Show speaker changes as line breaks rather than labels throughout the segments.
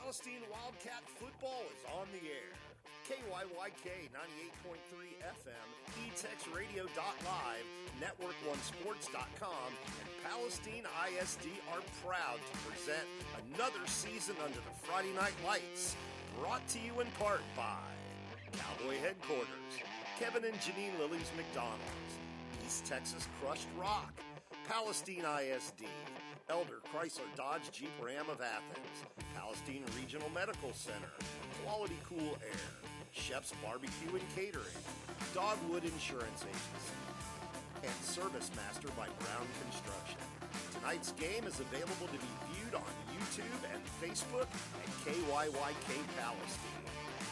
Palestine Wildcat football is on the air. KYYK 98.3 FM, etexradio.live, network1sports.com, and Palestine ISD are proud to present another season under the Friday Night Lights, brought to you in part by Cowboy Headquarters, Kevin and Janine Lilly's McDonald's, East Texas Crushed Rock, Palestine ISD, Elder Chrysler Dodge Jeep Ram of Athens, Palestine Regional Medical Center, Quality Cool Air, Chef's Barbecue and Catering, Dogwood Insurance Agency, and Service Master by Brown Construction. Tonight's game is available to be viewed on YouTube and Facebook at KYYK Palestine.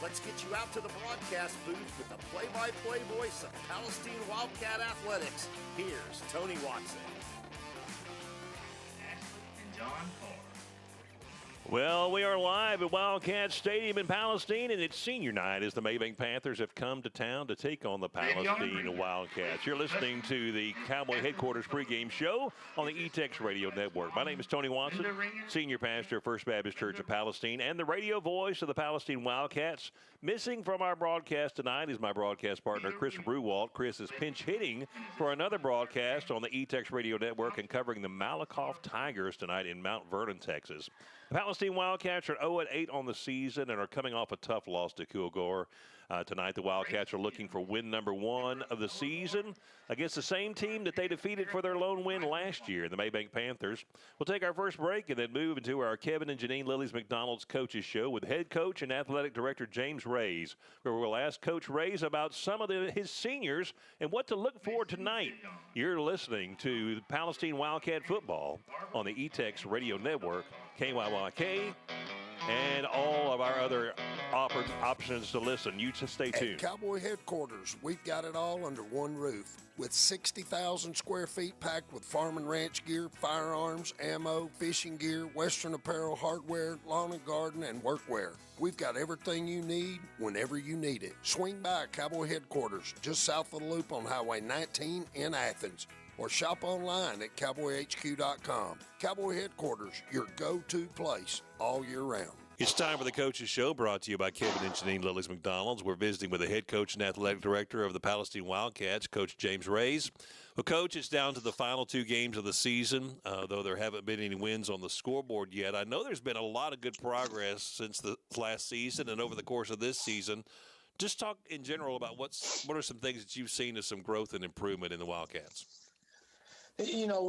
Let's get you out to the broadcast booth with the play-by-play voice of Palestine Wildcat Athletics. Here's Tony Watson.
John Carr.
Well, we are live at Wildcat Stadium in Palestine, and it's senior night as the Maybank Panthers have come to town to take on the Palestine Wildcats. You're listening to the Cowboy Headquarters pregame show on the ETEX Radio Network. My name is Tony Watson, senior pastor of First Baptist Church of Palestine and the radio voice of the Palestine Wildcats. Missing from our broadcast tonight is my broadcast partner, Chris Ruwalt. Chris is pinch hitting for another broadcast on the ETEX Radio Network and covering the Malakoff Tigers tonight in Mount Vernon, Texas. The Palestine Wildcats are 0-8 on the season and are coming off a tough loss to Kilgore. Tonight, the Wildcats are looking for win number 1 of the season against the same team that they defeated for their lone win last year, the Maybank Panthers. We'll take our first break and then move into our Kevin and Janine Lilly's McDonald's Coaches Show with head coach and athletic director James Ray Rays, where we'll ask Coach Rays about some of his seniors and what to look for tonight. You're listening to Palestine Wildcat football on the E-Tex Radio Network, KYYK, and all of our other options to listen. You just stay tuned.
At Cowboy headquarters, we've got it all under one roof. With 60,000 square feet packed with farm and ranch gear, firearms, ammo, fishing gear, western apparel, hardware, lawn and garden, and workwear. We've got everything you need whenever you need it. Swing by Cowboy headquarters, just south of the Loop on Highway 19 in Athens. Or shop online at cowboyhq.com. Cowboy headquarters, your go-to place all year round.
It's time for the Coaches Show, brought to you by Kevin and Janine Lillis McDonald's. We're visiting with the head coach and athletic director of the Palestine Wildcats, Coach James Rays. Well, Coach, it's down to the final 2 games of the season, though there haven't been any wins on the scoreboard yet. I know there's been a lot of good progress since the last season and over the course of this season. Just talk in general about what are some things that you've seen as some growth and improvement in the Wildcats.
You know,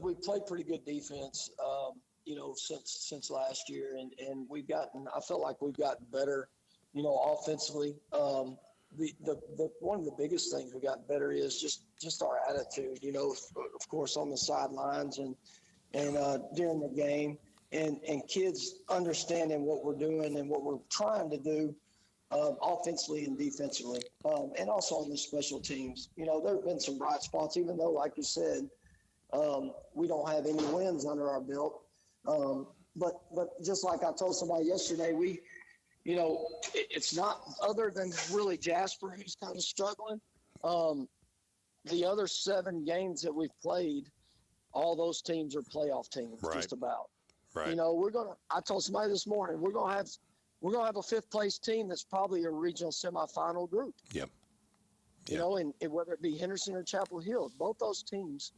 we played pretty good defense, you know, since last year, and I felt like we've gotten better, you know, offensively. The one of the biggest things we got better is just our attitude, you know, of course on the sidelines and during the game, and kids understanding what we're doing and what we're trying to do. Offensively and defensively, and also on the special teams. You know, there have been some bright spots, even though, like you said, we don't have any wins under our belt. But just like I told somebody yesterday, you know, it's not other than really Jasper who's kind of struggling. The other 7 games that we've played, all those teams are playoff teams,
right.
Just about.
Right.
You know, I told somebody this morning, we're gonna have a 5th place team that's probably a regional semifinal group.
Yep.
You know, and whether it be Henderson or Chapel Hill, both those teams,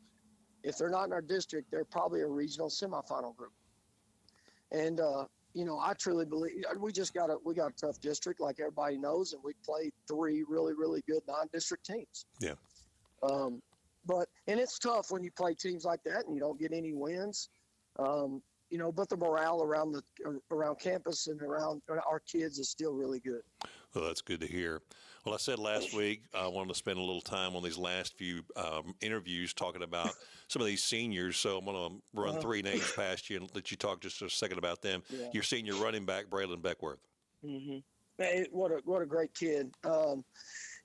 if they're not in our district, they're probably a regional semifinal group. And you know, I truly believe we got a tough district, like everybody knows, and we played 3 really, really good non-district teams.
Yeah.
And it's tough when you play teams like that and you don't get any wins. You know, but the morale around campus and around our kids is still really good.
Well, that's good to hear. Well, I said last week I wanted to spend a little time on these last few interviews talking about some of these seniors. So I'm going to run 3 names past you and let you talk just a second about them. Yeah. Your senior running back, Braylon Beckworth.
Mm-hmm. Hey, what a great kid.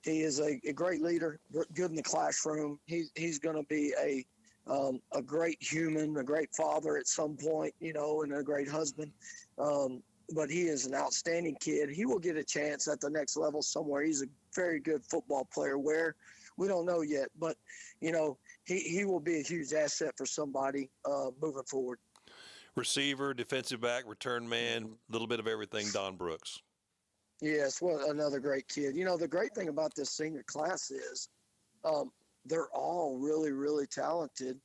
He is a great leader, good in the classroom. He's going to be a great human, a great father at some point, you know, and a great husband. But he is an outstanding kid. He will get a chance at the next level somewhere. He's a very good football player. Where, we don't know yet. But, you know, he will be a huge asset for somebody moving forward.
Receiver, defensive back, return man, a little bit of everything, Don Brooks.
Yes, well, another great kid. You know, the great thing about this senior class is they're all really, really talented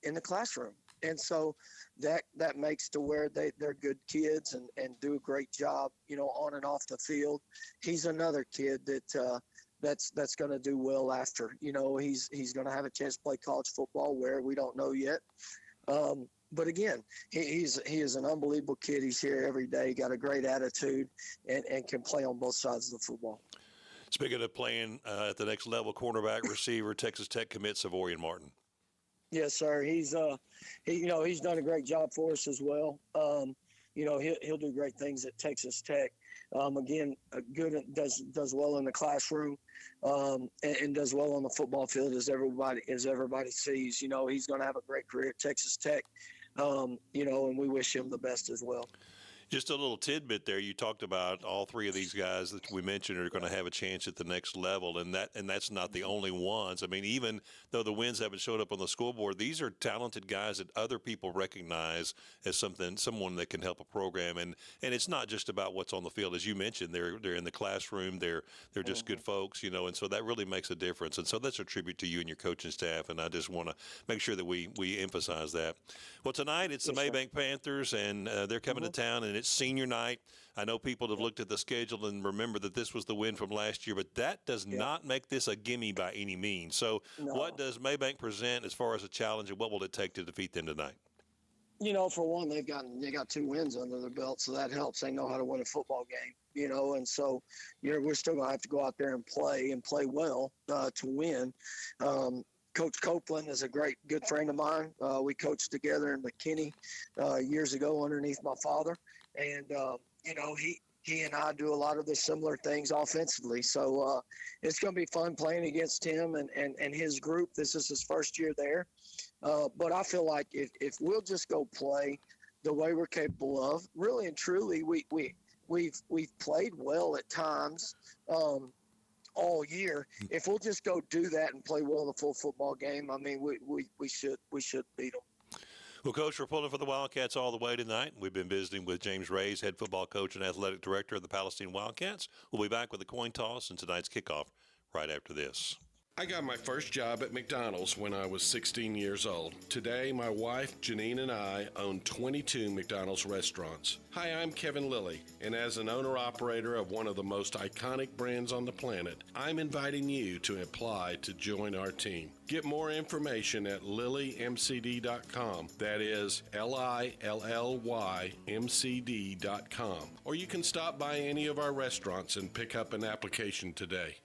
in the classroom. And so that makes to where they're good kids and do a great job, you know, on and off the field. He's another kid that's going to do well after. You know, he's going to have a chance to play college football where we don't know yet. But again, he is an unbelievable kid. He's here every day, got a great attitude, and can play on both sides of the football.
Speaking of playing at the next level, cornerback, receiver, Texas Tech commit Savorian Martin.
Yes, sir. He's done a great job for us as well. You know, he'll do great things at Texas Tech. Again, good, does well in the classroom, and does well on the football field as everybody sees. You know, he's going to have a great career at Texas Tech. You know, and we wish him the best as well.
Just a little tidbit there. You talked about all 3 of these guys that we mentioned are going to have a chance at the next level, and that's not the only ones. I mean, even though the wins haven't showed up on the scoreboard, these are talented guys that other people recognize as someone that can help a program. And it's not just about what's on the field, as you mentioned. They're in the classroom. They're just good folks, you know, and so that really makes a difference. And so that's a tribute to you and your coaching staff. And I just want to make sure that we emphasize that. Well, tonight it's the Maybank Panthers, and they're coming to town, and it's senior night. I know people have looked at the schedule and remember that this was the win from last year, but that does not make this a gimme by any means. So what does Maybank present as far as a challenge, and what will it take to defeat them tonight?
For one, they got 2 wins under their belt, so that helps. They know how to win a football game, and so we're still gonna have to go out there and play well to win. Coach Copeland is a good friend of mine. We coached together in McKinney years ago underneath my father, and he and I do a lot of the similar things offensively. So it's going to be fun playing against him and his group. This is his first year there. But I feel like if we'll just go play the way we're capable of, really and truly, we've played well at times all year. If we'll just go do that and play well in a full football game, I mean, we should beat them.
Well, Coach, we're pulling for the Wildcats all the way tonight. We've been visiting with James Reyes, head football coach and athletic director of the Palestine Wildcats. We'll be back with the coin toss and tonight's kickoff right after this.
I got my first job at McDonald's when I was 16 years old. Today, my wife, Janine, and I own 22 McDonald's restaurants. Hi, I'm Kevin Lilly, and as an owner-operator of one of the most iconic brands on the planet, I'm inviting you to apply to join our team. Get more information at lillymcd.com. That is LILLYMCD.com. Or you can stop by any of our restaurants and pick up an application today.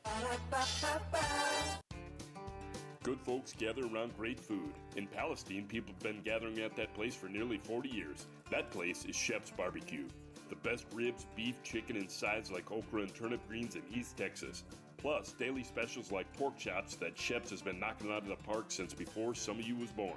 Good folks gather around great food. In Palestine, people have been gathering at that place for nearly 40 years. That place is Shep's Barbecue. The best ribs, beef, chicken, and sides like okra and turnip greens in East Texas. Plus, daily specials like pork chops that Shep's has been knocking out of the park since before some of you was born.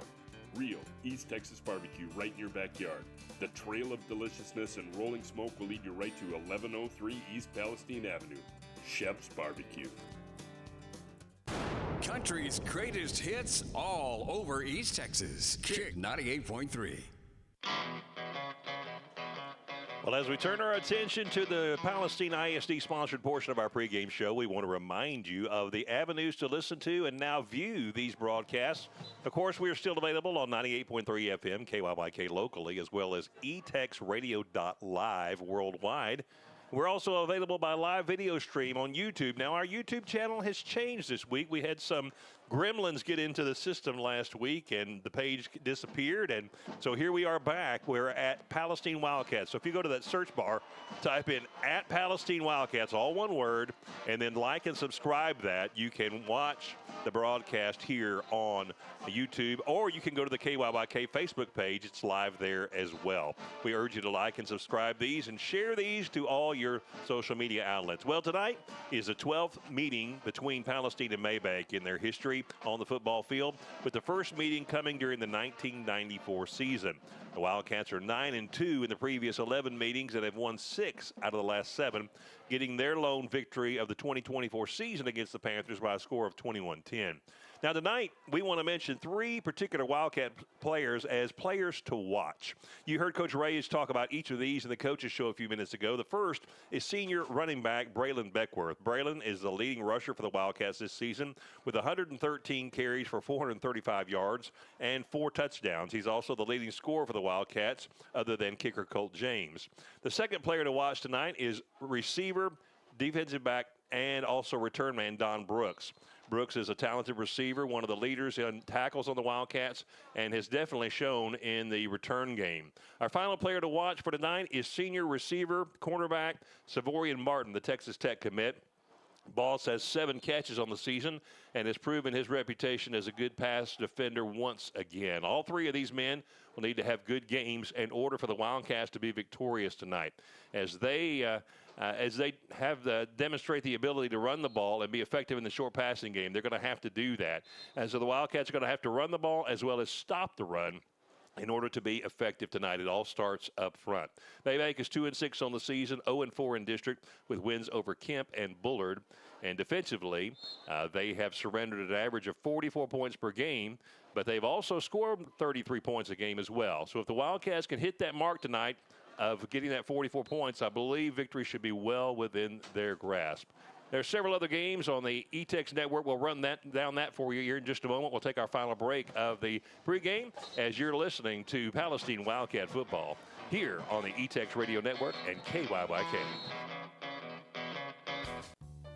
Real East Texas barbecue right in your backyard. The trail of deliciousness and rolling smoke will lead you right to 1103 East Palestine Avenue. Shep's Barbecue.
Country's greatest hits all over East Texas. Kick 98.3.
Well, as we turn our attention to the Palestine ISD-sponsored portion of our pregame show, we want to remind you of the avenues to listen to and now view these broadcasts. Of course, we are still available on 98.3 FM, KYYK locally, as well as etexradio.live worldwide. We're also available by live video stream on YouTube. Now, our YouTube channel has changed this week. We had some gremlins get into the system last week, and the page disappeared. And so here we are back. We're at Palestine Wildcats. So if you go to that search bar, type in at Palestine Wildcats, all one word, and then like and subscribe that. You can watch the broadcast here on YouTube, or you can go to the KYYK Facebook page. It's live there as well. We urge you to like and subscribe these and share these to all your social media outlets. Well, tonight is the 12th meeting between Palestine and Maybank in their history on the football field, with the first meeting coming during the 1994 season. The Wildcats are 9-2 in the previous 11 meetings and have won 6 out of the last 7, getting their lone victory of the 2024 season against the Panthers by a score of 21-10. Now, tonight, we want to mention 3 particular Wildcat players as players to watch. You heard Coach Reyes talk about each of these in the coaches show a few minutes ago. The first is senior running back Braylon Beckworth. Braylon is the leading rusher for the Wildcats this season with 113 carries for 435 yards and 4 touchdowns. He's also the leading scorer for the Wildcats, other than kicker Colt James. The second player to watch tonight is receiver, defensive back, and also return man Don Brooks. Brooks is a talented receiver, one of the leaders in tackles on the Wildcats, and has definitely shown in the return game. Our final player to watch for tonight is senior receiver, cornerback Savorian Martin, the Texas Tech commit. Boss has 7 catches on the season and has proven his reputation as a good pass defender once again. All 3 of these men will need to have good games in order for the Wildcats to be victorious tonight. As they demonstrate the ability to run the ball and be effective in the short passing game, they're going to have to do that. And so the Wildcats are going to have to run the ball as well as stop the run in order to be effective tonight. It all starts up front. Maybank is 2-6 on the season, 0-4 in district, with wins over Kemp and Bullard. And defensively, they have surrendered an average of 44 points per game, but they've also scored 33 points a game as well. So if the Wildcats can hit that mark tonight of getting that 44 points, I believe victory should be well within their grasp. There are several other games on the ETEX network. We'll run down that for you here in just a moment. We'll take our final break of the pregame as you're listening to Palestine Wildcat football here on the ETEX Radio Network and KYYK.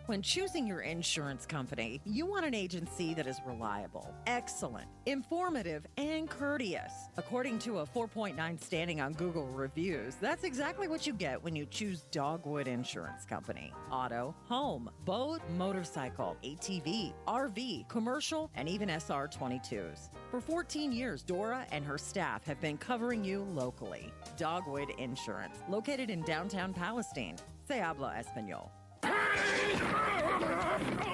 When choosing your insurance company, you want an agency that is reliable, excellent, informative, and courteous. According to a 4.9 standing on Google reviews, that's exactly what you get when you choose Dogwood Insurance Company. Auto, home, boat, motorcycle, ATV, RV, commercial, and even SR22s. For 14 years, Dora and her staff have been covering you locally. Dogwood Insurance, located in downtown Palestine. Se habla español.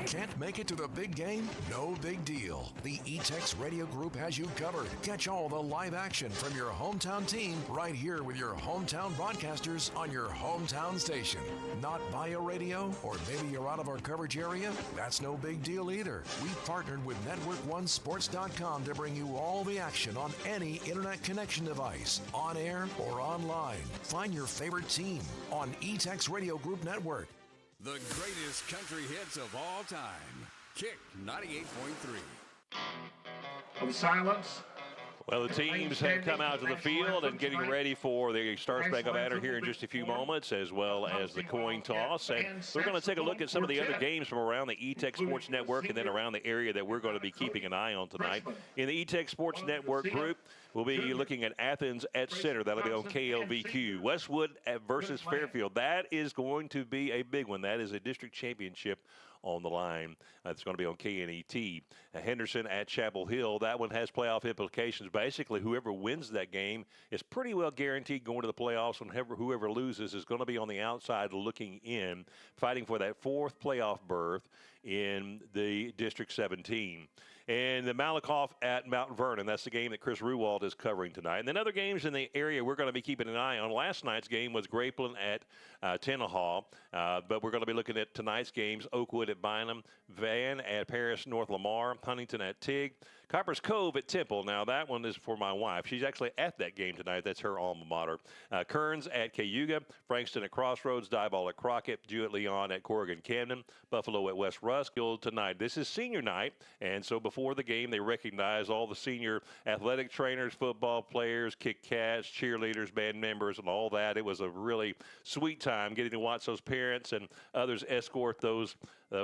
Can't make it to the big game? No big deal. The E-Tex Radio Group has you covered. Catch all the live action from your hometown team right here with your hometown broadcasters on your hometown station. Not via radio? Or maybe you're out of our coverage area? That's no big deal either. We partnered with Network1Sports.com to bring you all the action on any internet connection device, on air or online. Find your favorite team on E-Tex Radio Group Network.
The greatest country hits of all time. Kick 98.3.
Of silence.
Well, the teams have come out to the field and getting ready for the Star Spangled Banner here in just a few moments, as well as the coin toss. And we're going to take a look at some of the other games from around the E-Tech Sports Network and then around the area that we're going to be keeping an eye on tonight. In the E-Tech Sports Network group, we'll be looking at Athens at center. That'll be on KLVQ. Westwood versus Fairfield. That is going to be a big one. That is a district championship on the line. It's going to be on KNET. Henderson at Chapel Hill. That one has playoff implications. Basically, whoever wins that game is pretty well guaranteed going to the playoffs, and whoever loses is going to be on the outside looking in, fighting for that fourth playoff berth in the District 17. And the Malakoff at Mount Vernon. That's the game that Chris Ruwald is covering tonight. And then other games in the area we're going to be keeping an eye on. Last night's game was Grapeland at Tenaha. But we're going to be looking at tonight's games. Oakwood at Bynum, Van at Paris North Lamar, Huntington at Tig, Coppers Cove at Temple. Now, that one is for my wife. She's actually at that game tonight. That's her alma mater. Kearns at Cayuga, Frankston at Crossroads, Diboll at Crockett, Jewett Leon at Corrigan Camden, Buffalo at West Rusk. Tonight. This is senior night, and so before the game, they recognize all the senior athletic trainers, football players, kick cats, cheerleaders, band members, and all that. It was a really sweet time getting to watch those parents and others escort those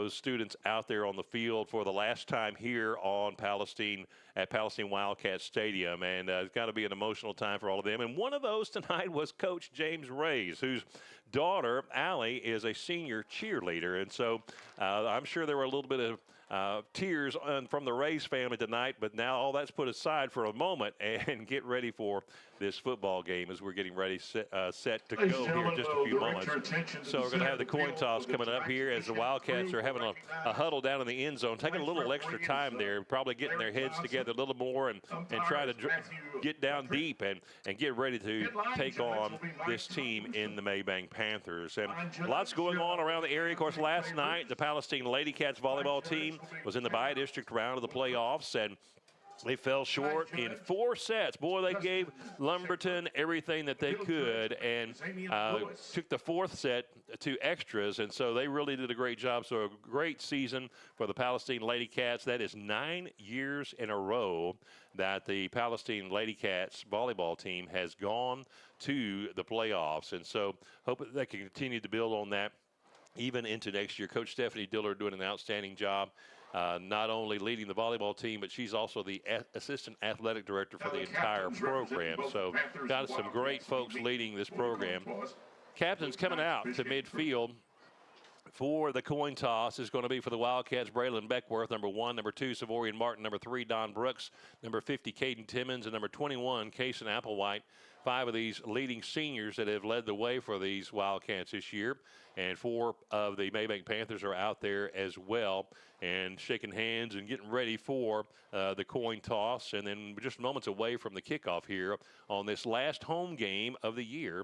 students out there on the field for the last time here on Palestine at Palestine Wildcats Stadium. And it's got to be an emotional time for all of them. And one of those tonight was Coach James Rays, whose daughter, Allie, is a senior cheerleader. And so I'm sure there were a little bit of tears from the Rays family tonight, but now all that's put aside for a moment and get ready for this football game as we're getting ready set to go here in just a few moments. So we're going to have the coin toss coming up here as the Wildcats are having a huddle down in the end zone, taking a little extra time there, probably getting their heads together a little more and try to get down deep and get ready to take on this team in the Maybank Panthers. And lots going on around the area. Of course, last night the Palestine Lady Cats volleyball team was in the bi-district round of the playoffs, and they fell short in 4 sets. Boy, they gave Lumberton everything that they could and took the 4th set to extras, and so they really did a great job. So a great season for the Palestine Lady Cats. That is 9 years in a row that the Palestine Lady Cats volleyball team has gone to the playoffs, and so hope that they can continue to build on that even into next year. Coach Stephanie Diller doing an outstanding job. Not only leading the volleyball team, but she's also the assistant athletic director for the entire program. So got some great folks leading this program. Captain's coming out to midfield for the coin toss is going to be for the Wildcats, Braylon Beckworth, number 1, number 2, Savorian Martin, number 3, Don Brooks, number 50, Caden Timmons, and number 21, Kason Applewhite. 5 of these leading seniors that have led the way for these Wildcats this year. And 4 of the Maybank Panthers are out there as well and shaking hands and getting ready for the coin toss. And then we're just moments away from the kickoff here on this last home game of the year,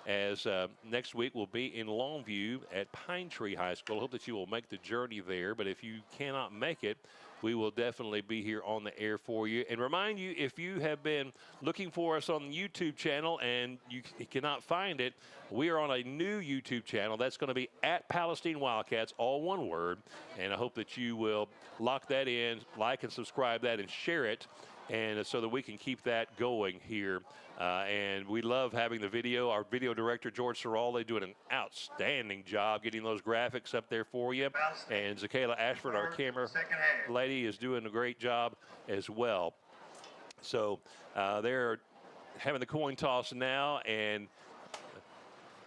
as next week we'll be in Longview at Pine Tree High School. Hope that you will make the journey there, but if you cannot make it, we will definitely be here on the air for you. And remind you, if you have been looking for us on the YouTube channel and you cannot find it, we are on a new YouTube channel. That's going to be at Palestine Wildcats, all one word. And I hope that you will lock that in, like and subscribe that, and share it and so that we can keep that going here. And we love having the video. Our video director, George Sorrell, doing an outstanding job getting those graphics up there for you. And Zakayla Ashford, our camera lady, is doing a great job as well. So they're having the coin toss now, and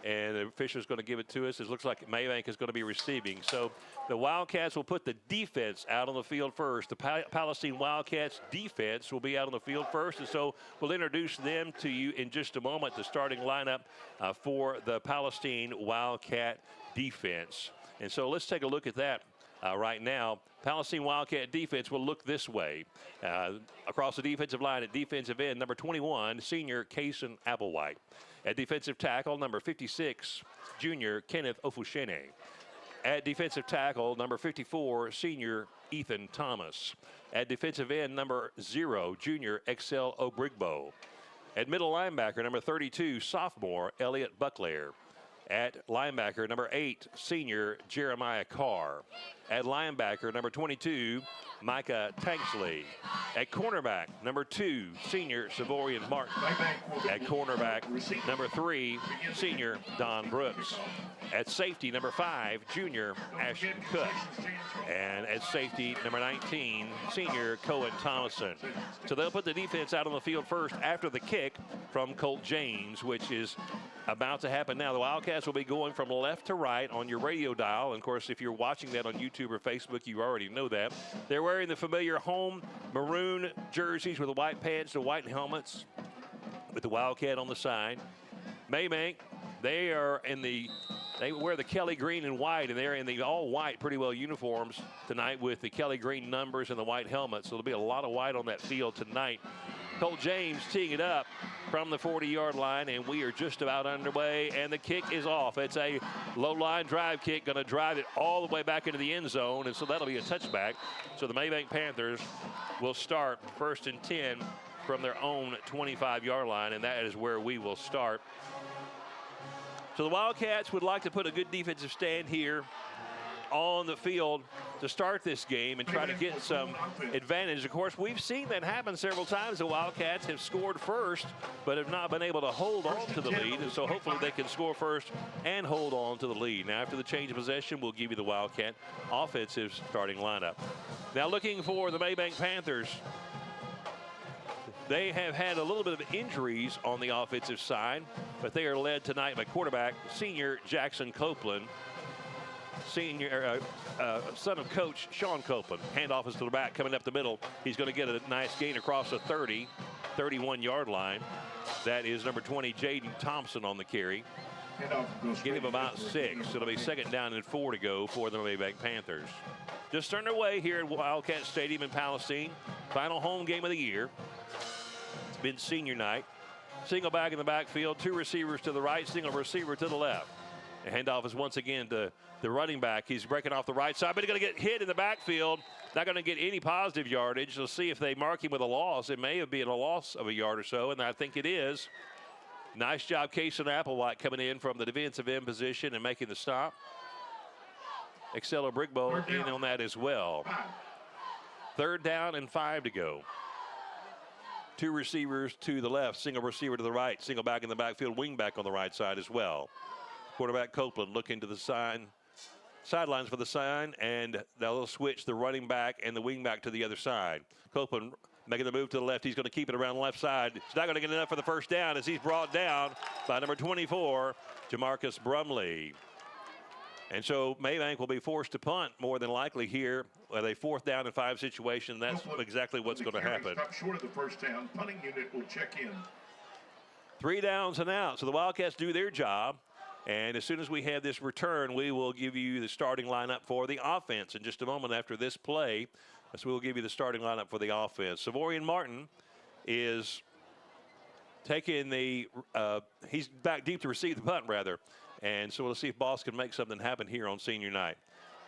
the official's going to give it to us. It looks like Maybank is going to be receiving. So the Wildcats will put the defense out on the field first. The Palestine Wildcats defense will be out on the field first, and so we'll introduce them to you in just a moment, the starting lineup for the Palestine Wildcat defense. And so let's take a look at that right now. Palestine Wildcat defense will look this way. Across the defensive line at defensive end, number 21, senior Kason Applewhite. At defensive tackle, number 56, junior Kenneth Ofushene. At defensive tackle, number 54, senior Ethan Thomas. At defensive end, number 0, junior Excel Obrigbo. At middle linebacker, number 32, sophomore Elliot Buckler. At linebacker, number 8, senior Jeremiah Carr. At linebacker, number 22, Micah Tanksley. At cornerback, number 2, senior Savorian Martin. At cornerback, number 3, senior Don Brooks. At safety, number 5, junior Ashton Cook. And at safety, number 19, senior Cohen Thomason. So they'll put the defense out on the field first after the kick from Colt James, which is about to happen now. The Wildcats will be going from left to right on your radio dial. And of course, if you're watching that on YouTube or Facebook, you already know that. They're wearing the familiar home maroon jerseys with the white pants, the white helmets, with the Wildcat on the side. Maybank, they wear the Kelly green and white, and they're in the all white, pretty well uniforms tonight with the Kelly green numbers and the white helmets. So there'll be a lot of white on that field tonight. Colt James teeing it up from the 40-yard line, and we are just about underway, and the kick is off. It's a low-line drive kick, going to drive it all the way back into the end zone, and so that'll be a touchback. So the Maybank Panthers will start 1st and 10 from their own 25-yard line, and that is where we will start. So the Wildcats would like to put a good defensive stand here on the field to start this game and try to get some advantage. Of course, we've seen that happen several times. The Wildcats have scored first, but have not been able to hold on to the lead, and so hopefully they can score first and hold on to the lead. Now, after the change of possession, we'll give you the Wildcat offensive starting lineup. Now, looking for the Maybank Panthers, they have had a little bit of injuries on the offensive side, but they are led tonight by quarterback senior Jackson Copeland, senior son of coach Sean Copeland. Handoff is to the back coming up the middle. He's going to get a nice gain across the 31-yard line. That is number 20, Jaden Thompson on the carry. Give him about 6. It'll be 2nd down and 4 to go for the Maybank Panthers. Just underway here at Wildcat Stadium in Palestine. Final home game of the year. It's been senior night. Single back in the backfield, 2 receivers to the right, single receiver to the left. The handoff is once again to the running back. He's breaking off the right side, but he's going to get hit in the backfield. Not going to get any positive yardage. We'll see if they mark him with a loss. It may have been a loss of a yard or so, and I think it is. Nice job, Kason Applewhite coming in from the defensive end position and making the stop. Excel Brigbo in on that as well. 3rd down and 5 to go. 2 receivers to the left, single receiver to the right, single back in the backfield, wing back on the right side as well. Quarterback Copeland looking to the sidelines for the sign, and they'll switch the running back and the wing back to the other side. Copeland making the move to the left. He's going to keep it around the left side. He's not going to get enough for the first down as he's brought down by number 24, Jamarcus Brumley. And so Maybank will be forced to punt more than likely here with a 4th down and 5 situation. That's exactly what's going to happen.
Short of the first down, punting unit will check in.
3 downs and out. So the Wildcats do their job. And as soon as we have this return, we will give you the starting lineup for the offense in just a moment after this play. So we'll give you the starting lineup for the offense. Savorian Martin is taking he's back deep to receive the punt, rather. And so we'll see if Boss can make something happen here on senior night.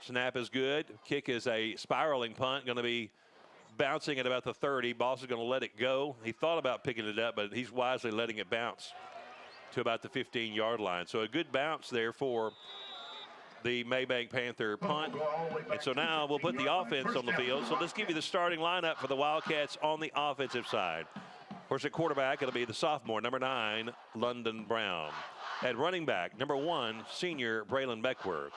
Snap is good. Kick is a spiraling punt, going to be bouncing at about the 30. Boss is going to let it go. He thought about picking it up, but he's wisely letting it bounce to about the 15-yard line. So a good bounce there for the Maybank Panther punt. And so now we'll put the offense on the field. So let's give you the starting lineup for the Wildcats on the offensive side. Of course, at quarterback, it'll be the sophomore, number 9, London Brown. At running back, number 1, senior Braylon Beckworth.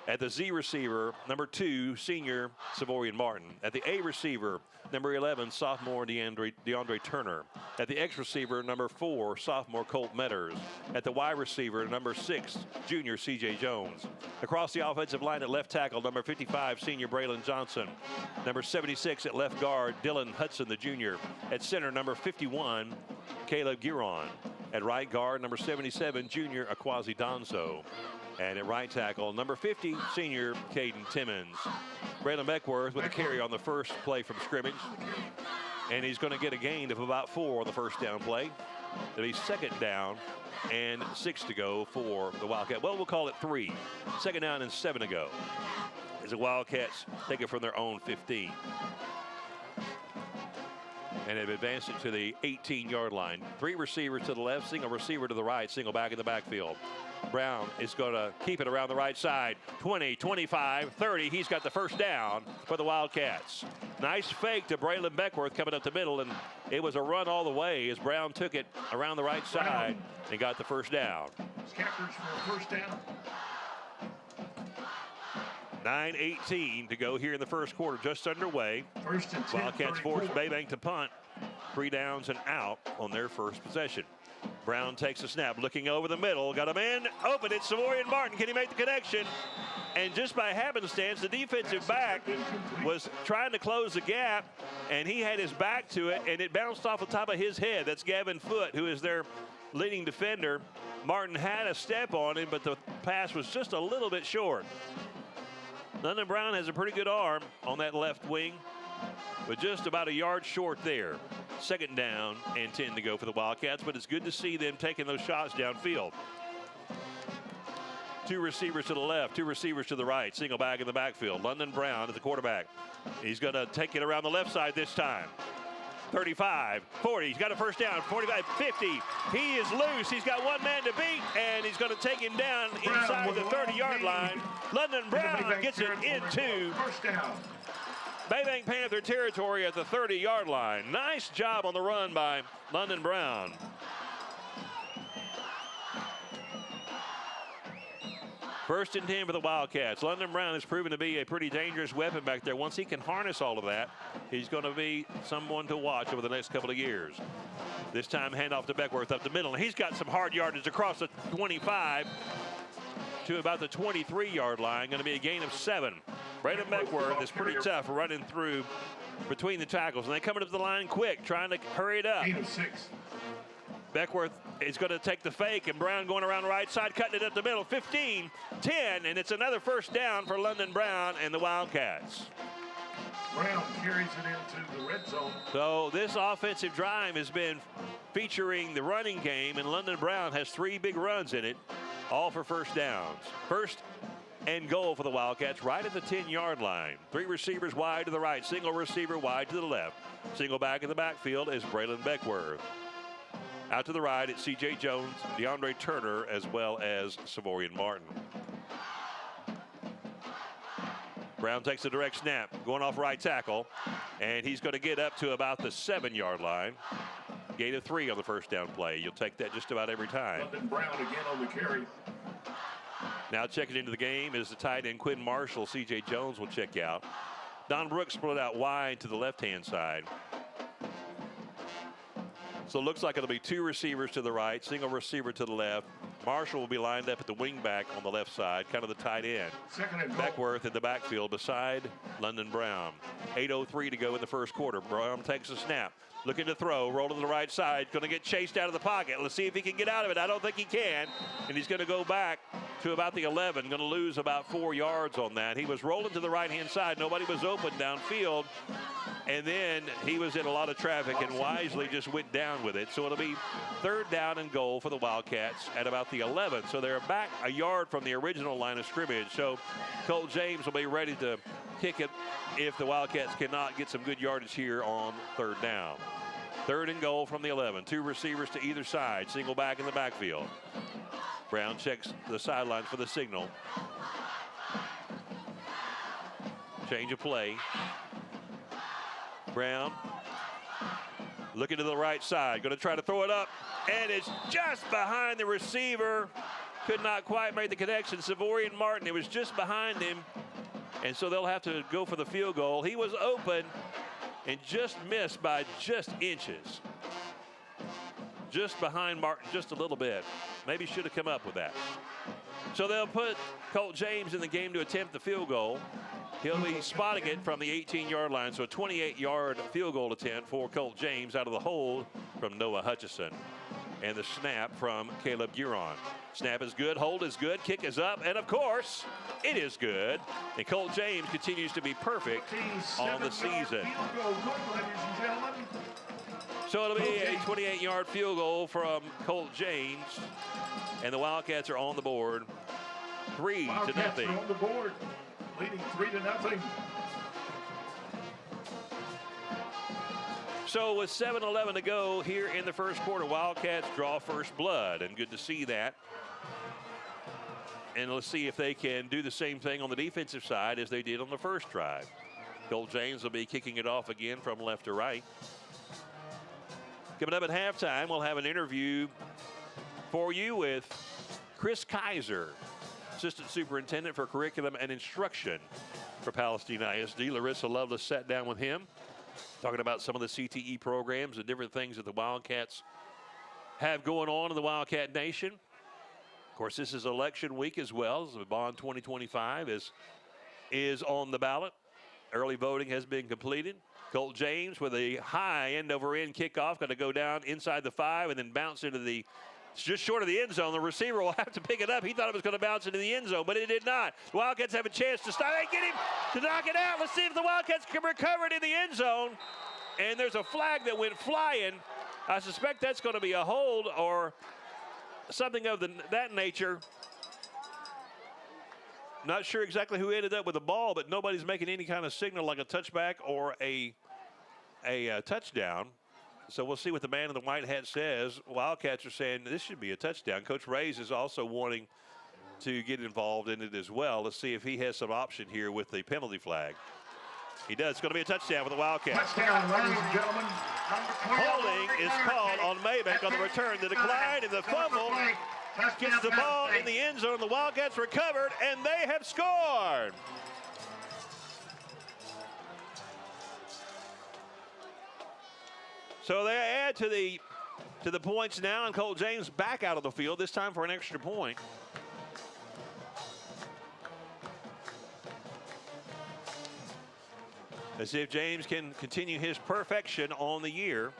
At the Z receiver, number 2, senior Savorian Martin. At the A receiver, number 11, sophomore DeAndre Turner. At the X receiver, number 4, sophomore Colt Metters. At the Y receiver, number 6, junior CJ Jones. Across the offensive line at left tackle, number 55, senior Braylon Johnson. Number 76 at left guard, Dylan Hudson, the junior. At center, number 51, Caleb Giron. At right guard, number 77, junior Akwazi Donso. And at right tackle, number 50, senior Caden Timmons. Braylon Beckworth with a carry on the first play from scrimmage. And he's going to get a gain of about 4 on the first down play. It'll be second down and 6 to go for the Wildcats. Well, we'll call it 3. Second down and 7 to go as the Wildcats take it from their own 15. And have advanced it to the 18-yard line. 3 receivers to the left, single receiver to the right, single back in the backfield. Brown is going to keep it around the right side. 20, 25, 30. He's got the first down for the Wildcats. Nice fake to Braylon Beckworth coming up the middle, and it was a run all the way as Brown took it around the right side and got the first down.
Captors for a first down.
9:18 to go here in the first quarter, just underway.
First and 10,
Wildcats force Maybank to punt. 3 downs and out on their first possession. Brown takes a snap, looking over the middle, got a man open. It's Savorian Martin. Can he make the connection? And just by happenstance, the defensive back was trying to close the gap, and he had his back to it, and it bounced off the top of his head. That's Gavin Foote, who is their leading defender. Martin had a step on him, but the pass was just a little bit short. London Brown has a pretty good arm on that left wing, but just about a yard short there. Second down and 10 to go for the Wildcats, but it's good to see them taking those shots downfield. 2 receivers to the left, 2 receivers to the right, single back in the backfield. London Brown at the quarterback. He's going to take it around the left side this time. 35, 40, he's got a first down, 45, 50. He is loose, he's got one man to beat, and he's going to take him down inside the 30-yard line. London Brown gets it into Maybank Panther territory at the 30-yard line. Nice job on the run by London Brown. First and 10 for the Wildcats. London Brown has proven to be a pretty dangerous weapon back there. Once he can harness all of that, he's going to be someone to watch over the next couple of years. This time, handoff to Beckworth up the middle. And he's got some hard yardage across the 25 to about the 23-yard line. Going to be a gain of 7. Braylon Beckworth is pretty tough running through between the tackles. And they coming up the line quick, trying to hurry it up.
Gain of 6.
Beckworth is going to take the fake, and Brown going around the right side, cutting it up the middle. 15, 10, and it's another first down for London Brown and the Wildcats.
Brown carries it into the red zone.
So this offensive drive has been featuring the running game, and London Brown has 3 big runs in it, all for first downs. First and goal for the Wildcats right at the 10-yard line. 3 receivers wide to the right, single receiver wide to the left. Single back in the backfield is Braylon Beckworth. Out to the right, it's C.J. Jones, DeAndre Turner, as well as Savorian Martin. Brown takes a direct snap, going off right tackle, and he's going to get up to about the 7-yard line. Gain of 3 on the first down play. You'll take that just about every time.
London Brown again on the carry.
Now checking into the game is the tight end Quinn Marshall. C.J. Jones will check out. Don Brooks split out wide to the left-hand side. So it looks like it'll be 2 receivers to the right, single receiver to the left. Marshall will be lined up at the wing back on the left side, kind of the tight end. Beckworth in the backfield beside London Brown. 8:03 to go in the first quarter. Brown takes a snap, looking to throw, roll to the right side, going to get chased out of the pocket. Let's see if he can get out of it. I don't think he can, and he's going to go back to about the 11, going to lose about 4 yards on that. He was rolling to the right-hand side. Nobody was open downfield. And then he was in a lot of traffic and wisely just went down with it. So it'll be 3rd down and goal for the Wildcats at about the 11. So they're back a yard from the original line of scrimmage. So Colt James will be ready to kick it if the Wildcats cannot get some good yardage here on 3rd down. 3rd and goal from the 11. 2 receivers to either side. Single back in the backfield. Brown checks the sidelines for the signal. Change of play. Brown looking to the right side. Going to try to throw it up. And it's just behind the receiver. Could not quite make the connection. Savorian Martin, it was just behind him. And so they'll have to go for the field goal. He was open and just missed by just inches. Just behind Martin, just a little bit. Maybe should have come up with that. So they'll put Colt James in the game to attempt the field goal. He'll be spotting it from the 18-yard line. So a 28-yard field goal attempt for Colt James out of the hole from Noah Hutchison. And the snap from Caleb Gueron. Snap is good, hold is good, kick is up, and of course, it is good. And Colt James continues to be perfect on the season. So it'll be a 28-yard field goal from Colt James, and the Wildcats are on the board, 3-0.
Wildcats are on the board, leading 3-0.
So with 7:11 to go here in the first quarter, Wildcats draw first blood, and good to see that. And let's see if they can do the same thing on the defensive side as they did on the first drive. Colt James will be kicking it off again from left to right. Coming up at halftime, we'll have an interview for you with Chris Kaiser, Assistant Superintendent for Curriculum and Instruction for Palestine ISD. Larissa Lovelace sat down with him, talking about some of the CTE programs and different things that the Wildcats have going on in the Wildcat Nation. Of course, this is election week as well. So Bond 2025 is on the ballot. Early voting has been completed. Colt James with a high end-over-end kickoff, going to go down inside the 5 and then bounce into the, just short of the end zone. The receiver will have to pick it up. He thought it was going to bounce into the end zone, but it did not. The Wildcats have a chance to stop. They get him to knock it out. Let's see if the Wildcats can recover it in the end zone. And there's a flag that went flying. I suspect that's going to be a hold or something of that nature. Not sure exactly who ended up with the ball, but nobody's making any kind of signal like a touchback or a touchdown. So we'll see what the man in the white hat says. Wildcats are saying this should be a touchdown. Coach Reyes is also wanting to get involved in it as well. Let's see if he has some option here with the penalty flag. He does. It's going to be a touchdown for the Wildcats.
Touchdown, ladies and gentlemen.
Holding is called on Maybank on the return. The decline and the fumble gets the ball in the end zone. The Wildcats recovered, and they have scored. So they add to the points now, and Colt James back out of the field, this time for an extra point. Let's see if James can continue his perfection on the year.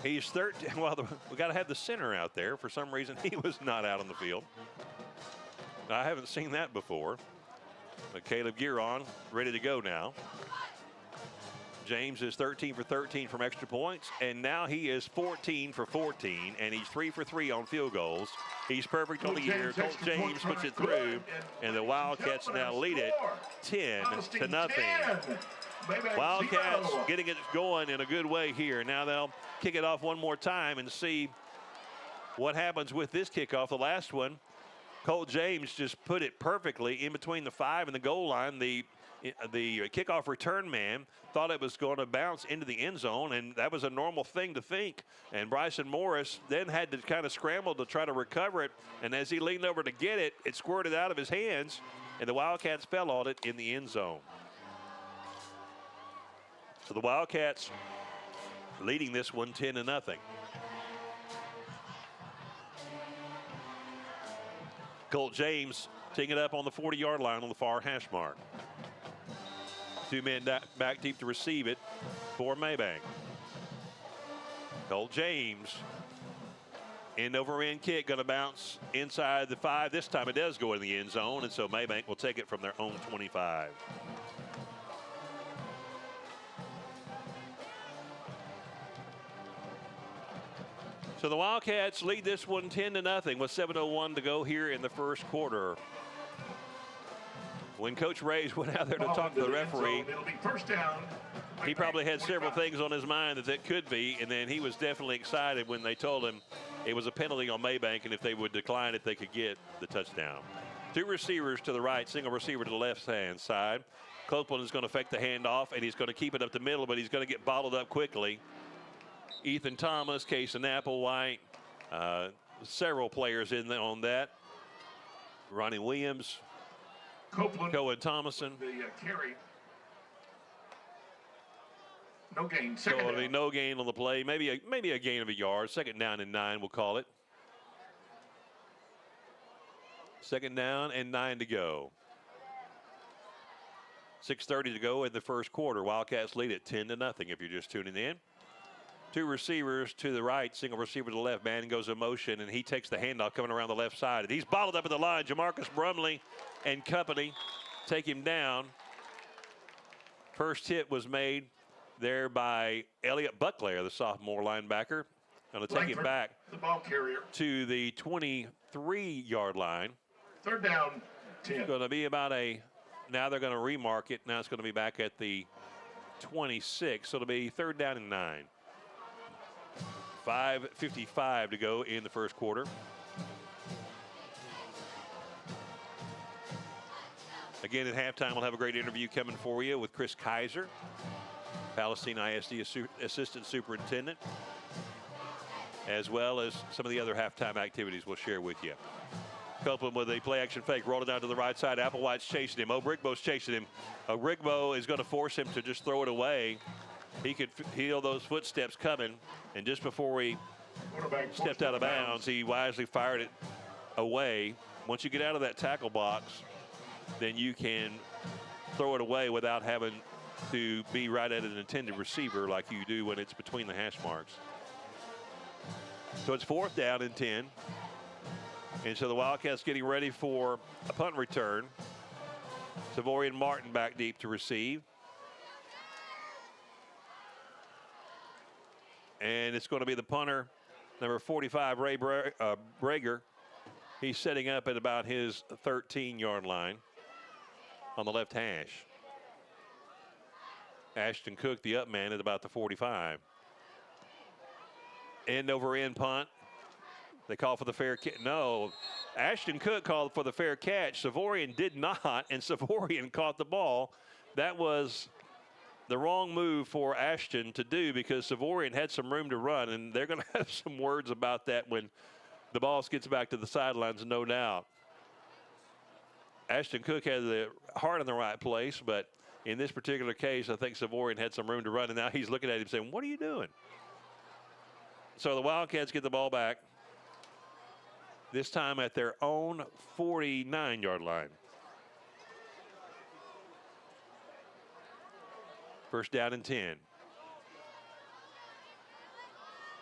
He's 13. Well, we got to have the center out there. For some reason, he was not out on the field. I haven't seen that before. But Caleb Gueron ready to go now. James is 13 for 13 from extra points, and now he is 14 for 14, and he's 3 for 3 on field goals. He's perfect on the year. Colt James puts it through, and the Wildcats now lead it 10-0. Wildcats getting it going in a good way here. Now they'll kick it off one more time and see what happens with this kickoff. The last one, Colt James just put it perfectly in between the 5 and the goal line. The kickoff return man thought it was going to bounce into the end zone, and that was a normal thing to think. And Bryson Morris then had to kind of scramble to try to recover it, and as he leaned over to get it, it squirted out of his hands, and the Wildcats fell on it in the end zone. So the Wildcats leading this one 10-0. Colt James teeing it up on the 40-yard line on the far hash mark. 2 men back deep to receive it for Maybank. Colt James, end over end kick, going to bounce inside the 5. This time it does go in the end zone, and so Maybank will take it from their own 25. So the Wildcats lead this one 10-0 with 7:01 to go here in the first quarter. When Coach Reyes went out there to talk to the referee, he probably had several things on his mind that could be, and then he was definitely excited when they told him it was a penalty on Maybank, and if they would decline it, they could get the touchdown. Two receivers to the right, single receiver to the left-hand side. Copeland is going to fake the handoff, and he's going to keep it up the middle, but he's going to get bottled up quickly. Ethan Thomas, Case and Applewhite, several players in on that. Ronnie Williams,
Copeland,
Cohen Thomason.
The carry. No gain.
So it'll be no gain on the play. Maybe a gain of a yard. 2nd down and 9, we'll call it. 2nd down and 9 to go. 6:30 to go in the first quarter. Wildcats lead at 10-0 if you're just tuning in. Two receivers to the right, single receiver to the left. Man goes in motion, and he takes the handoff coming around the left side. And he's bottled up at the line. Jamarcus Brumley and company take him down. First hit was made there by Elliott Buckler, the sophomore linebacker. Going to take it back
the ball carrier
to the 23-yard line.
3rd down, 10.
It's going to be about now they're going to remark it. Now it's going to be back at the 26. So it'll be 3rd down and 9. 5:55 to go in the first quarter. Again, at halftime, we'll have a great interview coming for you with Chris Kaiser, Palestine ISD Assistant Superintendent, as well as some of the other halftime activities we'll share with you. Copeland with a play-action fake, rolled it down to the right side. Applewhite's chasing him. Obrigbo's chasing him. Obrigbo is going to force him to just throw it away. He could feel those footsteps coming, and just before he stepped out of bounds, he wisely fired it away. Once you get out of that tackle box, then you can throw it away without having to be right at an intended receiver like you do when it's between the hash marks. So it's 4th down and 10. And so the Wildcats getting ready for a punt return. Savorian Martin back deep to receive. And it's going to be the punter, number 45, Ray Brager. He's setting up at about his 13-yard line on the left hash. Ashton Cook, the up man, at about the 45. End over end punt. They call for the fair catch. No, Ashton Cook called for the fair catch. Savorian did not, and Savorian caught the ball. That was the wrong move for Ashton to do because Savorian had some room to run, and they're going to have some words about that when the ball gets back to the sidelines, no doubt. Ashton Cook had the heart in the right place, but in this particular case, I think Savorian had some room to run, and now he's looking at him saying, what are you doing? So the Wildcats get the ball back, this time at their own 49-yard line. 1st down and 10.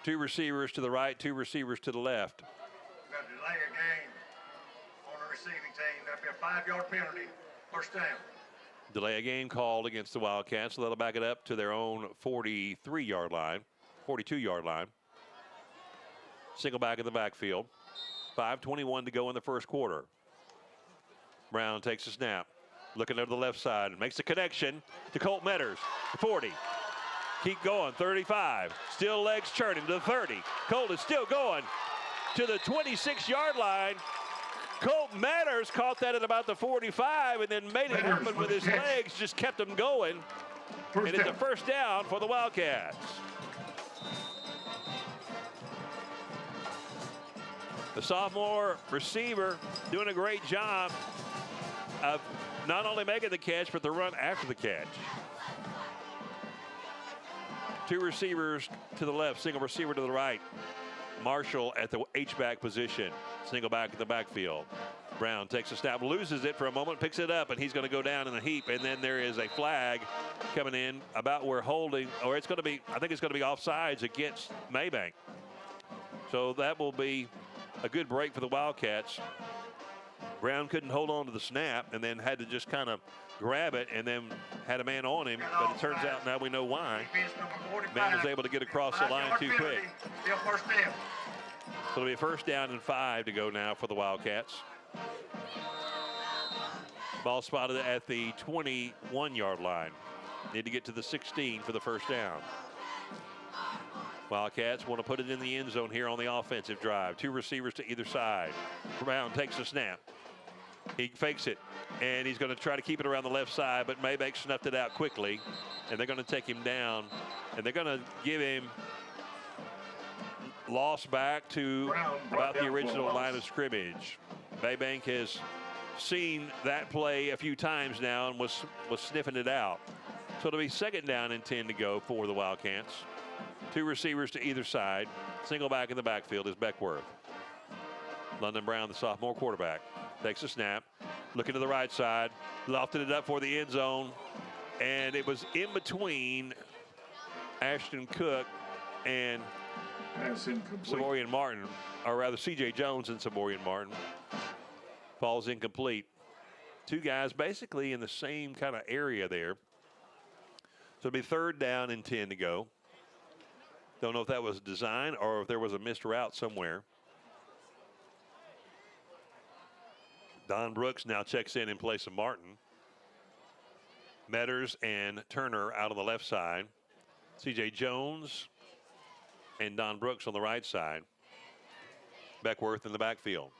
Two receivers to the right, two receivers to the left.
We've got to delay a game on the receiving team. That'll be a 5-yard penalty. 1st down.
Delay a game called against the Wildcats, so they'll back it up to their own 43-yard line, 42-yard line. Single back in the backfield. 5:21 to go in the first quarter. Brown takes a snap. Looking over the left side. Makes a connection to Colt Metters. 40. Keep going. 35. Still legs churning to the 30. Colt is still going to the 26-yard line. Colt Metters caught that at about the 45 and then made it happen with his legs. Just kept him going. And it's a 1st down for the Wildcats. The sophomore receiver doing a great job of not only making the catch, but the run after the catch. Two receivers to the left, single receiver to the right. Marshall at the H-back position. Single back in the backfield. Brown takes a snap, loses it for a moment, picks it up, and he's going to go down in a heap. And then there is a flag coming in about where holding, or it's going to be, I think it's going to be offsides against Maybank. So that will be a good break for the Wildcats. Brown couldn't hold on to the snap and then had to just kind of grab it and then had a man on him. But it turns out now we know why. Man was able to get across the line too quick. So it'll be a 1st down and 5 to go now for the Wildcats. Ball spotted at the 21-yard line. Need to get to the 16 for the 1st down. Wildcats want to put it in the end zone here on the offensive drive. Two receivers to either side. Brown takes a snap. He fakes it, and he's going to try to keep it around the left side, but Maybank snuffed it out quickly, and they're going to take him down, and they're going to give him loss back to about the original line of scrimmage. Maybank has seen that play a few times now and was sniffing it out. So it'll be 2nd down and 10 to go for the Wildcats. 2 receivers to either side. Single back in the backfield is Beckworth. London Brown, the sophomore quarterback, takes a snap, looking to the right side, lofted it up for the end zone, and it was in between Ashton Cook and Samorian Martin, or rather C.J. Jones and Samorian Martin. Falls incomplete. 2 guys basically in the same kind of area there. So it'll be 3rd down and 10 to go. Don't know if that was design or if there was a missed route somewhere. Don Brooks now checks in place of Martin. Metters and Turner out on the left side. C.J. Jones and Don Brooks on the right side. Beckworth in the backfield.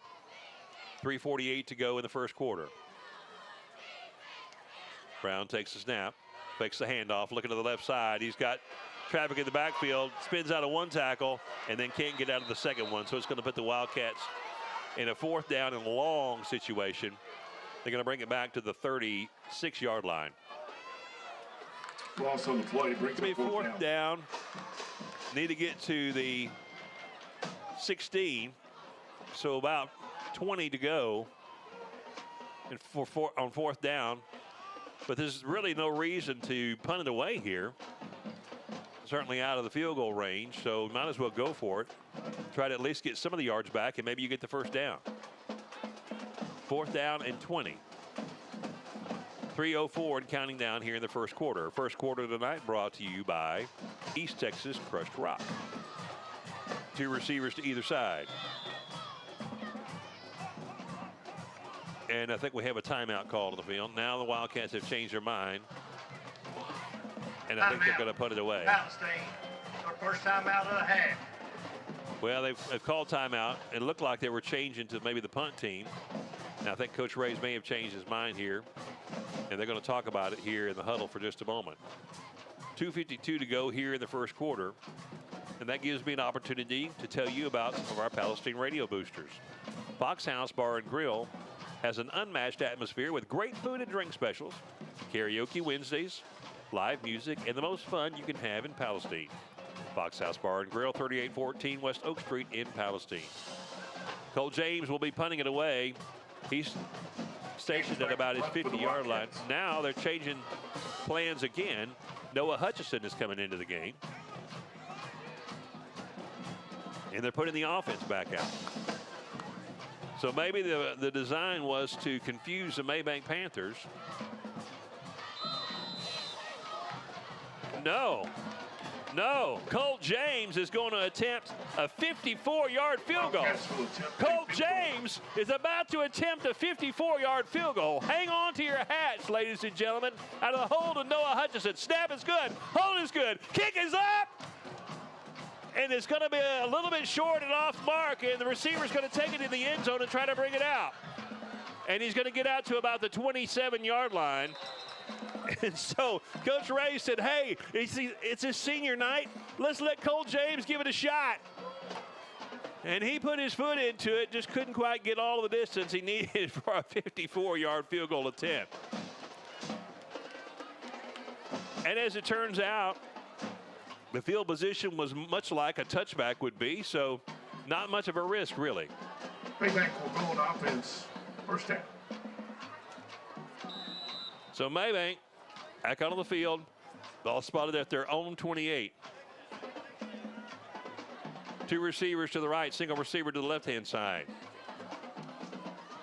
3:48 to go in the first quarter. Brown takes the snap, fakes the handoff, looking to the left side. He's got traffic in the backfield, spins out of 1 tackle, and then can't get out of the second one. So it's going to put the Wildcats in a 4th down and long situation. They're going to bring it back to the 36-yard line.
Loss on the play brings
it 4th down. Need to get to the 16. So about 20 to go and on 4th down. But there's really no reason to punt it away here. Certainly out of the field goal range, so might as well go for it. Try to at least get some of the yards back, and maybe you get the 1st down. 4th down and 20. 3:04 and counting down here in the first quarter. First quarter tonight brought to you by East Texas Crushed Rock. 2 receivers to either side. And I think we have a timeout call to the field. Now the Wildcats have changed their mind. And I think they're going to put it away.
Palestine, our first time out of the half.
Well, they've called timeout. It looked like they were changing to maybe the punt team. Now I think Coach Reyes may have changed his mind here. And they're going to talk about it here in the huddle for just a moment. 2:52 to go here in the first quarter. And that gives me an opportunity to tell you about some of our Palestine radio boosters. Box House Bar and Grill has an unmatched atmosphere with great food and drink specials, karaoke Wednesdays, live music, and the most fun you can have in Palestine. Box House Bar and Grill, 3814 West Oak Street in Palestine. Cole James will be punting it away. He's stationed at about his 50-yard line. Now they're changing plans again. Noah Hutchison is coming into the game. And they're putting the offense back out. So maybe the design was to confuse the Maybank Panthers. No. Colt James is going to attempt a 54-yard field goal. Colt James is about to attempt a 54-yard field goal. Hang on to your hats, ladies and gentlemen. Out of the hold of Noah Hutchison. Snap is good. Hold is good. Kick is up. And it's going to be a little bit short and off mark, and the receiver's going to take it in the end zone and try to bring it out. And he's going to get out to about the 27-yard line. And so Coach Ray said, hey, it's his senior night. Let's let Cole James give it a shot. And he put his foot into it, just couldn't quite get all of the distance he needed for a 54-yard field goal attempt. And as it turns out, the field position was much like a touchback would be, so not much of a risk, really.
Maybank will go on offense. 1st down.
So Maybank back out on the field. Ball spotted at their own 28. 2 receivers to the right, single receiver to the left-hand side.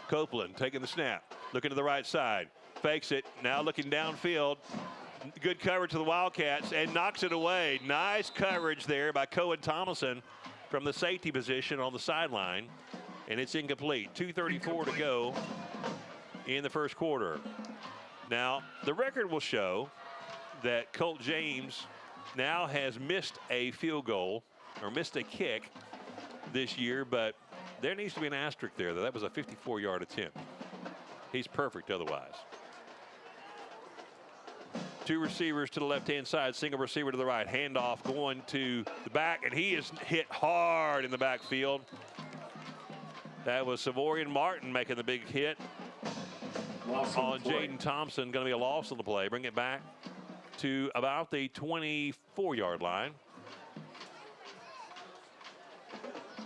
Copeland taking the snap, looking to the right side. Fakes it, now looking downfield. Good coverage to the Wildcats and knocks it away. Nice coverage there by Cohen Thomason from the safety position on the sideline. And it's incomplete. 2:34 to go in the first quarter. Now, the record will show that Colt James now has missed a field goal or missed a kick this year, but there needs to be an asterisk there. That was a 54-yard attempt. He's perfect otherwise. Two receivers to the left-hand side, single receiver to the right. Handoff going to the back, and he is hit hard in the backfield. That was Savorian Martin making the big hit on Jaden Thompson. Going to be a loss on the play. Bring it back to about the 24-yard line.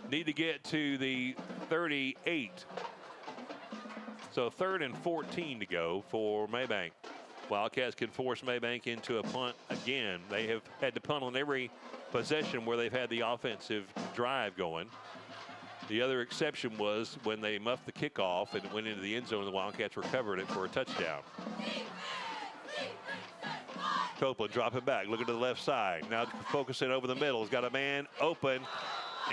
Need to get to the 38. So 3rd and 14 to go for Maybank. Wildcats can force Maybank into a punt again. They have had to punt on every possession where they've had the offensive drive going. The other exception was when they muffed the kickoff and went into the end zone, and the Wildcats recovered it for a touchdown. Copeland dropping back, looking to the left side. Now focusing over the middle. He's got a man open,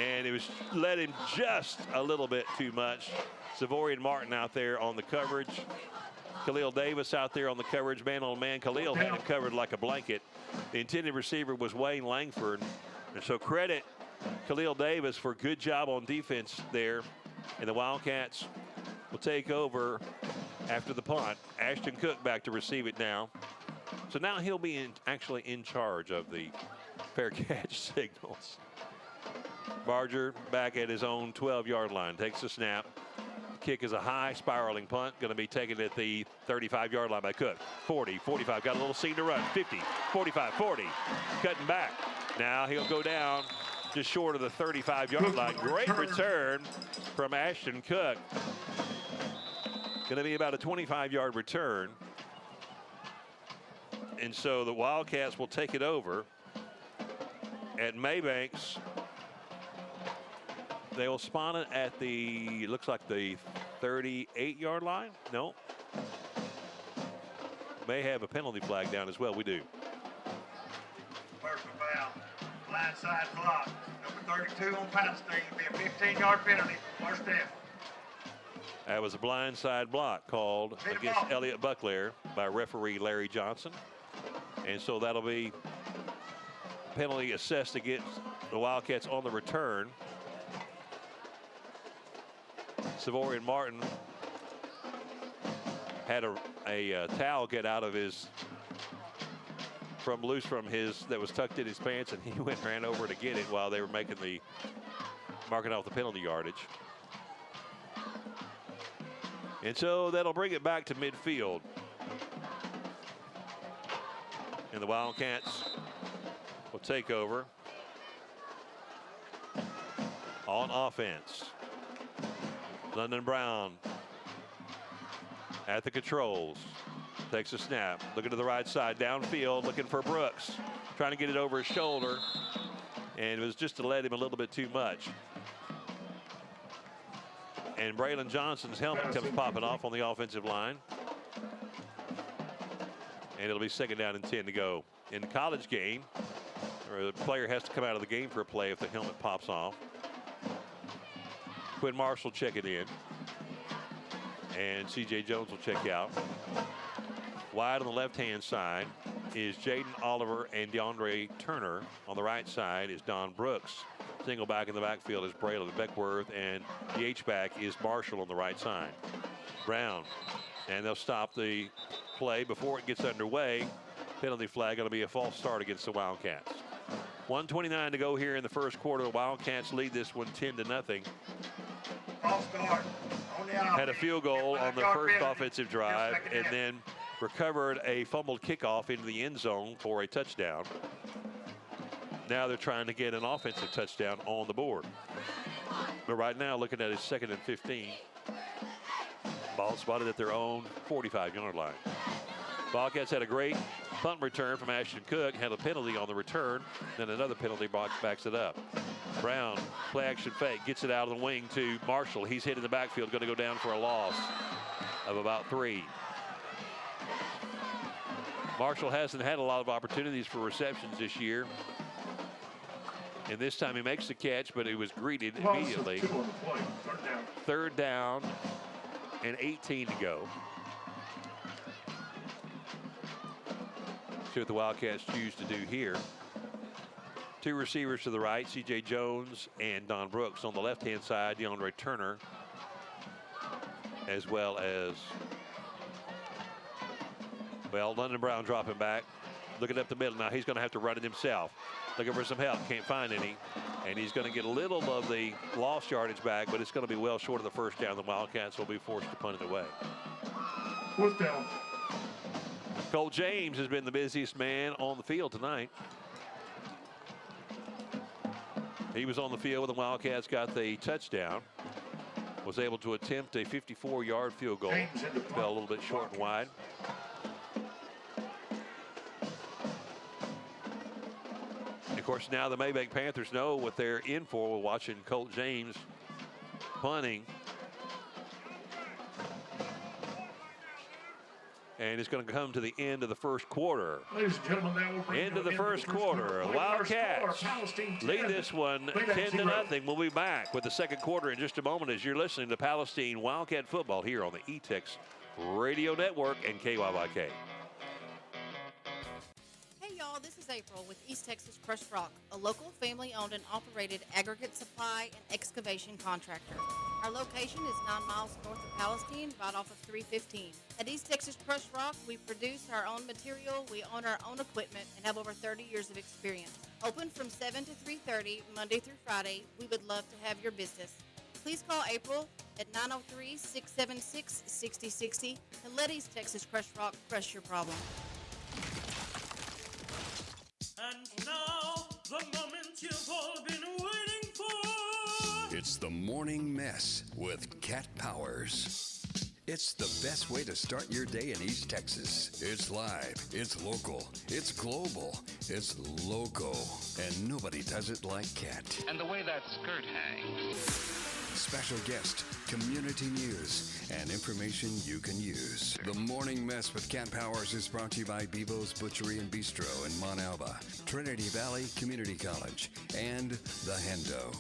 and it was led him just a little bit too much. Savorian Martin out there on the coverage. Khalil Davis out there on the coverage, man on man. Khalil had him covered like a blanket. The intended receiver was Wayne Langford. And so credit Khalil Davis for a good job on defense there. And the Wildcats will take over after the punt. Ashton Cook back to receive it now. So now he'll be actually in charge of the fair catch signals. Barger back at his own 12-yard line, takes a snap. Kick is a high spiraling punt, going to be taken at the 35-yard line by Cook. 40, 45, got a little seam to run. 50, 45, 40, cutting back. Now he'll go down just short of the 35-yard line. Great return from Ashton Cook. Going to be about a 25-yard return. And so the Wildcats will take it over at Maybank's. They will spawn it at the, looks like the 38-yard line. No. May have a penalty flag down as well. We do.
Personal foul. Blindside block. Number 32 on Palestine. It'll be a 15-yard penalty. First down.
That was a blindside block called against Elliott Buckler by referee Larry Johnson. And so that'll be penalty assessed against the Wildcats on the return. Savorian Martin had a towel get out of his, loose from his, that was tucked in his pants, and he ran over to get it while they were marking off the penalty yardage. And so that'll bring it back to midfield. And the Wildcats will take over on offense. London Brown at the controls. Takes a snap. Looking to the right side. Downfield. Looking for Brooks. Trying to get it over his shoulder. And it was just to let him a little bit too much. And Braylon Johnson's helmet comes popping off on the offensive line. And it'll be 2nd down and 10 to go. In the college game, or the player has to come out of the game for a play if the helmet pops off. Quinn Marshall checking in. And C.J. Jones will check out. Wide on the left-hand side is Jaden Oliver and DeAndre Turner. On the right side is Don Brooks. Single back in the backfield is Braylon Beckworth, and the H-back is Marshall on the right side. Brown, and they'll stop the play before it gets underway. Penalty flag going to be a false start against the Wildcats. 1:29 to go here in the first quarter. The Wildcats lead this one 10-0. Had a field goal on the first offensive drive and then recovered a fumbled kickoff into the end zone for a touchdown. Now they're trying to get an offensive touchdown on the board. But right now, looking at his 2nd and 15. Ball spotted at their own 45-yard line. Wildcats had a great punt return from Ashton Cook, had a penalty on the return, then another penalty box backs it up. Brown, play action fake, gets it out of the wing to Marshall. He's hit in the backfield, going to go down for a loss of about 3. Marshall hasn't had a lot of opportunities for receptions this year. And this time he makes the catch, but he was greeted immediately. 3rd down and 18 to go. See what the Wildcats choose to do here. 2 receivers to the right, C.J. Jones and Don Brooks. On the left-hand side, DeAndre Turner, as well as Well, London Brown dropping back, looking up the middle. Now he's going to have to run it himself. Looking for some help, can't find any. And he's going to get a little of the lost yardage back, but it's going to be well short of the first down. The Wildcats will be forced to punt it away.
Fourth down.
Colt James has been the busiest man on the field tonight. He was on the field when the Wildcats got the touchdown. Was able to attempt a 54-yard field goal. Fell a little bit short and wide. Of course, now the Maybank Panthers know what they're in for. We're watching Colt James punting. And it's going to come to the end of the first quarter.
Ladies and gentlemen, now we'll bring
End of the first quarter. The Wildcats lead this one 10-0. We'll be back with the second quarter in just a moment as you're listening to Palestine Wildcat football here on the E-Tex Radio Network and KYYK.
Hey y'all, this is April with East Texas Crushed Rock, a local family-owned and operated aggregate supply and excavation contractor. Our location is 9 miles north of Palestine, right off of 315. At East Texas Crushed Rock, we produce our own material, we own our own equipment, and have over 30 years of experience. Open from 7 to 3:30, Monday through Friday. We would love to have your business. Please call April at 903-676-6060 and let East Texas Crushed Rock crush your problem.
And now, the moment you've all been waiting for.
It's the Morning Mess with Cat Powers. It's the best way to start your day in East Texas. It's live, it's local, it's global, it's loco, and nobody does it like Cat.
And the way that skirt hangs.
Special guest, community news, and information you can use. The Morning Mess with Cat Powers is brought to you by Bevo's Butchery and Bistro in Mont Alba, Trinity Valley Community College, and The Hendo.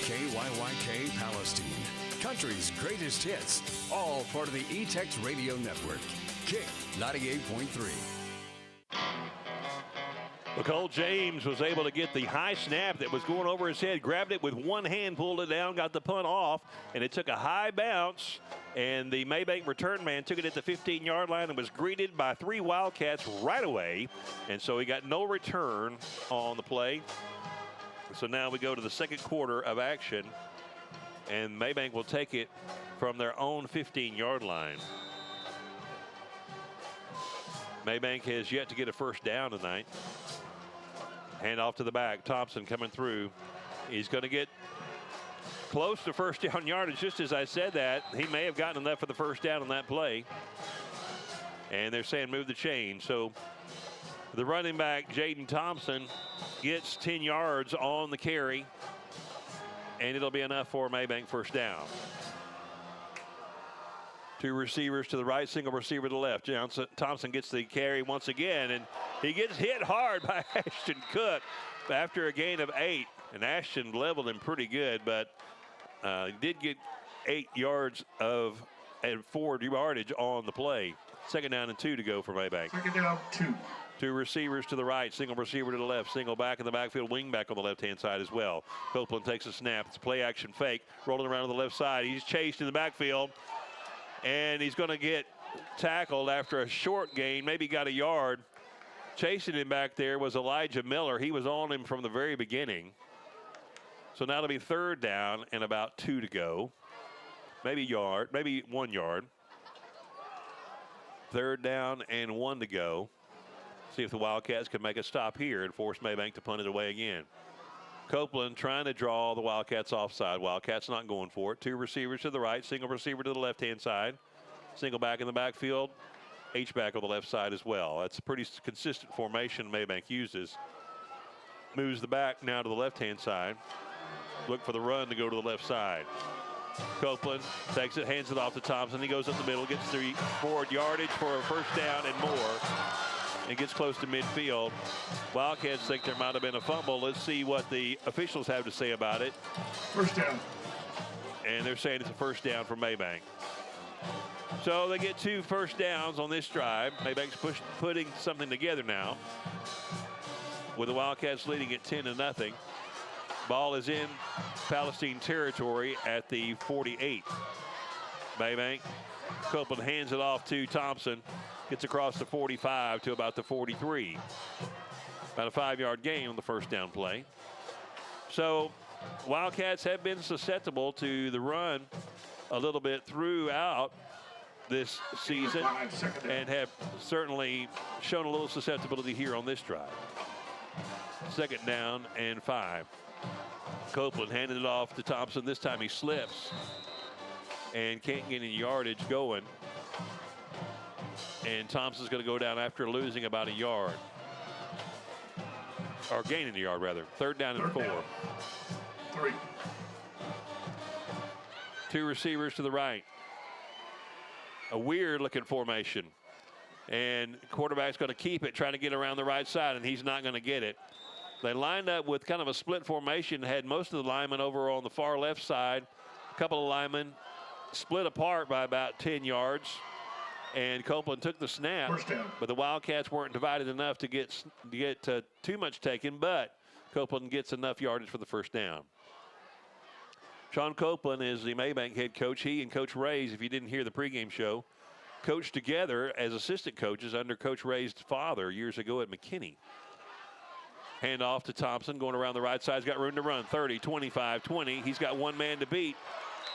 KYYK Palestine, country's greatest hits, all part of the E-Tex Radio Network. Kick 98.3.
Colt James was able to get the high snap that was going over his head, grabbed it with one hand, pulled it down, got the punt off, and it took a high bounce, and the Maybank return man took it at the 15-yard line and was greeted by 3 Wildcats right away, and so he got no return on the play. So now we go to the second quarter of action, and Maybank will take it from their own 15-yard line. Maybank has yet to get a first down tonight. Hand off to the back. Thompson coming through. He's going to get close to first down yardage. Just as I said that, he may have gotten enough for the first down on that play. And they're saying move the chain. So the running back, Jaden Thompson, gets 10 yards on the carry. And it'll be enough for Maybank first down. 2 receivers to the right, single receiver to the left. Thompson gets the carry once again, and he gets hit hard by Ashton Cook after a gain of 8. And Ashton leveled him pretty good, but he did get 8 yards of and 4 yardage on the play. Second down and 2 to go for Maybank.
Second down, 2.
2 receivers to the right, single receiver to the left, single back in the backfield, wing back on the left-hand side as well. Copeland takes a snap. It's a play action fake, rolling around on the left side. He's chased in the backfield. And he's going to get tackled after a short gain, maybe got a yard. Chasing him back there was Elijah Miller. He was on him from the very beginning. So now it'll be third down and about 2 to go. Maybe 1 yard. Third down and 1 to go. See if the Wildcats can make a stop here and force Maybank to punt it away again. Copeland trying to draw the Wildcats offside. Wildcats not going for it. 2 receivers to the right, single receiver to the left-hand side. Single back in the backfield. H-back on the left side as well. That's a pretty consistent formation Maybank uses. Moves the back now to the left-hand side. Look for the run to go to the left side. Copeland takes it, hands it off to Thompson. He goes up the middle, gets 3 forward yardage for a first down and more. And gets close to midfield. Wildcats think there might have been a fumble. Let's see what the officials have to say about it.
First down.
And they're saying it's a first down for Maybank. So they get 2 first downs on this drive. Maybank's putting something together now, with the Wildcats leading at 10-0. Ball is in Palestine territory at the 48. Maybank. Copeland hands it off to Thompson. Gets across the 45 to about the 43. About a 5-yard gain on the first down play. So Wildcats have been susceptible to the run a little bit throughout this season and have certainly shown a little susceptibility here on this drive. 2nd down and 5. Copeland handed it off to Thompson. This time he slips and can't get any yardage going. And Thompson's going to go down after losing about a yard. Or gaining a yard, rather. 3rd down and 4.
3.
2 receivers to the right. A weird-looking formation. And quarterback's going to keep it, trying to get around the right side, and he's not going to get it. They lined up with kind of a split formation, had most of the linemen over on the far left side. A couple of linemen split apart by about 10 yards. And Copeland took the snap, but the Wildcats weren't divided enough to get too much taken, but Copeland gets enough yardage for the first down. Sean Copeland is the Maybank head coach. He and Coach Ray's, if you didn't hear the pregame show, coached together as assistant coaches under Coach Ray's father years ago at McKinney. Hand off to Thompson, going around the right side. He's got room to run, 30, 25, 20. He's got one man to beat,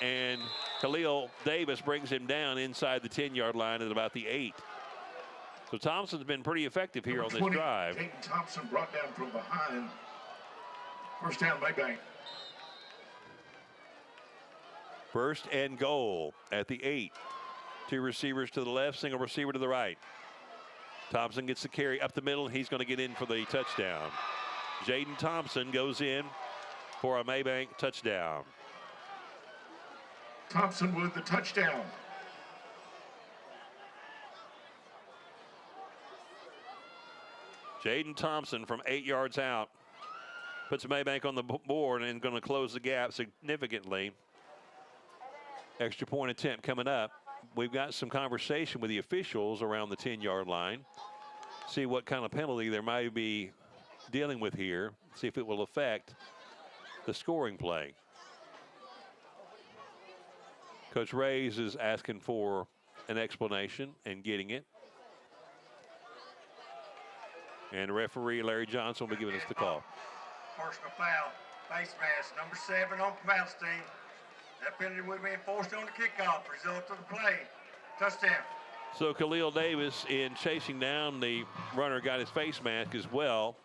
and Khalil Davis brings him down inside the 10-yard line at about the 8. So Thompson's been pretty effective here on this drive.
Caden Thompson brought down from behind. First down, Maybank.
1st and goal at the 8. 2 receivers to the left, single receiver to the right. Thompson gets the carry up the middle. He's going to get in for the touchdown. Jaden Thompson goes in for a Maybank touchdown.
Thompson with the touchdown.
Jaden Thompson from 8 yards out puts Maybank on the board and going to close the gap significantly. Extra point attempt coming up. We've got some conversation with the officials around the 10-yard line. See what kind of penalty there might be dealing with here. See if it will affect the scoring play. Coach Ray's is asking for an explanation and getting it. And referee Larry Johnson will be giving us the call.
Personal foul, face mask, number 7 on Palestine. That penalty would be enforced on the kickoff. Result of the play, touchdown.
So Khalil Davis, in chasing down the runner, got his face mask as well.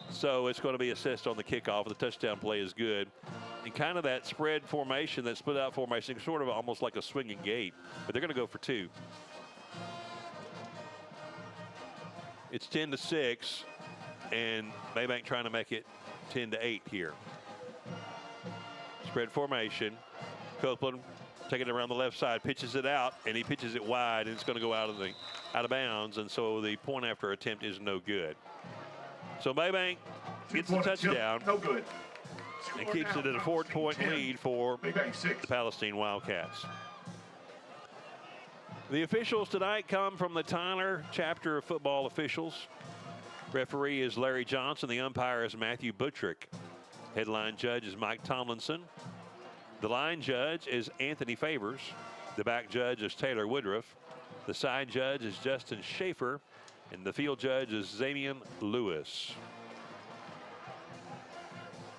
So it's going to be assessed on the kickoff. The touchdown play is good. And kind of that spread formation, that split out formation, sort of almost like a swinging gate. But they're going to go for 2. It's 10-6, and Maybank trying to make it 10-8 here. Spread formation. Copeland taking it around the left side, pitches it out, and he pitches it wide, and it's going to go out of bounds, and so the point after attempt is no good. So Maybank gets the touchdown.
No good.
And keeps it at a 4-point lead for the Palestine Wildcats. The officials tonight come from the Tyler chapter of football officials. Referee is Larry Johnson. The umpire is Matthew Buttrick. Headline judge is Mike Tomlinson. The line judge is Anthony Favors. The back judge is Taylor Woodruff. The side judge is Justin Schaefer. And the field judge is Zamian Lewis.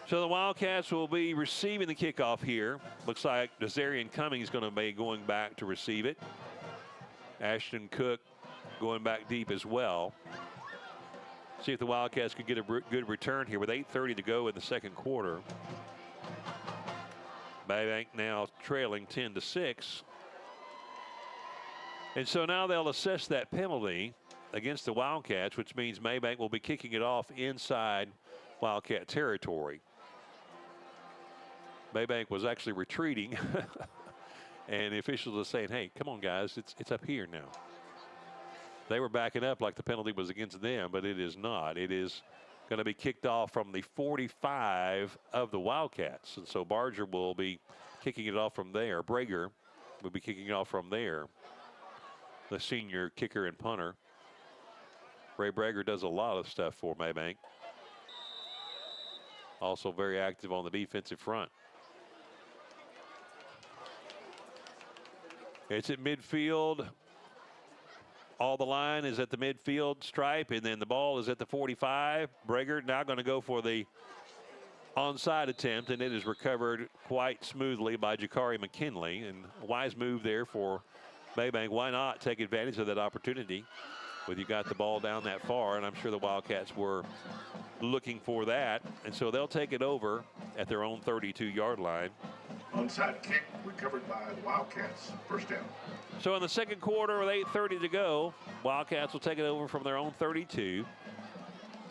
So the Wildcats will be receiving the kickoff here. Looks like Desarian Cummings is going to be going back to receive it. Ashton Cook going back deep as well. See if the Wildcats could get a good return here with 8:30 to go in the second quarter. Maybank now trailing 10-6. And so now they'll assess that penalty against the Wildcats, which means Maybank will be kicking it off inside Wildcat territory. Maybank was actually retreating, and the officials are saying, hey, come on, guys, it's up here now. They were backing up like the penalty was against them, but it is not. It is going to be kicked off from the 45 of the Wildcats. And so Barger will be kicking it off from there. Brager will be kicking it off from there. The senior kicker and punter. Ray Brager does a lot of stuff for Maybank. Also very active on the defensive front. It's at midfield. All the line is at the midfield stripe, and then the ball is at the 45. Braeger now going to go for the onside attempt, and it is recovered quite smoothly by Jakari McKinley. And a wise move there for Maybank. Why not take advantage of that opportunity when you got the ball down that far? And I'm sure the Wildcats were looking for that. And so they'll take it over at their own 32-yard line.
Onside kick recovered by the Wildcats. First down.
So in the second quarter with 8:30 to go, Wildcats will take it over from their own 32.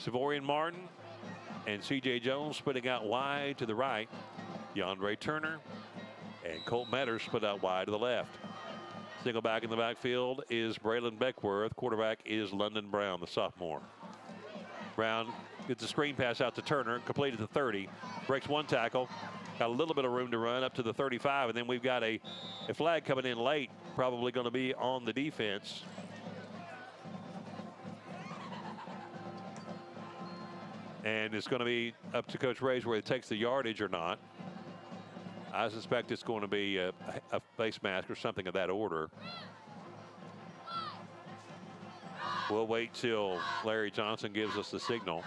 Savorian Martin and C.J. Jones splitting out wide to the right. DeAndre Turner and Colt Metters split out wide to the left. Single back in the backfield is Braylon Beckworth. Quarterback is London Brown, the sophomore. Brown gets a screen pass out to Turner, completed to 30. Breaks one tackle. Got a little bit of room to run up to the 35, and then we've got a flag coming in late, probably going to be on the defense. And it's going to be up to Coach Ray's where he takes the yardage or not. I suspect it's going to be a face mask or something of that order. We'll wait till Larry Johnson gives us the signal.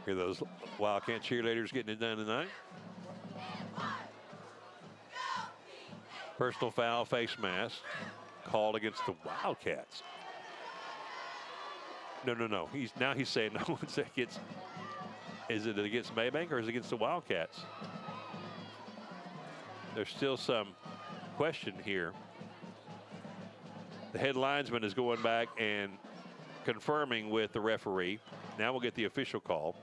Hear those Wildcat cheerleaders getting it done tonight. Personal foul, face mask called against the Wildcats. No. He's saying no. It's against. Is it against Maybank or is it against the Wildcats? There's still some question here. The head linesman is going back and confirming with the referee. Now we'll get the official call.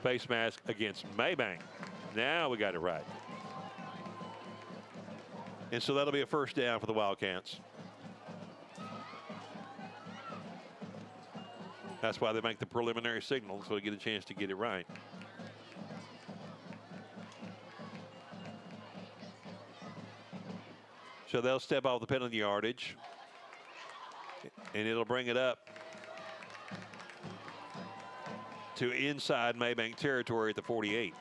Face mask against Maybank. Now we got it right. And so that'll be a first down for the Wildcats. That's why they make the preliminary signal, so we get a chance to get it right. So they'll step off the penalty yardage, and it'll bring it up to inside Maybank territory at the 48.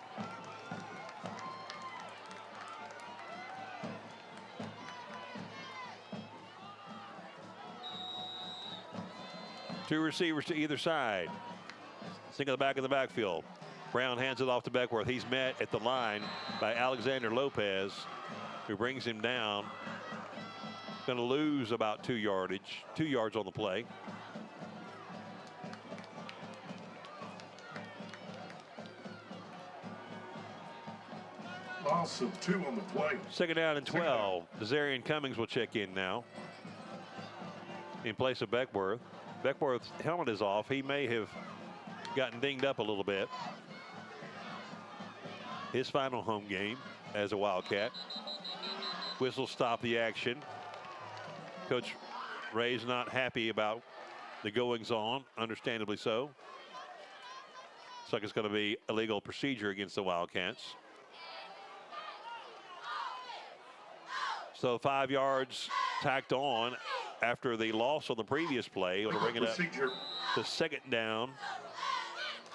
Two receivers to either side. Single the back of the backfield. Brown hands it off to Beckworth. He's met at the line by Alexander Lopez, who brings him down. Going to lose about 2 yards on the play.
Loss of 2 on the play.
Second down and 12. Desarian Cummings will check in now in place of Beckworth. Beckworth's helmet is off. He may have gotten dinged up a little bit. His final home game as a Wildcat. Whistle stop the action. Coach Ray's not happy about the goings on, understandably so. Looks like it's going to be illegal procedure against the Wildcats. So 5 yards tacked on after the loss on the previous play. It'll bring it up to second down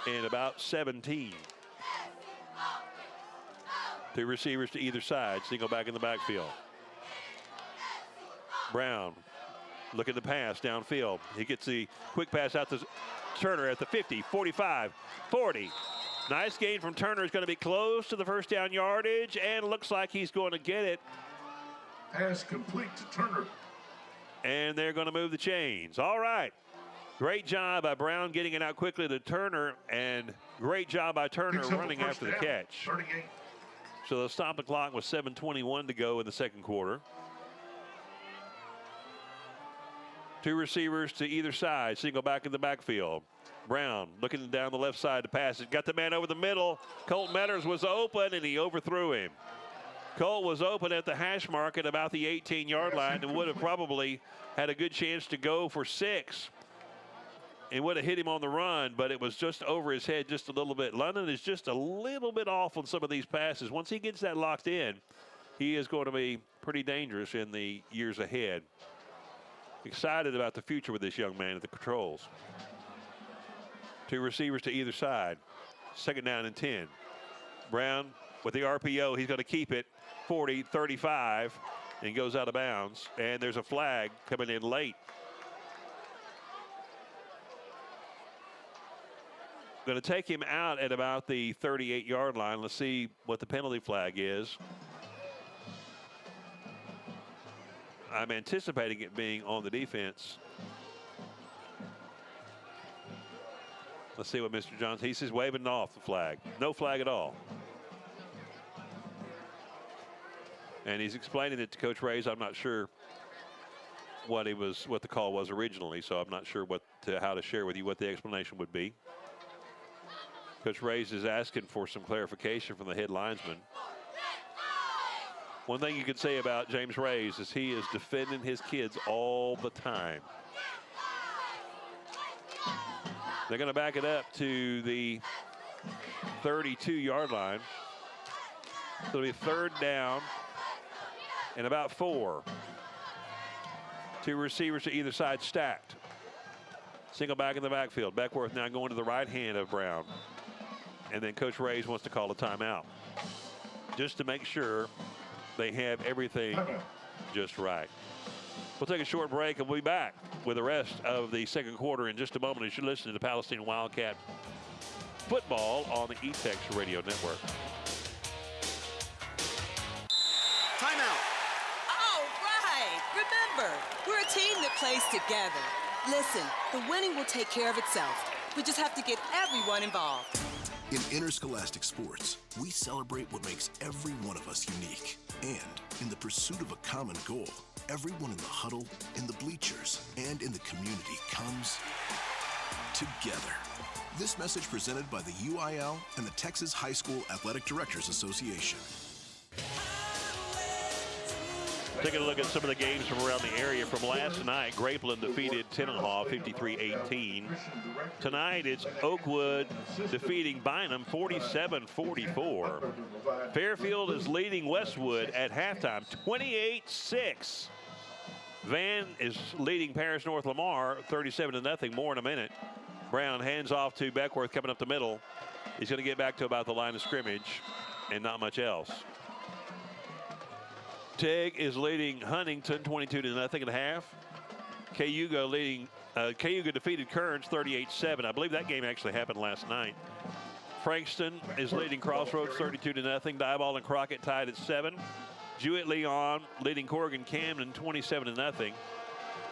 and about 17. Two receivers to either side. Single back in the backfield. Brown looking to pass downfield. He gets the quick pass out to Turner at the 50, 45, 40. Nice gain from Turner. Is going to be close to the first down yardage, and looks like he's going to get it.
Pass complete to Turner.
And they're going to move the chains. All right. Great job by Brown getting it out quickly to Turner, and great job by Turner running after the catch.
38.
So they'll stop the clock with 7:21 to go in the second quarter. Two receivers to either side. Single back in the backfield. Brown looking down the left side to pass it. Got the man over the middle. Colt Metters was open, and he overthrew him. Colt was open at the hash mark at about the 18-yard line and would have probably had a good chance to go for 6. And would have hit him on the run, but it was just over his head just a little bit. London is just a little bit off on some of these passes. Once he gets that locked in, he is going to be pretty dangerous in the years ahead. excited about the future with this young man at the controls. 2 receivers to either side. 2nd down and 10. Brown with the RPO. He's going to keep it 40, 35, and goes out of bounds. And there's a flag coming in late. Going to take him out at about the 38-yard line. Let's see what the penalty flag is. I'm anticipating it being on the defense. Let's see what Mr. Johnson, he says waving off the flag. No flag at all. And he's explaining it to Coach Ray's. I'm not sure what the call was originally, so I'm not sure how to share with you what the explanation would be. Coach Ray's is asking for some clarification from the head linesman. One thing you could say about James Ray's is he is defending his kids all the time. They're going to back it up to the 32-yard line. So it'll be 3rd down and about 4. 2 receivers to either side stacked. Single back in the backfield. Beckworth now going to the right hand of Brown. And then Coach Ray's wants to call a timeout just to make sure they have everything just right. We'll take a short break and we'll be back with the rest of the second quarter in just a moment as you listen to the Palestine Wildcat football on the E-Tex Radio Network.
Timeout.
All right. Remember, we're a team that plays together. Listen, the winning will take care of itself. We just have to get everyone involved.
In interscholastic sports, we celebrate what makes every one of us unique. And in the pursuit of a common goal, everyone in the huddle, in the bleachers, and in the community comes together. This message presented by the UIL and the Texas High School Athletic Directors Association.
Taking a look at some of the games from around the area from last night. Grapeland defeated Tenenhaw 53-18. Tonight it's Oakwood defeating Bynum 47-44. Fairfield is leading Westwood at halftime 28-6. Van is leading Paris North Lamar 37-0. More in a minute. Brown hands off to Beckworth coming up the middle. He's going to get back to about the line of scrimmage and not much else. Tig is leading Huntington 22-0 at half. Cayuga defeated Kearns 38-7. I believe that game actually happened last night. Frankston is leading Crossroads 32-0. Diboll and Crockett tied at 7. Jewett-Leon leading Corrigan Camden 27-0.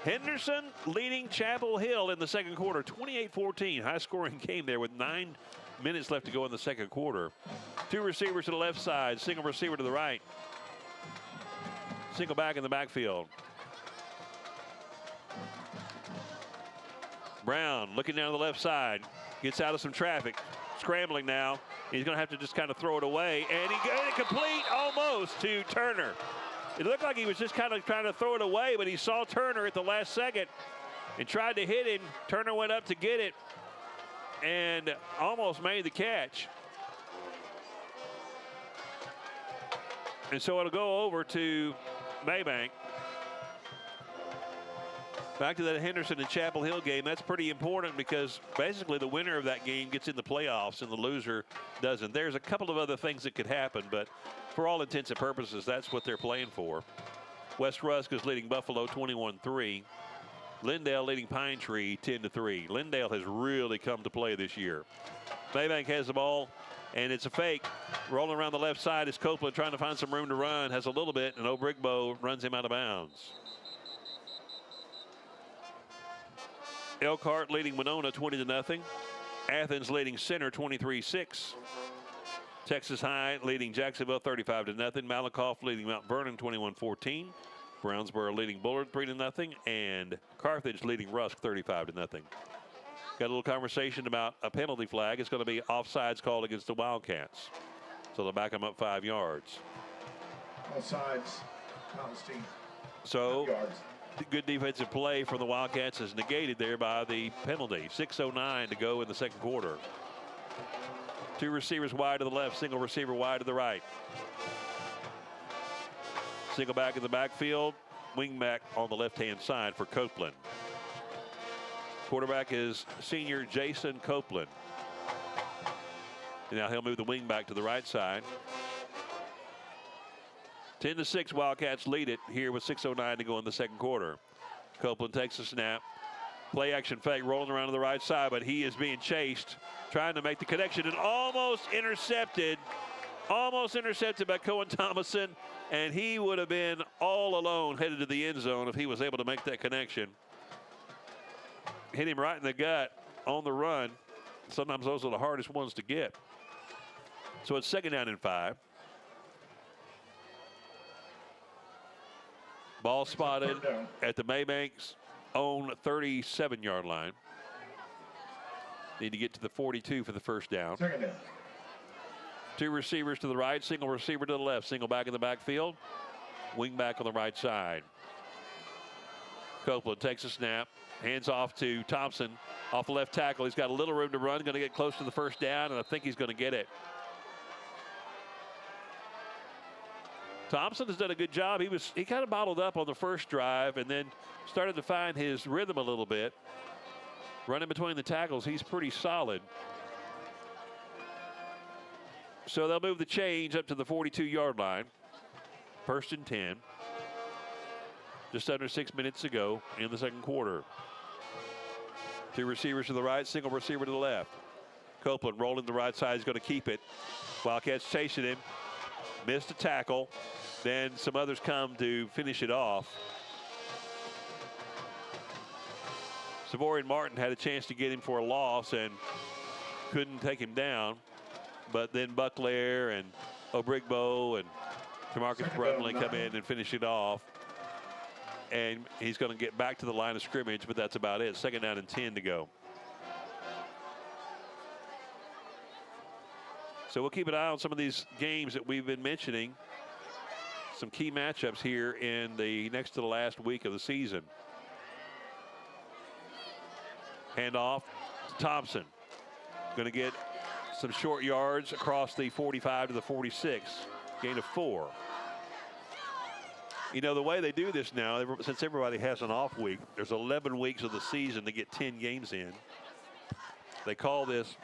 Henderson leading Chapel Hill in the second quarter 28-14. High scoring game there with 9 minutes left to go in the second quarter. 2 receivers to the left side, single receiver to the right. Single back in the backfield. Brown looking down the left side. Gets out of some traffic. Scrambling now. He's going to have to just kind of throw it away. And he got it complete almost to Turner. It looked like he was just kind of trying to throw it away, but he saw Turner at the last second and tried to hit him. Turner went up to get it and almost made the catch. And so it'll go over to Maybank. Back to that Henderson and Chapel Hill game. That's pretty important because basically the winner of that game gets in the playoffs and the loser doesn't. There's a couple of other things that could happen, but for all intents and purposes, that's what they're playing for. West Rusk is leading Buffalo 21-3. Lindale leading Pine Tree 10-3. Lindale has really come to play this year. Maybank has the ball, and it's a fake. Rolling around the left side is Copeland trying to find some room to run. Has a little bit, and Obrigbo runs him out of bounds. Elkhart leading Winona 20-0. Athens leading Center 23-6. Texas High leading Jacksonville 35-0. Malakoff leading Mount Vernon 21-14. Brownsboro leading Bullard 3-0. And Carthage leading Rusk 35-0. Got a little conversation about a penalty flag. It's going to be offsides called against the Wildcats. So they'll back them up 5 yards.
Offsides, Palestine.
So good defensive play from the Wildcats is negated there by the penalty. 6:09 to go in the second quarter. 2 receivers wide to the left, single receiver wide to the right. Single back in the backfield. wingback on the left-hand side for Copeland. Quarterback is senior Jason Copeland. And now he'll move the wingback to the right side. 10-6, Wildcats lead it here with 6:09 to go in the second quarter. Copeland takes a snap. Play action fake, rolling around to the right side, but he is being chased, trying to make the connection, and almost intercepted by Cohen Thomason, and he would have been all alone headed to the end zone if he was able to make that connection. Hit him right in the gut on the run. Sometimes those are the hardest ones to get. So it's 2nd down and 5. Ball spotted at the Maybank's own 37-yard line. Need to get to the 42 for the first down.
2nd down.
2 receivers to the right, single receiver to the left, single back in the backfield, wing back on the right side. Copeland takes a snap, hands off to Thompson off the left tackle. He's got a little room to run, going to get close to the first down, and I think he's going to get it. Thompson has done a good job. He kind of bottled up on the first drive and then started to find his rhythm a little bit. Running between the tackles, he's pretty solid. So they'll move the change up to the 42-yard line. 1st and 10. Just under 6 minutes to go in the second quarter. 2 receivers to the right, single receiver to the left. Copeland rolling the right side, is going to keep it. Wildcats chasing him. Missed a tackle. Then some others come to finish it off. Savorian Martin had a chance to get him for a loss and couldn't take him down. But then Bucklair and Obrigbo and Tamarcus Brumley come in and finish it off. And he's going to get back to the line of scrimmage, but that's about it. 2nd down and 10 to go. So we'll keep an eye on some of these games that we've been mentioning. Some key matchups here in the next to the last week of the season. Handoff to Thompson. Going to get some short yards across the 45 to the 46. Gain of 4. You know, the way they do this now, since everybody has an off week, there's 11 weeks of the season to get 10 games in. They call this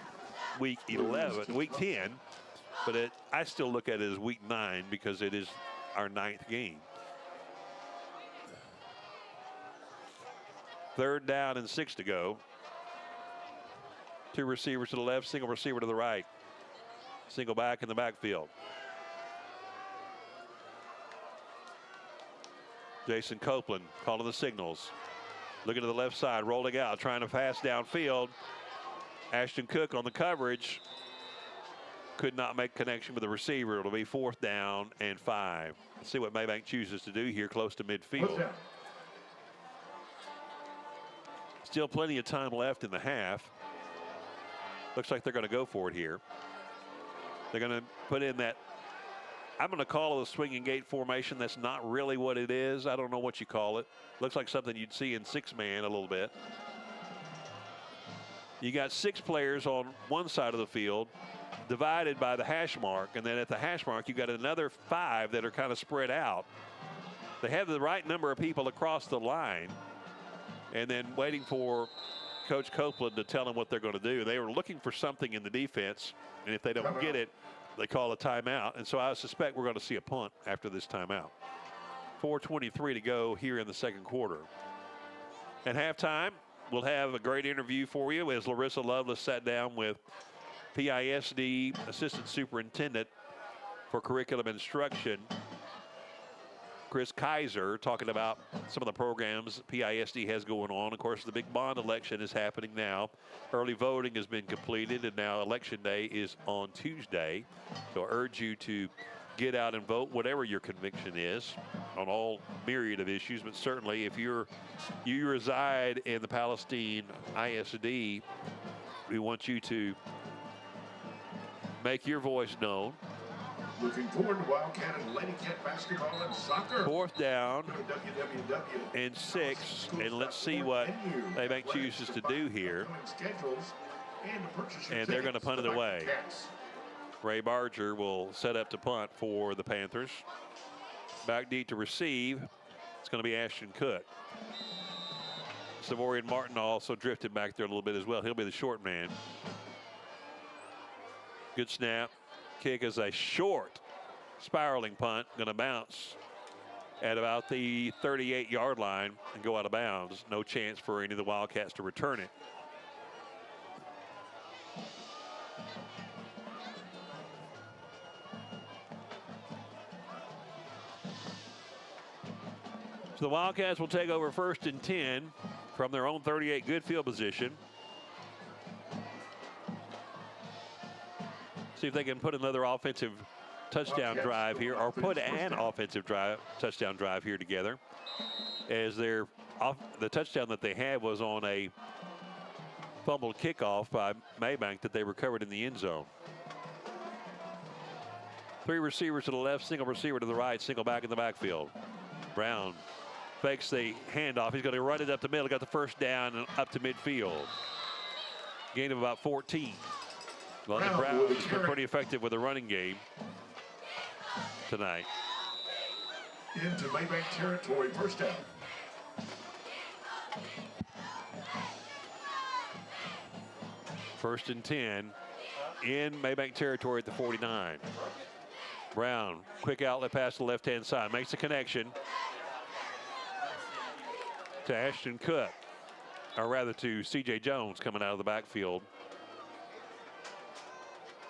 week 11, week 10, but I still look at it as week 9 because it is our 9th game. 3rd down and 6 to go. 2 receivers to the left, single receiver to the right. Single back in the backfield. Jason Copeland calling the signals. Looking to the left side, rolling out, trying to pass downfield. Ashton Cook on the coverage. Could not make connection with the receiver. It'll be 4th down and 5. Let's see what Maybank chooses to do here close to midfield. Still plenty of time left in the half. Looks like they're going to go for it here. They're going to put in that, I'm going to call it a swinging gate formation. That's not really what it is. I don't know what you call it. Looks like something you'd see in 6-man a little bit. You got 6 players on one side of the field, divided by the hash mark, and then at the hash mark, you got another 5 that are kind of spread out. They have the right number of people across the line, and then waiting for Coach Copeland to tell them what they're going to do. They were looking for something in the defense, and if they don't get it, they call a timeout. And so I suspect we're going to see a punt after this timeout. 4:23 to go here in the second quarter. At halftime, we'll have a great interview for you as Larissa Lovelace sat down with PISD Assistant Superintendent for Curriculum Instruction, Chris Kaiser, talking about some of the programs PISD has going on. Of course, the big bond election is happening now. Early voting has been completed, and now Election Day is on Tuesday. So I urge you to get out and vote, whatever your conviction is, on all myriad of issues. But certainly, if you reside in the Palestine ISD, we want you to make your voice known.
Looking forward to Wildcat and Lady Cat basketball and soccer.
4th down and 6, and let's see what Maybank chooses to do here. And they're going to punt it away. Ray Barger will set up to punt for the Panthers. Back deep to receive It's going to be Ashton Cook. Savorian Martin also drifted back there a little bit as well. He'll be the short man. Good snap. Kick is a short spiraling punt. Going to bounce at about the 38-yard line and go out of bounds. No chance for any of the Wildcats to return it. So the Wildcats will take over 1st and 10 from their own 38, good field position. See if they can put another offensive touchdown drive here, or put an offensive touchdown drive here together, as the touchdown that they had was on a fumbled kickoff by Maybank that they recovered in the end zone. 3 receivers to the left, single receiver to the right, single back in the backfield. Brown fakes the handoff. He's going to run it up the middle. Got the first down and up to midfield. Gain of about 14. London Brown has been pretty effective with the running game tonight.
Into Maybank territory, first down.
First and 10 in Maybank territory at the 49. Brown, quick outlet pass to the left-hand side. Makes the connection to Ashton Cook, or rather to C.J. Jones coming out of the backfield.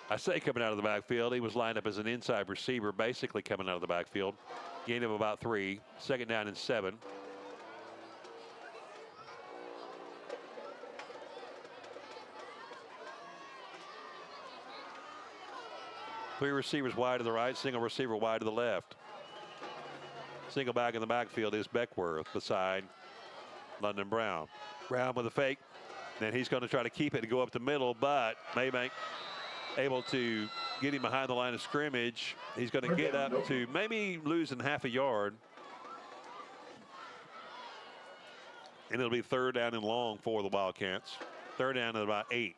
I say coming out of the backfield. He was lined up as an inside receiver, basically coming out of the backfield. Gain of about 3. 2nd down and 7. Three receivers wide to the right, single receiver wide to the left. Single back in the backfield is Beckworth beside London Brown. Brown with a fake. Then he's going to try to keep it and go up the middle, but Maybank able to get him behind the line of scrimmage. He's going to get up to maybe losing half a yard. And it'll be 3rd down and long for the Wildcats. 3rd down at about 8.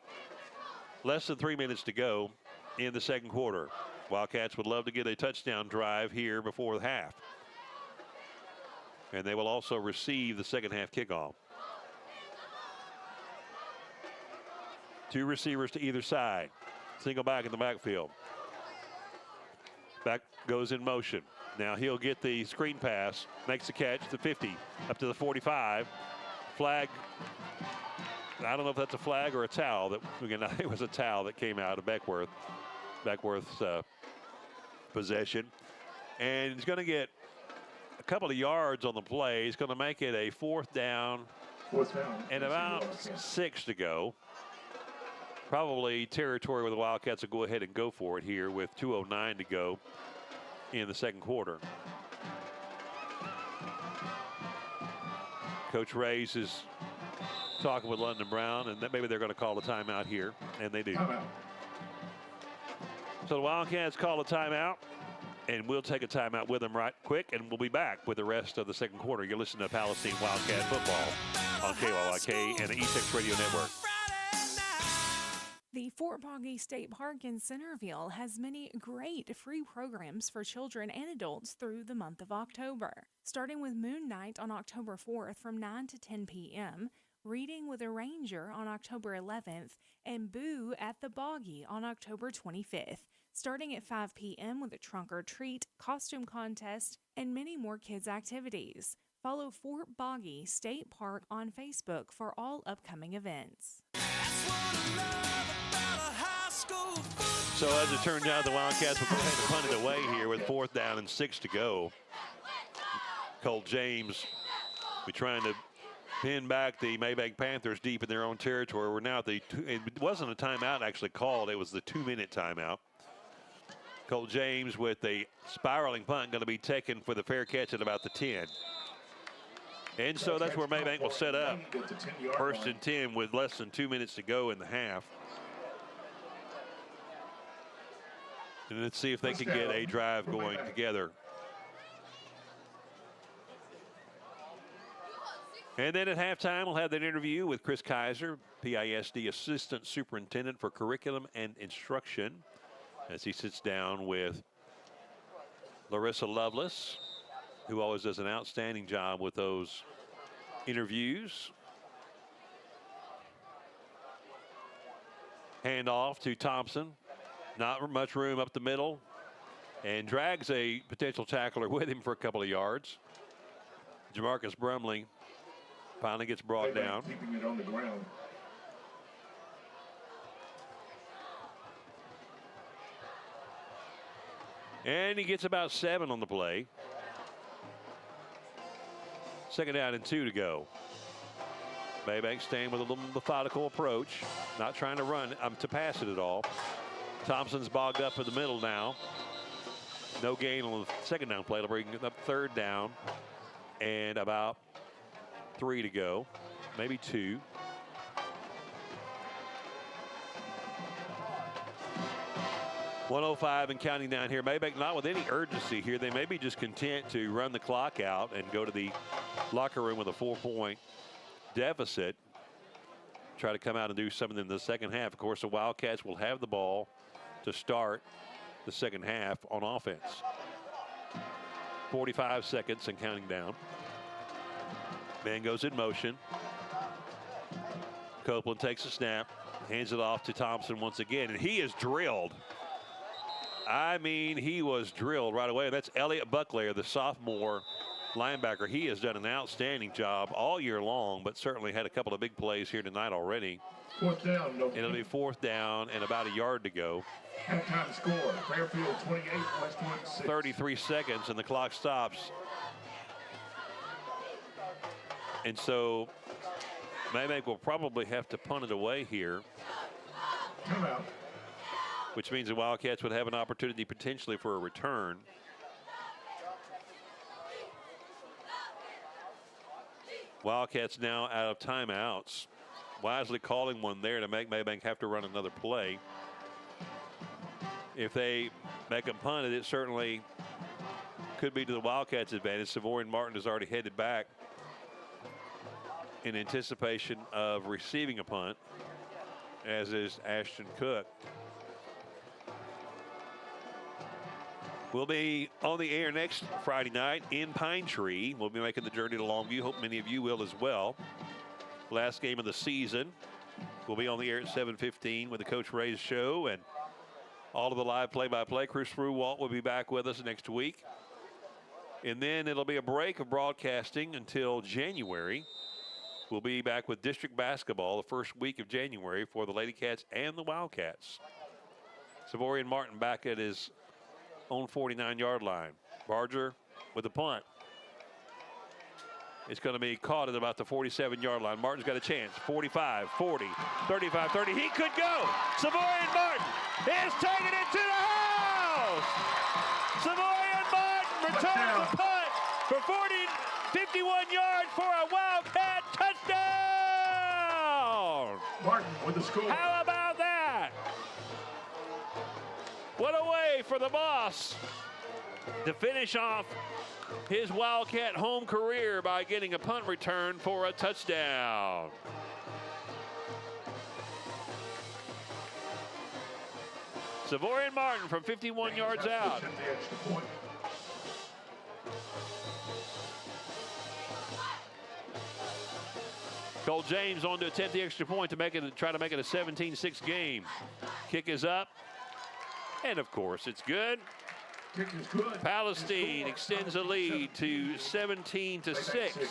Less than 3 minutes to go in the 2nd quarter. Wildcats would love to get a touchdown drive here before the half. And they will also receive the 2nd half kickoff. 2 receivers to either side. Single back in the backfield. Back goes in motion. Now he'll get the screen pass, makes the catch to 50, up to the 45. Flag. I don't know if that's a flag or a towel. It was a towel that came out of Beckworth's possession. And he's going to get a couple of yards on the play. He's going to make it a 4th down and about 6 to go. Probably territory where the Wildcats will go ahead and go for it here with 2:09 to go in the 2nd quarter. Coach Reyes is talking with London Brown, and maybe they're going to call a timeout here, and they do. So the Wildcats call a timeout, and we'll take a timeout with them right quick, and we'll be back with the rest of the 2nd quarter. You're listening to Palestine Wildcat football on KYYK and the E6 Radio Network.
The Fort Boggy State Park in Centerville has many great free programs for children and adults through the month of October. Starting with Moon Night on October 4th from 9 to 10 p.m., Reading with a Ranger on October 11th, and Boo at the Boggy on October 25th, starting at 5 p.m. with a trunk or treat, costume contest, and many more kids' activities. Follow Fort Boggy State Park on Facebook for all upcoming events.
So as it turned out, the Wildcats will go ahead and punt it away here with 4th down and 6 to go. Colt James be trying to pin back the Maybank Panthers deep in their own territory. We're now at it wasn't a timeout actually called. It was the 2-minute timeout. Colt James with a spiraling punt going to be taken for the fair catch at about the 10. And so that's where Maybank will set up. 1st and 10 with less than 2 minutes to go in the half. And let's see if they can get a drive going together. And then at halftime, we'll have that interview with Chris Kaiser, PISD Assistant Superintendent for Curriculum and Instruction, as he sits down with Larissa Lovelace who always does an outstanding job with those interviews. Hand off to Thompson. Not much room up the middle. And drags a potential tackler with him for a couple of yards. Jamarcus Brumley finally gets brought down.
Keeping it on the ground.
And he gets about 7 on the play. 2nd down and 2 to go. Maybank staying with a little methodical approach. Not trying to run, to pass it at all. Thompson's bogged up in the middle now. No gain on the 2nd down play. It'll bring up 3rd down and about 3 to go, maybe 2. .105 and counting down here. Maybank not with any urgency here. They may be just content to run the clock out and go to the locker room with a 4-point deficit. Try to come out and do something in the second half. Of course, the Wildcats will have the ball to start the second half on offense. 45 seconds and counting down. Man goes in motion. Copeland takes a snap, hands it off to Thompson once again, and he is drilled. I mean, he was drilled right away. That's Elliott Buckler, the sophomore linebacker. He has done an outstanding job all year long, but certainly had a couple of big plays here tonight already.
4th down. No.
It'll be 4th down and about a yard to go.
Halftime score, Fairfield 28, Westwood 6.
33 seconds and the clock stops. And so Maybank will probably have to punt it away here.
Timeout.
Which means the Wildcats would have an opportunity potentially for a return. Wildcats now out of timeouts. Wisely calling one there to make Maybank have to run another play. If they make a punt, it certainly could be to the Wildcats' advantage. Savorian Martin has already headed back in anticipation of receiving a punt, as is Ashton Cook. We'll be on the air next Friday night in Pine Tree. We'll be making the journey to Longview. Hope many of you will as well. Last game of the season. We'll be on the air at 7:15 with the Coach Ray's show and all of the live play-by-play. Chris Fruwalt will be back with us next week. And then it'll be a break of broadcasting until January. We'll be back with district basketball the first week of January for the Lady Cats and the Wildcats. Savorian Martin back at his own 49-yard line. Barger with the punt. It's going to be caught at about the 47-yard line. Martin's got a chance. 45, 40, 35, 30. He could go. Savorian Martin is taking it to the house. Savorian Martin returns the punt for 51 yards for a Wildcat touchdown.
Martin with the score.
How about that? What a way for the boss to finish off his Wildcat home career by getting a punt return for a touchdown. Savorian Martin from 51 yards out. Cole James on to attempt the extra point to try to make it a 17-6 game. Kick is up. And of course, it's good.
Kick is good.
Palestine extends the lead to 17-6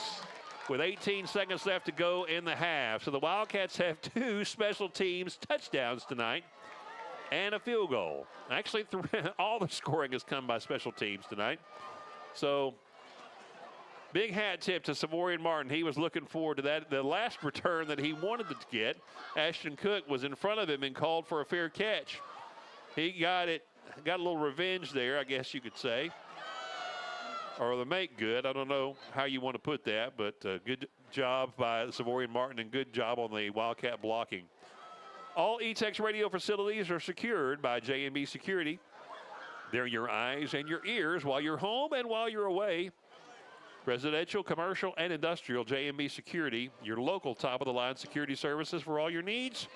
with 18 seconds left to go in the half. So the Wildcats have 2 special teams touchdowns tonight and a field goal. Actually, all the scoring has come by special teams tonight. So big hat tip to Savorian Martin. He was looking forward to that. The last return that he wanted to get, Ashton Cook was in front of him and called for a fair catch. He got a little revenge there, I guess you could say. Or the make good. I don't know how you want to put that, but good job by Savorian Martin and good job on the Wildcat blocking. All E-Tex radio facilities are secured by J&B Security. They're your eyes and your ears while you're home and while you're away. Residential, commercial, and industrial, J&B Security, your local top-of-the-line security services for all your needs.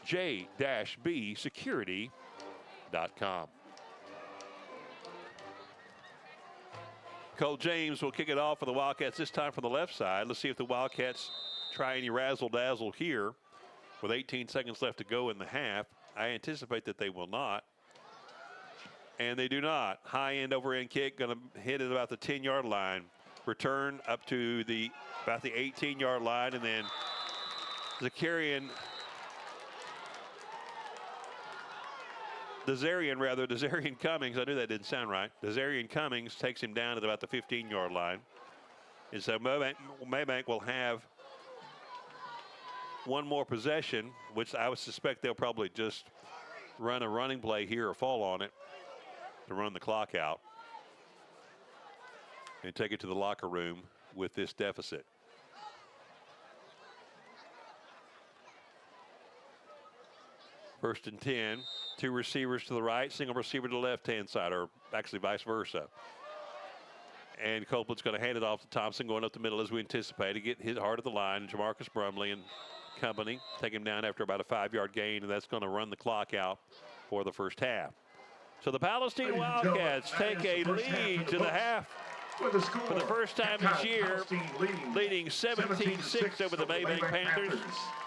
J-B-Security.com. Cole James will kick it off for the Wildcats, this time from the left side. Let's see if the Wildcats try any razzle-dazzle here with 18 seconds left to go in the half. I anticipate that they will not. And they do not. High end over end kick, going to hit at about the 10-yard line. Return up to about the 18-yard line, and then Desarian Cummings, I knew that didn't sound right. Desarian Cummings takes him down at about the 15-yard line. And so Maybank will have one more possession, which I would suspect they'll probably just run a running play here or fall on it to run the clock out and take it to the locker room with this deficit. First and 10, two receivers to the right, single receiver to the left-hand side, or actually vice versa. And Copeland's going to hand it off to Thompson, going up the middle as we anticipate. To get hit hard at the line, Jamarcus Brumley and company take him down after about a 5-yard gain, and that's going to run the clock out for the first half. So the Palestine Wildcats take a lead to the half for the first time this year, leading 17-6 over the Maybank Panthers.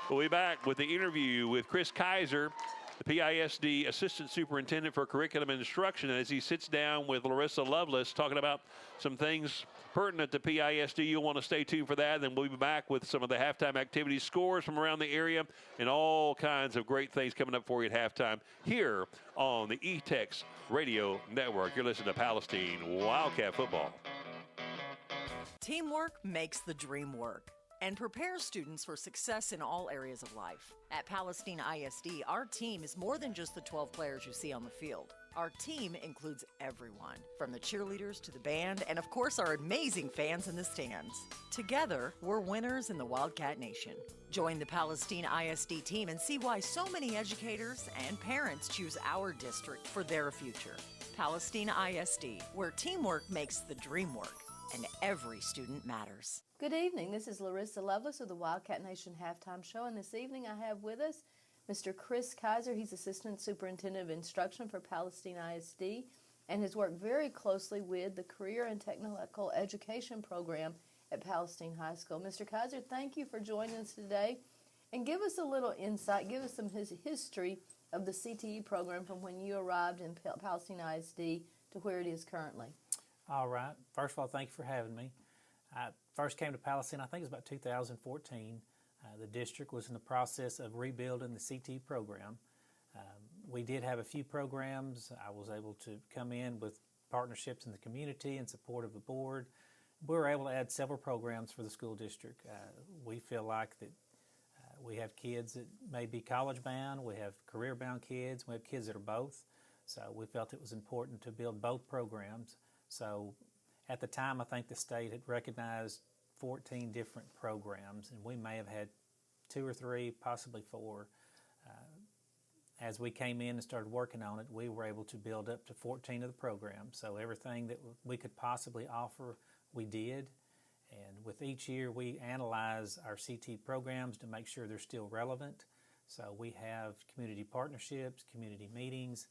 We'll be back with the interview with Chris Kaiser, the PISD Assistant Superintendent for Curriculum and Instruction, as he sits down with Larissa Lovelace talking about some things pertinent to PISD. You'll want to stay tuned for that. Then we'll be back with some of the halftime activity scores from around the area and all kinds of great things coming up for you at halftime here on the E-Tex Radio Network. You're listening to Palestine Wildcat Football.
Teamwork makes the dream work and prepares students for success in all areas of life. At Palestine ISD, our team is more than just the 12 players you see on the field. Our team includes everyone, from the cheerleaders to the band, and of course our amazing fans in the stands. Together, we're winners in the Wildcat Nation. Join the Palestine ISD team and see why so many educators and parents choose our district for their future. Palestine ISD, where teamwork makes the dream work, and every student matters.
Good evening. This is Larissa Lovelace of the Wildcat Nation Halftime Show, and this evening I have with us Mr. Chris Kaiser. He's Assistant Superintendent of Instruction for Palestine ISD and has worked very closely with the Career and Technical Education Program at Palestine High School. Mr. Kaiser, thank you for joining us today, and give us a little insight, give us some history of the CTE program from when you arrived in Palestine ISD to where it is currently.
All right. First of all, thank you for having me. I first came to Palestine, I think it was about 2014. The district was in the process of rebuilding the CTE program. We did have a few programs. I was able to come in with partnerships in the community and support of the board. We were able to add several programs for the school district. We feel like that we have kids that may be college-bound, we have career-bound kids, we have kids that are both. So we felt it was important to build both programs. So at the time, I think the state had recognized 14 different programs, and we may have had 2 or 3, possibly 4. As we came in and started working on it, we were able to build up to 14 of the programs. So everything that we could possibly offer, we did. And with each year, we analyze our CT programs to make sure they're still relevant. So we have community partnerships, community meetings,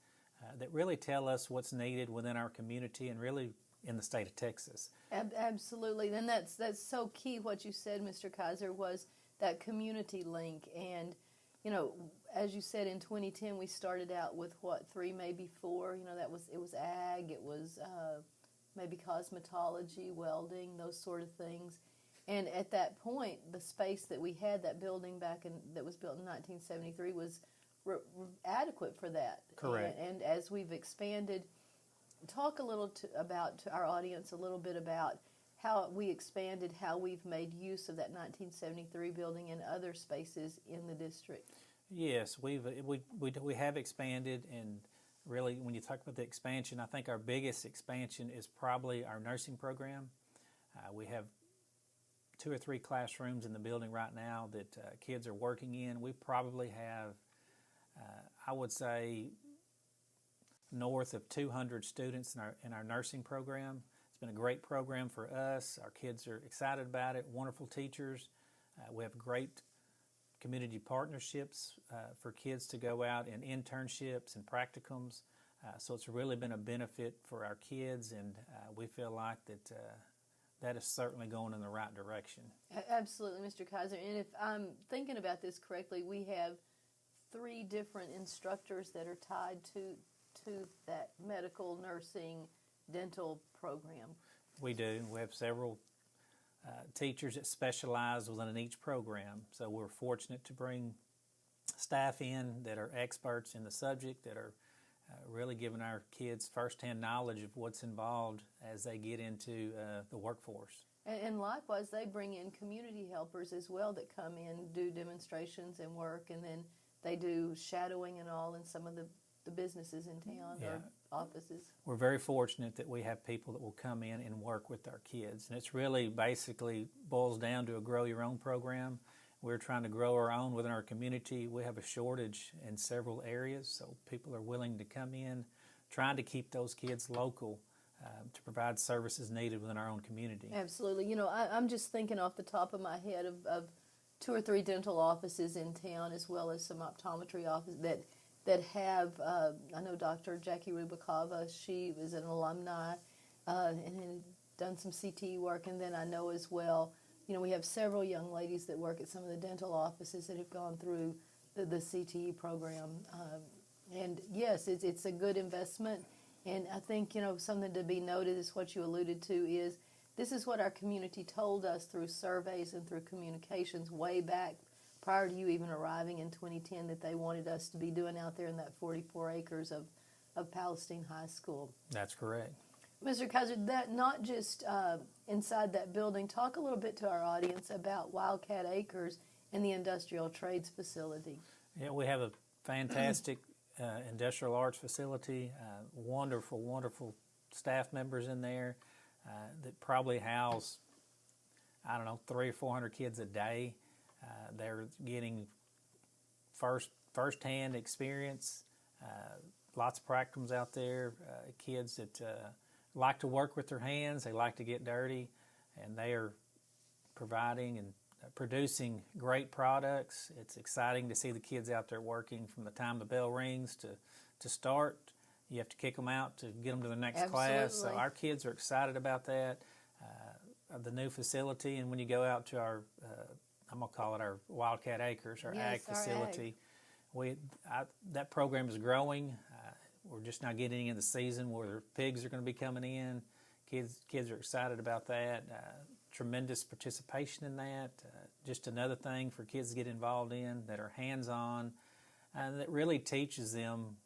that really tell us what's needed within our community and really in the state of Texas.
Absolutely, and that's so key. What you said, Mr. Kaiser, was that community link. And you know, as you said, in 2010 we started out with 3, maybe 4. You know, it was ag, it was maybe cosmetology, welding, those sort of things. And at that point, the space that we had, that building that was built in 1973, was adequate for that.
Correct.
And as we've expanded, talk a little about to our audience a little bit about how we expanded, how we've made use of that 1973 building and other spaces in the district.
Yes, we have expanded, and really when you talk about the expansion, I think our biggest expansion is probably our nursing program. We have 2 or 3 classrooms in the building right now that kids are working in. We probably have, I would say, north of 200 students in our nursing program. It's been a great program for us. Our kids are excited about it, wonderful teachers. We have great community partnerships for kids to go out in internships and practicums. So it's really been a benefit for our kids, and we feel like that is certainly going in the right direction.
Absolutely, Mr. Kaiser. And if I'm thinking about this correctly, we have 3 different instructors that are tied to that medical, nursing, dental program.
We do. We have several teachers that specialize within each program. So we're fortunate to bring staff in that are experts in the subject, that are really giving our kids firsthand knowledge of what's involved as they get into the workforce.
And likewise, they bring in community helpers as well that come in, do demonstrations and work, and then they do shadowing and all in some of the businesses in town or offices.
We're very fortunate that we have people that will come in and work with our kids. And it's really basically boils down to a grow your own program. We're trying to grow our own within our community. We have a shortage in several areas, so people are willing to come in, trying to keep those kids local to provide services needed within our own community.
Absolutely. You know, I'm just thinking off the top of my head of 2 or 3 dental offices in town, as well as some optometry offices that have, I know Dr. Jackie Rubakava, she was an alumni and had done some CTE work, and then I know as well, you know, we have several young ladies that work at some of the dental offices that have gone through the CTE program. And yes, it's a good investment, and I think, you know, something to be noted is what you alluded to is this is what our community told us through surveys and through communications way back prior to you even arriving in 2010 that they wanted us to be doing out there in that 44 acres of Palestine High School.
That's correct.
Mr. Kaiser, that not just inside that building, talk a little bit to our audience about Wildcat Acres and the industrial trades facility.
Yeah, we have a fantastic industrial arts facility, wonderful, wonderful staff members in there that probably house, 300 or 400 kids a day. They're getting first-hand experience, lots of practicums out there, kids that like to work with their hands, they like to get dirty, and they are providing and producing great products. It's exciting to see the kids out there working from the time the bell rings to start. You have to kick them out to get them to the next class. So our kids are excited about that, the new facility. And when you go out to our, I'm going to call it our Wildcat Acres, our ag facility, that program is growing. We're just now getting in the season where pigs are going to be coming in. Kids are excited about that. Tremendous participation in that. Just another thing for kids to get involved in that are hands-on and that really teaches them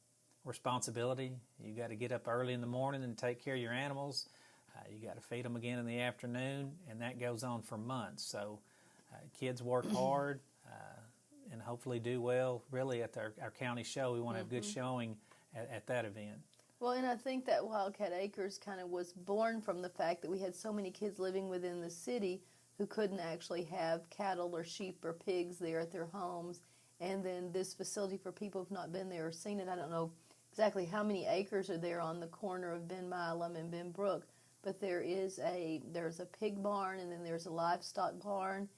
responsibility. You got to get up early in the morning and take care of your animals. You got to feed them again in the afternoon, and that goes on for months. So kids work hard and hopefully do well. Really, at our county show, we want to have good showing at that event.
Well, and I think that Wildcat Acres kind of was born from the fact that we had so many kids living within the city who couldn't actually have cattle or sheep or pigs there at their homes. And then this facility for people who've not been there or seen it, I don't know exactly how many acres are there on the corner of Ben Milam and Ben Brook, but there's a pig barn, and then there's a livestock barn,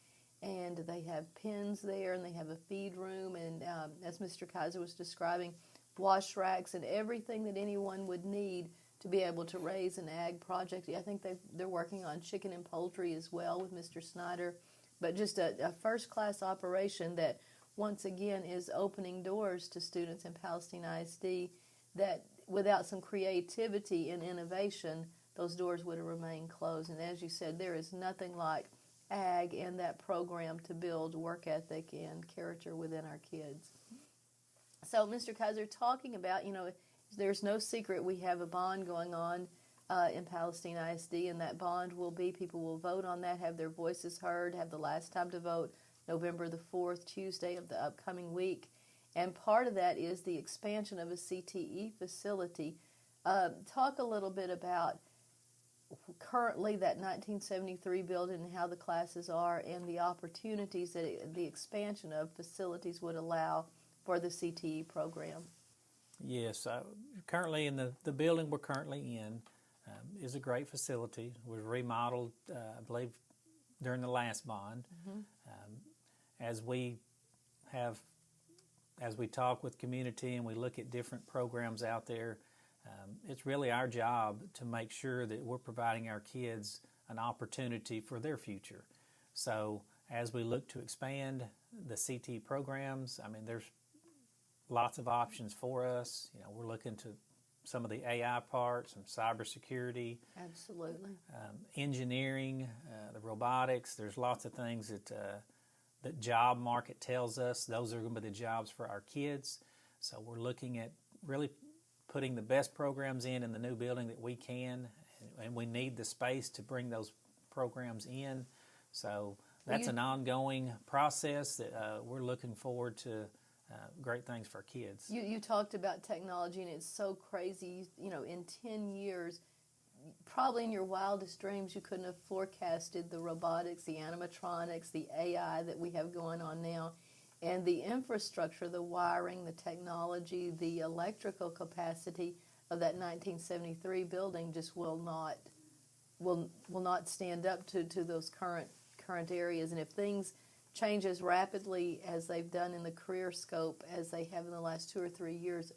and they have pens there, and they have a feed room, and as Mr. Kaiser was describing, wash racks and everything that anyone would need to be able to raise an ag project. I think they're working on chicken and poultry as well with Mr. Snyder, but just a first-class operation that once again is opening doors to students in Palestine ISD that without some creativity and innovation, those doors would have remained closed. And as you said, there is nothing like ag and that program to build work ethic and character within our kids. So, Mr. Kaiser, talking about, there's no secret we have a bond going on in Palestine ISD, and that bond will be, people will vote on that, have their voices heard, have the last time to vote November the 4th, Tuesday of the upcoming week. And part of that is the expansion of a CTE facility. Talk a little bit about currently that 1973 building and how the classes are and the opportunities that the expansion of facilities would allow for the CTE program.
Yes, currently in the building we're currently in is a great facility. It was remodeled, I believe, during the last bond. As we talk with community and we look at different programs out there, It's really our job to make sure that we're providing our kids an opportunity for their future. So as we look to expand the CT programs, I mean, there's lots of options for us. You know, we're looking to some of the AI parts, some cybersecurity.
Absolutely.
Engineering, the robotics. There's lots of things that the job market tells us those are going to be the jobs for our kids. So we're looking at really putting the best programs in the new building that we can, and we need the space to bring those programs in. So that's an ongoing process that we're looking forward to. Great things for kids.
You talked about technology, and it's so crazy. You know, in 10 years, probably in your wildest dreams, you couldn't have forecasted the robotics, the animatronics, the AI that we have going on now. And the infrastructure, the wiring, the technology, the electrical capacity of that 1973 building just will not stand up to those current areas. And if things change as rapidly as they've done in the career scope as they have in the last 2 or 3 years,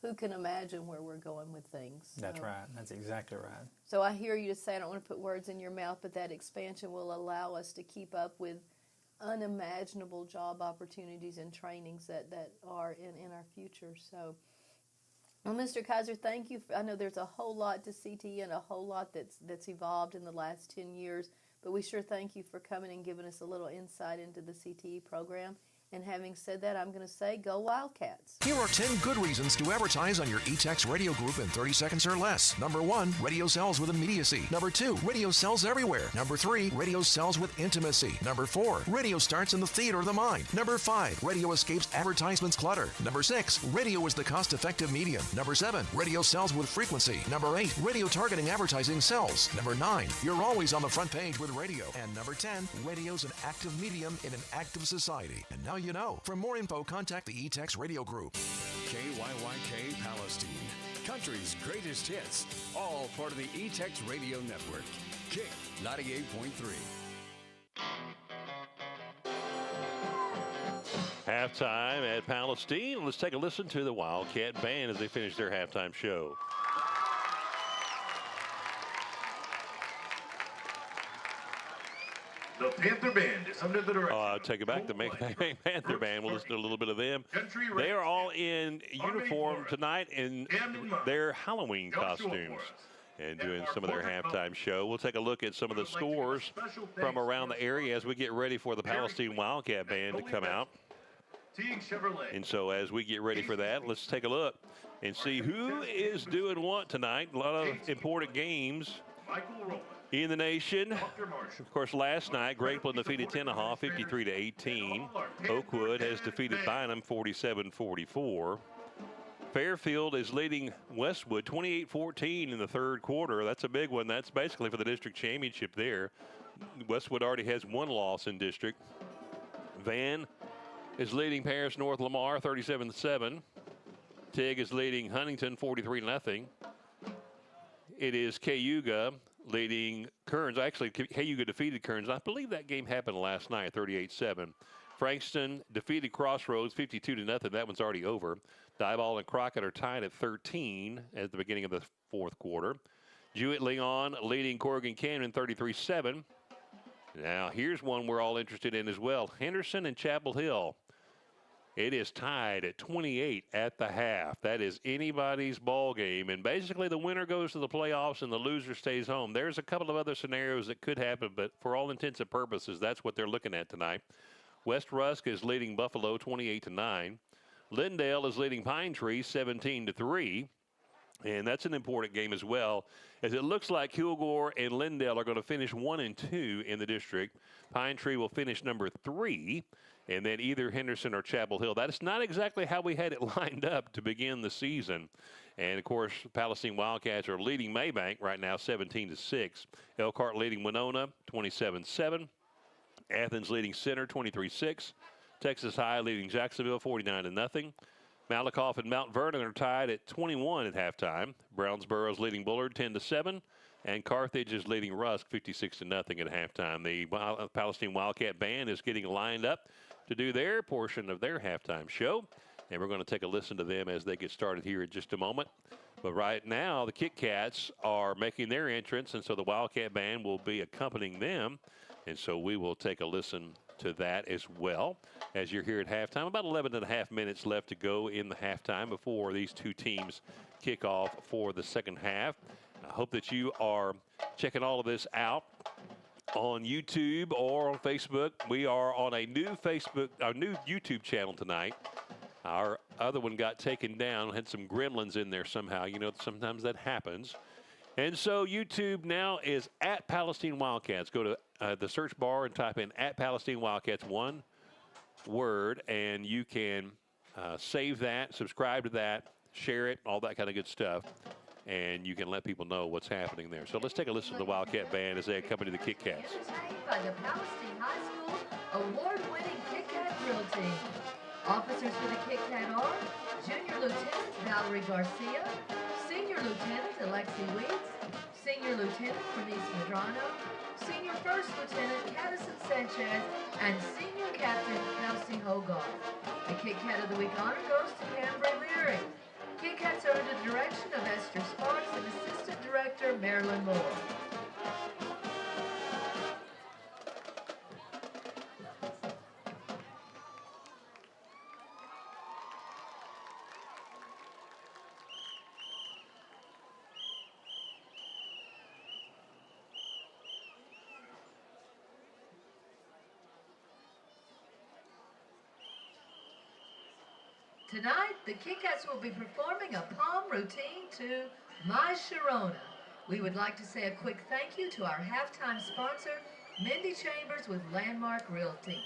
who can imagine where we're going with things?
That's right. That's exactly right.
So I hear you say, I don't want to put words in your mouth, but that expansion will allow us to keep up with unimaginable job opportunities and trainings that are in our future. So, well, Mr. Kaiser, thank you. I know there's a whole lot to CTE and a whole lot that's evolved in the last 10 years. But we sure thank you for coming and giving us a little insight into the CTE program. And having said that, I'm going to say, go Wildcats.
Here are 10 good reasons to advertise on your E-Tex radio group in 30 seconds or less. Number 1, radio sells with immediacy. Number 2, radio sells everywhere. Number 3, radio sells with intimacy. Number 4, radio starts in the theater of the mind. Number 5, radio escapes advertisements clutter. Number 6, radio is the cost-effective medium. Number 7, radio sells with frequency. Number 8, radio targeting advertising sells. Number 9, you're always on the front page with radio. And number 10, radio's an active medium in an active society. And now you know. For more info, contact the E-Tex Radio Group.
KYYK Palestine, country's greatest hits, all part of the E-Tex Radio Network. Kick 98.3.
Halftime at Palestine. Let's take a listen to the Wildcat Band as they finish their halftime show.
The Panther Band is under the direction.
Take it back. The Panther Band. We'll listen to a little bit of them. They are all in uniform tonight in their Halloween costumes and doing some of their halftime show. We'll take a look at some of the scores from around the area as we get ready for the Palestine Wildcat Band to come out. And so as we get ready for that, let's take a look and see who is doing what tonight. A lot of important games in the nation. Of course, last night, Grapeland defeated Tenaha 53-18. Oakwood has defeated Bynum 47-44. Fairfield is leading Westwood 28-14 in the third quarter. That's a big one. That's basically for the district championship there. Westwood already has one loss in district. Van is leading Paris North Lamar 37-7. Tig is leading Huntington 43-0. It is Cayuga leading Kearns. Actually, Cayuga defeated Kearns. I believe that game happened last night, 38-7. Frankston defeated Crossroads 52-0. That one's already over. Diboll and Crockett are tied at 13 at the beginning of the fourth quarter. Jewett-Leon leading Corrigan Canyon 33-7. Now, here's one we're all interested in as well. Henderson and Chapel Hill. It is tied at 28 at the half. That is anybody's ball game. And basically the winner goes to the playoffs and the loser stays home. There's a couple of other scenarios that could happen, but for all intents and purposes, that's what they're looking at tonight. West Rusk is leading Buffalo 28-9. Lindale is leading Pine Tree 17-3. And that's an important game as well, as it looks like Kilgore and Lindale are going to finish 1 and 2 in the district. Pine Tree will finish number 3. And then either Henderson or Chapel Hill. That is not exactly how we had it lined up to begin the season. And, of course, Palestine Wildcats are leading Maybank right now 17-6. Elkhart leading Winona 27-7. Athens leading Center 23-6. Texas High leading Jacksonville 49-0. Malakoff and Mount Vernon are tied at 21 at halftime. Brownsboro is leading Bullard 10-7. And Carthage is leading Rusk 56-0 at halftime. The Palestine Wildcat Band is getting lined up to do their portion of their halftime show. And we're going to take a listen to them as they get started here in just a moment. But right now, the Kit Kats are making their entrance, and so the Wildcat Band will be accompanying them. And so we will take a listen to that as well as you're here at halftime. About 11 and a half minutes left to go in the halftime before these two teams kick off for the second half. I hope that you are checking all of this out on YouTube or on Facebook. We are on a new YouTube channel tonight. Our other one got taken down, had some gremlins in there somehow. You know, sometimes that happens. And so YouTube now is at Palestine Wildcats. Go to the search bar and type in at Palestine Wildcats, one word, and you can save that, subscribe to that, share it, all that kind of good stuff. And you can let people know what's happening there. So let's take a listen to the Wildcat Band as they accompany the Kit Kats.
Entertained by the Palestine High School award-winning Kit Kat drill team. Officers for the Kit Kat are Junior Lieutenant Valerie Garcia, Senior Lieutenant Alexi Weeds, Senior Lieutenant Bernice Medrano, Senior First Lieutenant Caddison Sanchez, and Senior Captain Kelsey Hogarth. The Kit Kat of the Week honor goes to Cambry Leary. Kit Kats are under the direction of Esther Sparks and Assistant Director Marilyn Moore. Tonight, the Kit Kats will be performing a palm routine to My Sharona. We would like to say a quick thank you to our halftime sponsor, Mindy Chambers with Landmark Realty.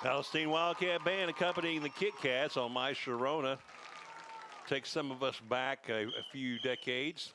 Palestine Wildcat Band accompanying the Kit Kats on My Sharona. Takes some of us back a few decades.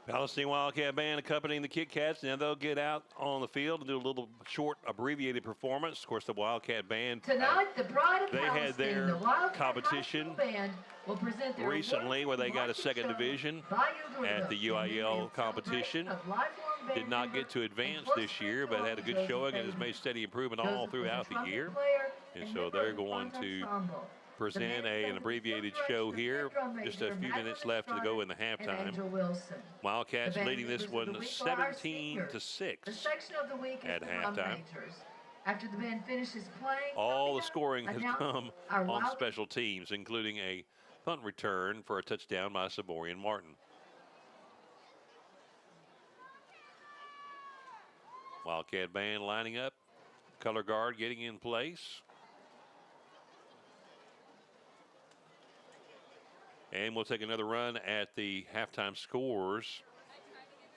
Palestine Wildcat Band accompanying the Kit Kats. Now they'll get out on the field and do a little short abbreviated performance. Of course, the Wildcat Band,
Tonight, the Pride of
they
Palestine,
had their
the Wildcat
competition
High School Band will present their
recently where they got a
award-winning
second
show,
division
Bayou
at the
Rhythm, in
UIL competition.
celebration of lifelong band
Did not
member
get to
and
advance
close
this year,
friend
but had a good
Joseph
showing and has
Bailey.
made steady improvement all
Joseph was a
throughout the
trumpet
year.
player
And
and
so
member
they're
of the
going
Front
to
Ensemble.
present
The band
an abbreviated show here. Just a few minutes left to go in the halftime. Wildcats leading this one 17-6 at halftime.
After the band finishes playing,
All the scoring has come
our
on special teams, including a punt return for a touchdown by Saborian Martin. Wildcat Band lining up. Color guard getting in place. And we'll take another run at the halftime scores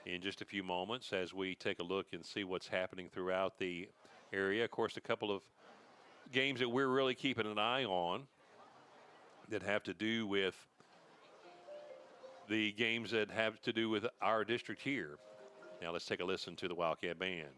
in just a few moments as we take a look and see what's happening throughout the area. Of course, a couple of games that we're really keeping an eye on that have to do with the games that have to do with our district here. Now let's take a listen to the Wildcat Band.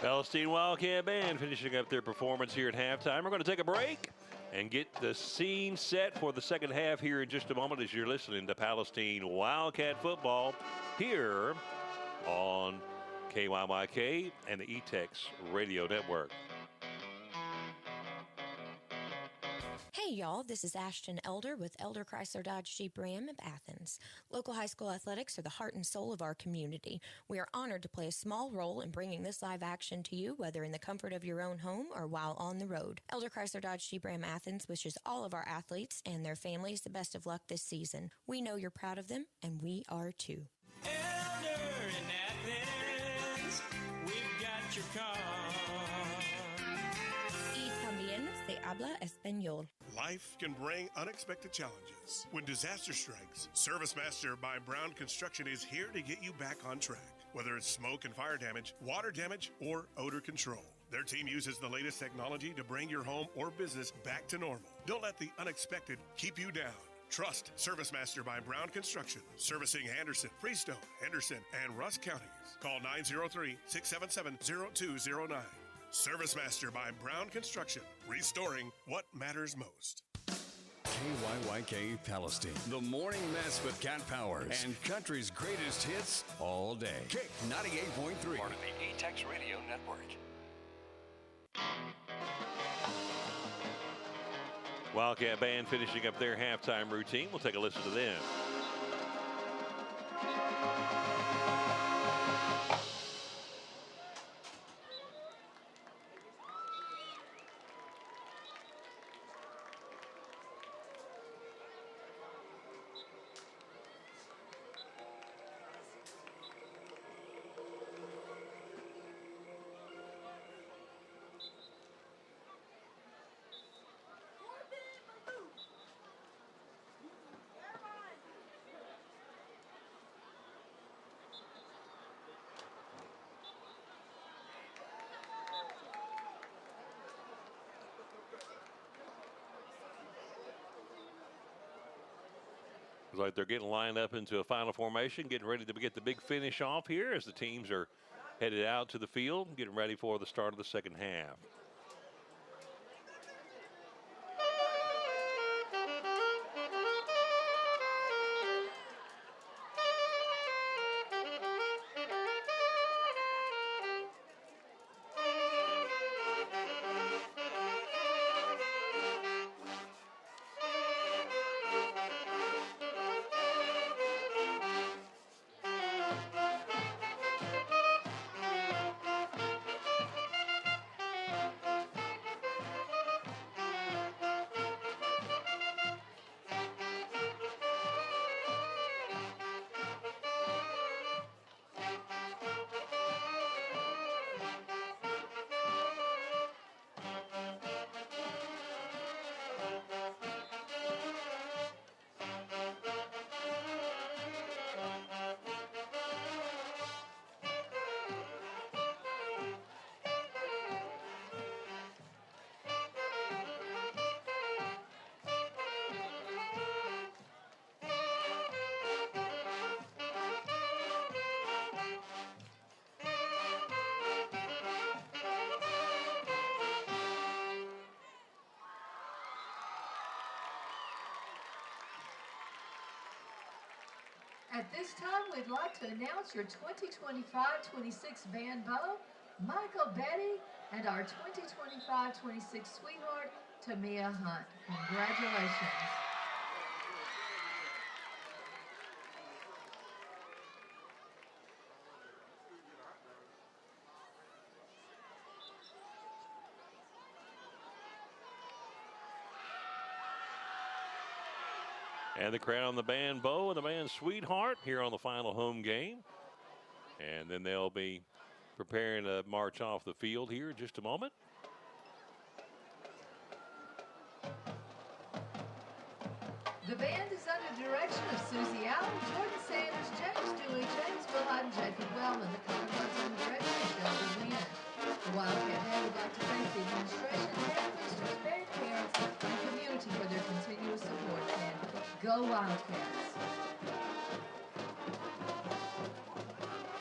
Palestine Wildcat Band finishing up their performance here at halftime. We're going to take a break and get the scene set for the second half here in just a moment as you're listening to Palestine Wildcat football here on KYYK and the E-Tex Radio Network.
Hey y'all, this is Ashton Elder with Elder Chrysler Dodge Jeep Ram of Athens. Local high school athletics are the heart and soul of our community. We are honored to play a small role in bringing this live action to you, whether in the comfort of your own home or while on the road. Elder Chrysler Dodge Jeep Ram Athens wishes all of our athletes and their families the best of luck this season. We know you're proud of them, and we are too.
Elder in Athens, we've got your car.
Y también se habla español.
Life can bring unexpected challenges. When disaster strikes, Service Master by Brown Construction is here to get you back on track. whether it's smoke and fire damage, water damage, or odor control. Their team uses the latest technology to bring your home or business back to normal. Don't let the unexpected keep you down. Trust ServiceMaster by Brown Construction, servicing Anderson, Freestone, Henderson, and Rusk counties. Call 903-677-0209. ServiceMaster by Brown Construction, restoring what matters most.
KYYK Palestine. The Morning Mess with Cat Powers. And country's greatest hits all day. Kick 98.3. Part of the E-Tex Radio Network.
Wildcat Band finishing up their halftime routine. We'll take a listen to them. Looks like they're getting lined up into a final formation, getting ready to get the big finish off here as the teams are headed out to the field, getting ready for the start of the second half.
At this time, we'd like to announce your 2025-26 Band Bow, Michael Betty, and our 2025-26 sweetheart, Tamia Hunt. Congratulations.
And the crown the band Bow and the band Sweetheart here on the final home game. And then they'll be preparing to march off the field here in just a moment.
The band is under direction of Susie Allen, Jordan Sanders, James Dewey, James Billard, and Jacob Wellman. The conduct's under direction of Shelby Wynn. The Wildcat Band would like to thank the administration, band boosters, band parents, and community for their continuous support. And go Wildcats!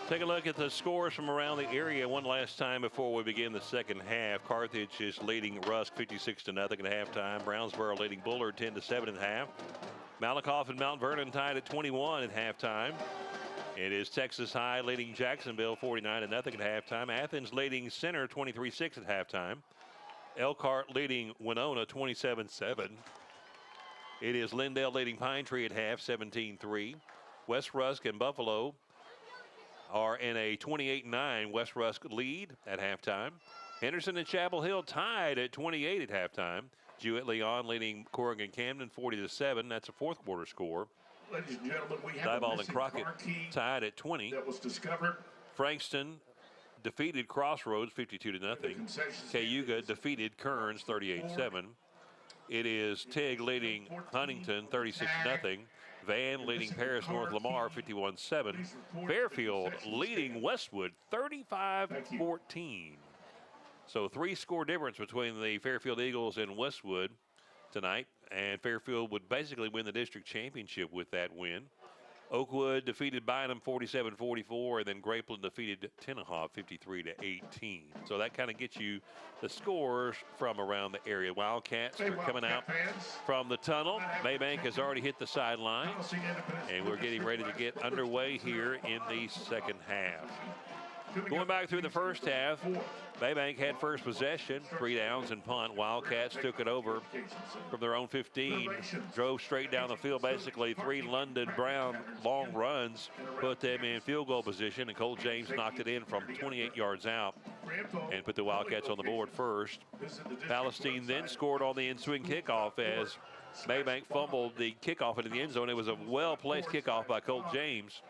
Take a look at the scores from around the area one last time before we begin the second half. Carthage is leading Rusk 56-0 at halftime. Brownsboro leading Bullard 10-7 at half. Malakoff and Mount Vernon tied at 21 at halftime. It is Texas High leading Jacksonville 49-0 at halftime. Athens leading Center 23-6 at halftime. Elkhart leading Winona 27-7. It is Lindale leading Pine Tree at half 17-3. West Rusk and Buffalo are in a 28-9 West Rusk lead at halftime. Henderson and Chapel Hill tied at 28 at halftime. Jewett-Leon leading Corrigan Camden 40-7. That's a fourth quarter score.
Ladies and gentlemen, we have
Diboll and Crockett tied at 20.
That was discovered.
Frankston defeated Crossroads 52-0. Cayuga defeated Kearns 38-7. It is Tig leading Huntington 36-0. Van leading Paris North Lamar 51-7. Fairfield leading Westwood 35-14. So 3-score difference between the Fairfield Eagles and Westwood tonight. And Fairfield would basically win the district championship with that win. Oakwood defeated Bynum 47-44, and then Grapeland defeated Tenaha 53-18. So that kind of gets you the scores from around the area. Wildcats are coming out from the tunnel. Maybank has already hit the sidelines, and we're getting ready to get underway here in the second half. Going back through the first half, Maybank had first possession, 3 downs and punt. Wildcats took it over from their own 15, drove straight down the field. Basically 3 London Brown long runs put them in field goal position, and Cole James knocked it in from 28 yards out and put the Wildcats on the board first. Palestine then scored on the in-swing kickoff as Maybank fumbled the kickoff into the end zone. It was a well-placed kickoff by Cole James.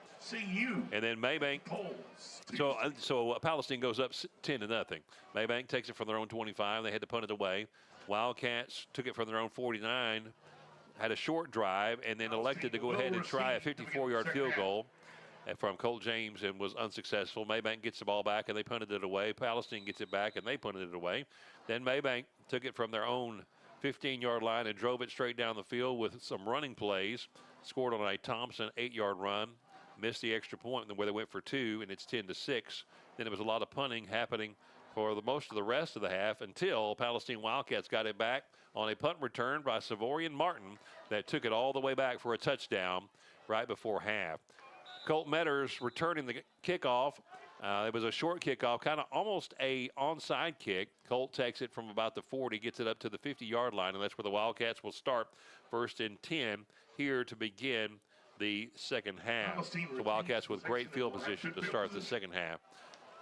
And then Maybank, so Palestine goes up 10-0. Maybank takes it from their own 25. They had to punt it away. Wildcats took it from their own 49, had a short drive, and then elected to go ahead and try a 54-yard field goal from Colt James and was unsuccessful. Maybank gets the ball back and they punted it away. Palestine gets it back and they punted it away. Then Maybank took it from their own 15-yard line and drove it straight down the field with some running plays. Scored on a Thompson 8-yard run. Missed the extra point where they went for 2, and it's 10-6. Then there was a lot of punting happening for most of the rest of the half until Palestine Wildcats got it back on a punt return by Savorian Martin that took it all the way back for a touchdown right before half. Colt Metters returning the kickoff. It was a short kickoff, kind of almost a onside kick. Colt takes it from about the 40, gets it up to the 50-yard line, and that's where the Wildcats will start 1st and 10 here to begin the second half. The Wildcats with great field position to start the second half.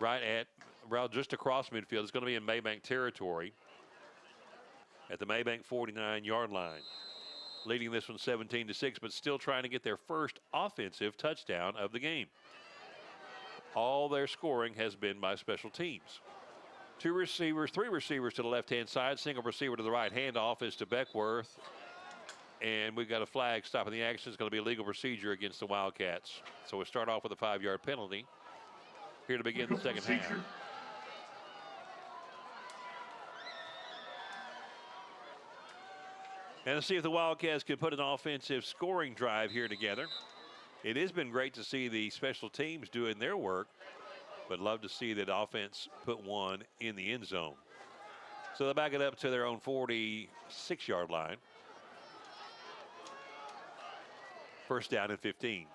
Right just across midfield. It's going to be in Maybank territory at the Maybank 49-yard line. Leading this one 17-6, but still trying to get their first offensive touchdown of the game. All their scoring has been by special teams. 3 receivers to the left-hand side, single receiver to the right. Handoff is to Beckworth. And we've got a flag stopping the action. It's going to be a legal procedure against the Wildcats. So we'll start off with a 5-yard penalty here to begin the second half. And to see if the Wildcats can put an offensive scoring drive here together. It has been great to see the special teams doing their work, but love to see that offense put one in the end zone. So they back it up to their own 46-yard line. 1st down and 15.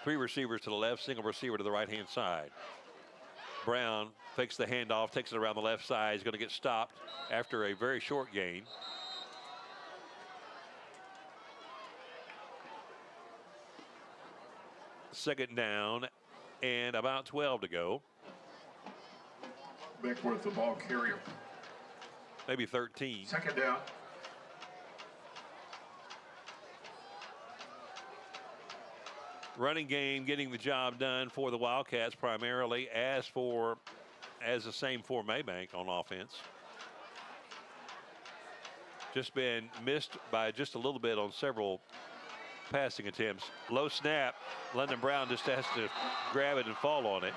3 receivers to the left, single receiver to the right-hand side. Brown fakes the handoff, takes it around the left side. He's going to get stopped after a very short gain. Second down and about 12 to go.
Beckworth, the ball carrier.
Maybe 13.
Second down.
Running game getting the job done for the Wildcats primarily, as the same for Maybank on offense. Just been missed by just a little bit on several passing attempts. Low snap. London Brown just has to grab it and fall on it.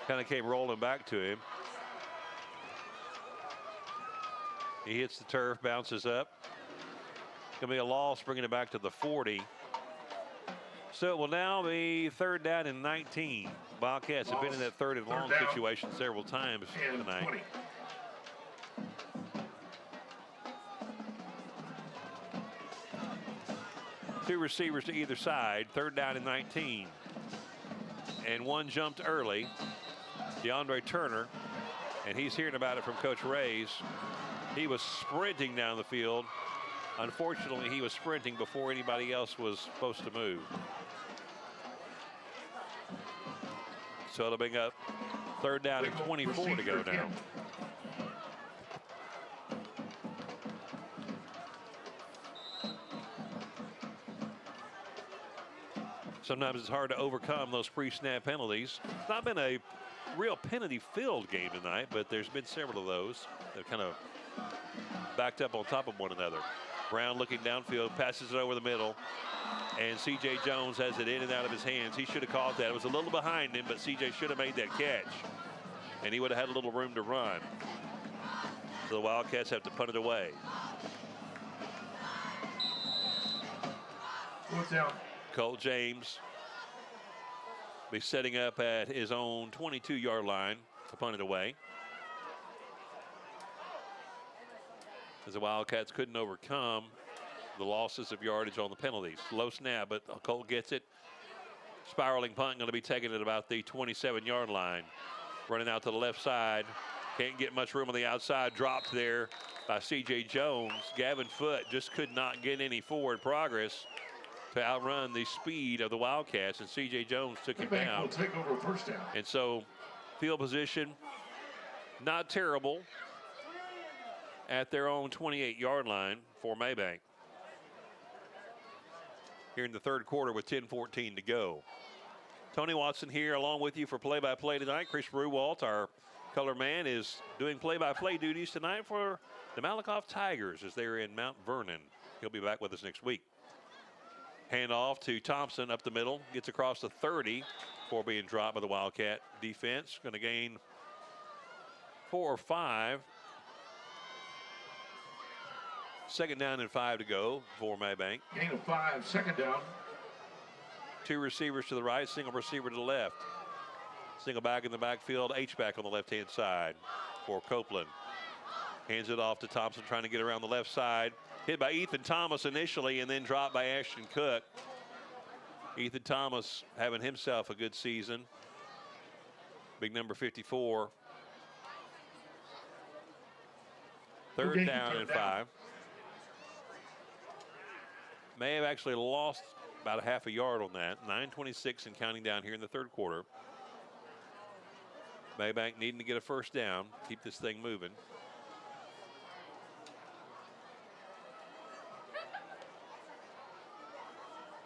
Kind of came rolling back to him. He hits the turf, bounces up. Going to be a loss, bringing it back to the 40. So it will now be 3rd down and 19. Wildcats have been in that 3rd and long situation several times tonight.
20.
Two receivers to either side, 3rd down and 19. And one jumped early, DeAndre Turner, and he's hearing about it from Coach Reyes. He was sprinting down the field. Unfortunately, he was sprinting before anybody else was supposed to move. So it'll bring up 3rd down and 24 to go now. Sometimes it's hard to overcome those pre-snap penalties. It's not been a real penalty-filled game tonight, but there's been several of those that kind of backed up on top of one another. Brown looking downfield, passes it over the middle, and C.J. Jones has it in and out of his hands. He should have caught that. It was a little behind him, but C.J. should have made that catch, and he would have had a little room to run. So the Wildcats have to punt it away.
Fourth down.
Colt James be setting up at his own 22-yard line to punt it away. As the Wildcats couldn't overcome the losses of yardage on the penalties. Low snap, but Colt gets it. Spiraling punt going to be taken at about the 27-yard line. Running out to the left side. Can't get much room on the outside. Dropped there by C.J. Jones. Gavin Foote just could not get any forward progress to outrun the speed of the Wildcats, and C.J. Jones took him down.
Will take over first down.
And so field position not terrible at their own 28-yard line for Maybank. Here in the third quarter with 10:14 to go. Tony Watson here along with you for play-by-play tonight. Chris Brewalt, our color man, is doing play-by-play duties tonight for the Malakoff Tigers as they're in Mount Vernon. He'll be back with us next week. Handoff to Thompson up the middle. Gets across the 30 before being dropped by the Wildcat defense. Going to gain 4 or 5. Second down and 5 to go for Maybank.
Gain of 5, second down.
2 receivers to the right, single receiver to the left. Single back in the backfield, H-back on the left-hand side for Copeland. Hands it off to Thompson, trying to get around the left side. Hit by Ethan Thomas initially and then dropped by Ashton Cook. Ethan Thomas having himself a good season. Big number 54. Third down and 5. May have actually lost about a half a yard on that. 9:26 and counting down here in the third quarter. Maybank needing to get a first down, keep this thing moving.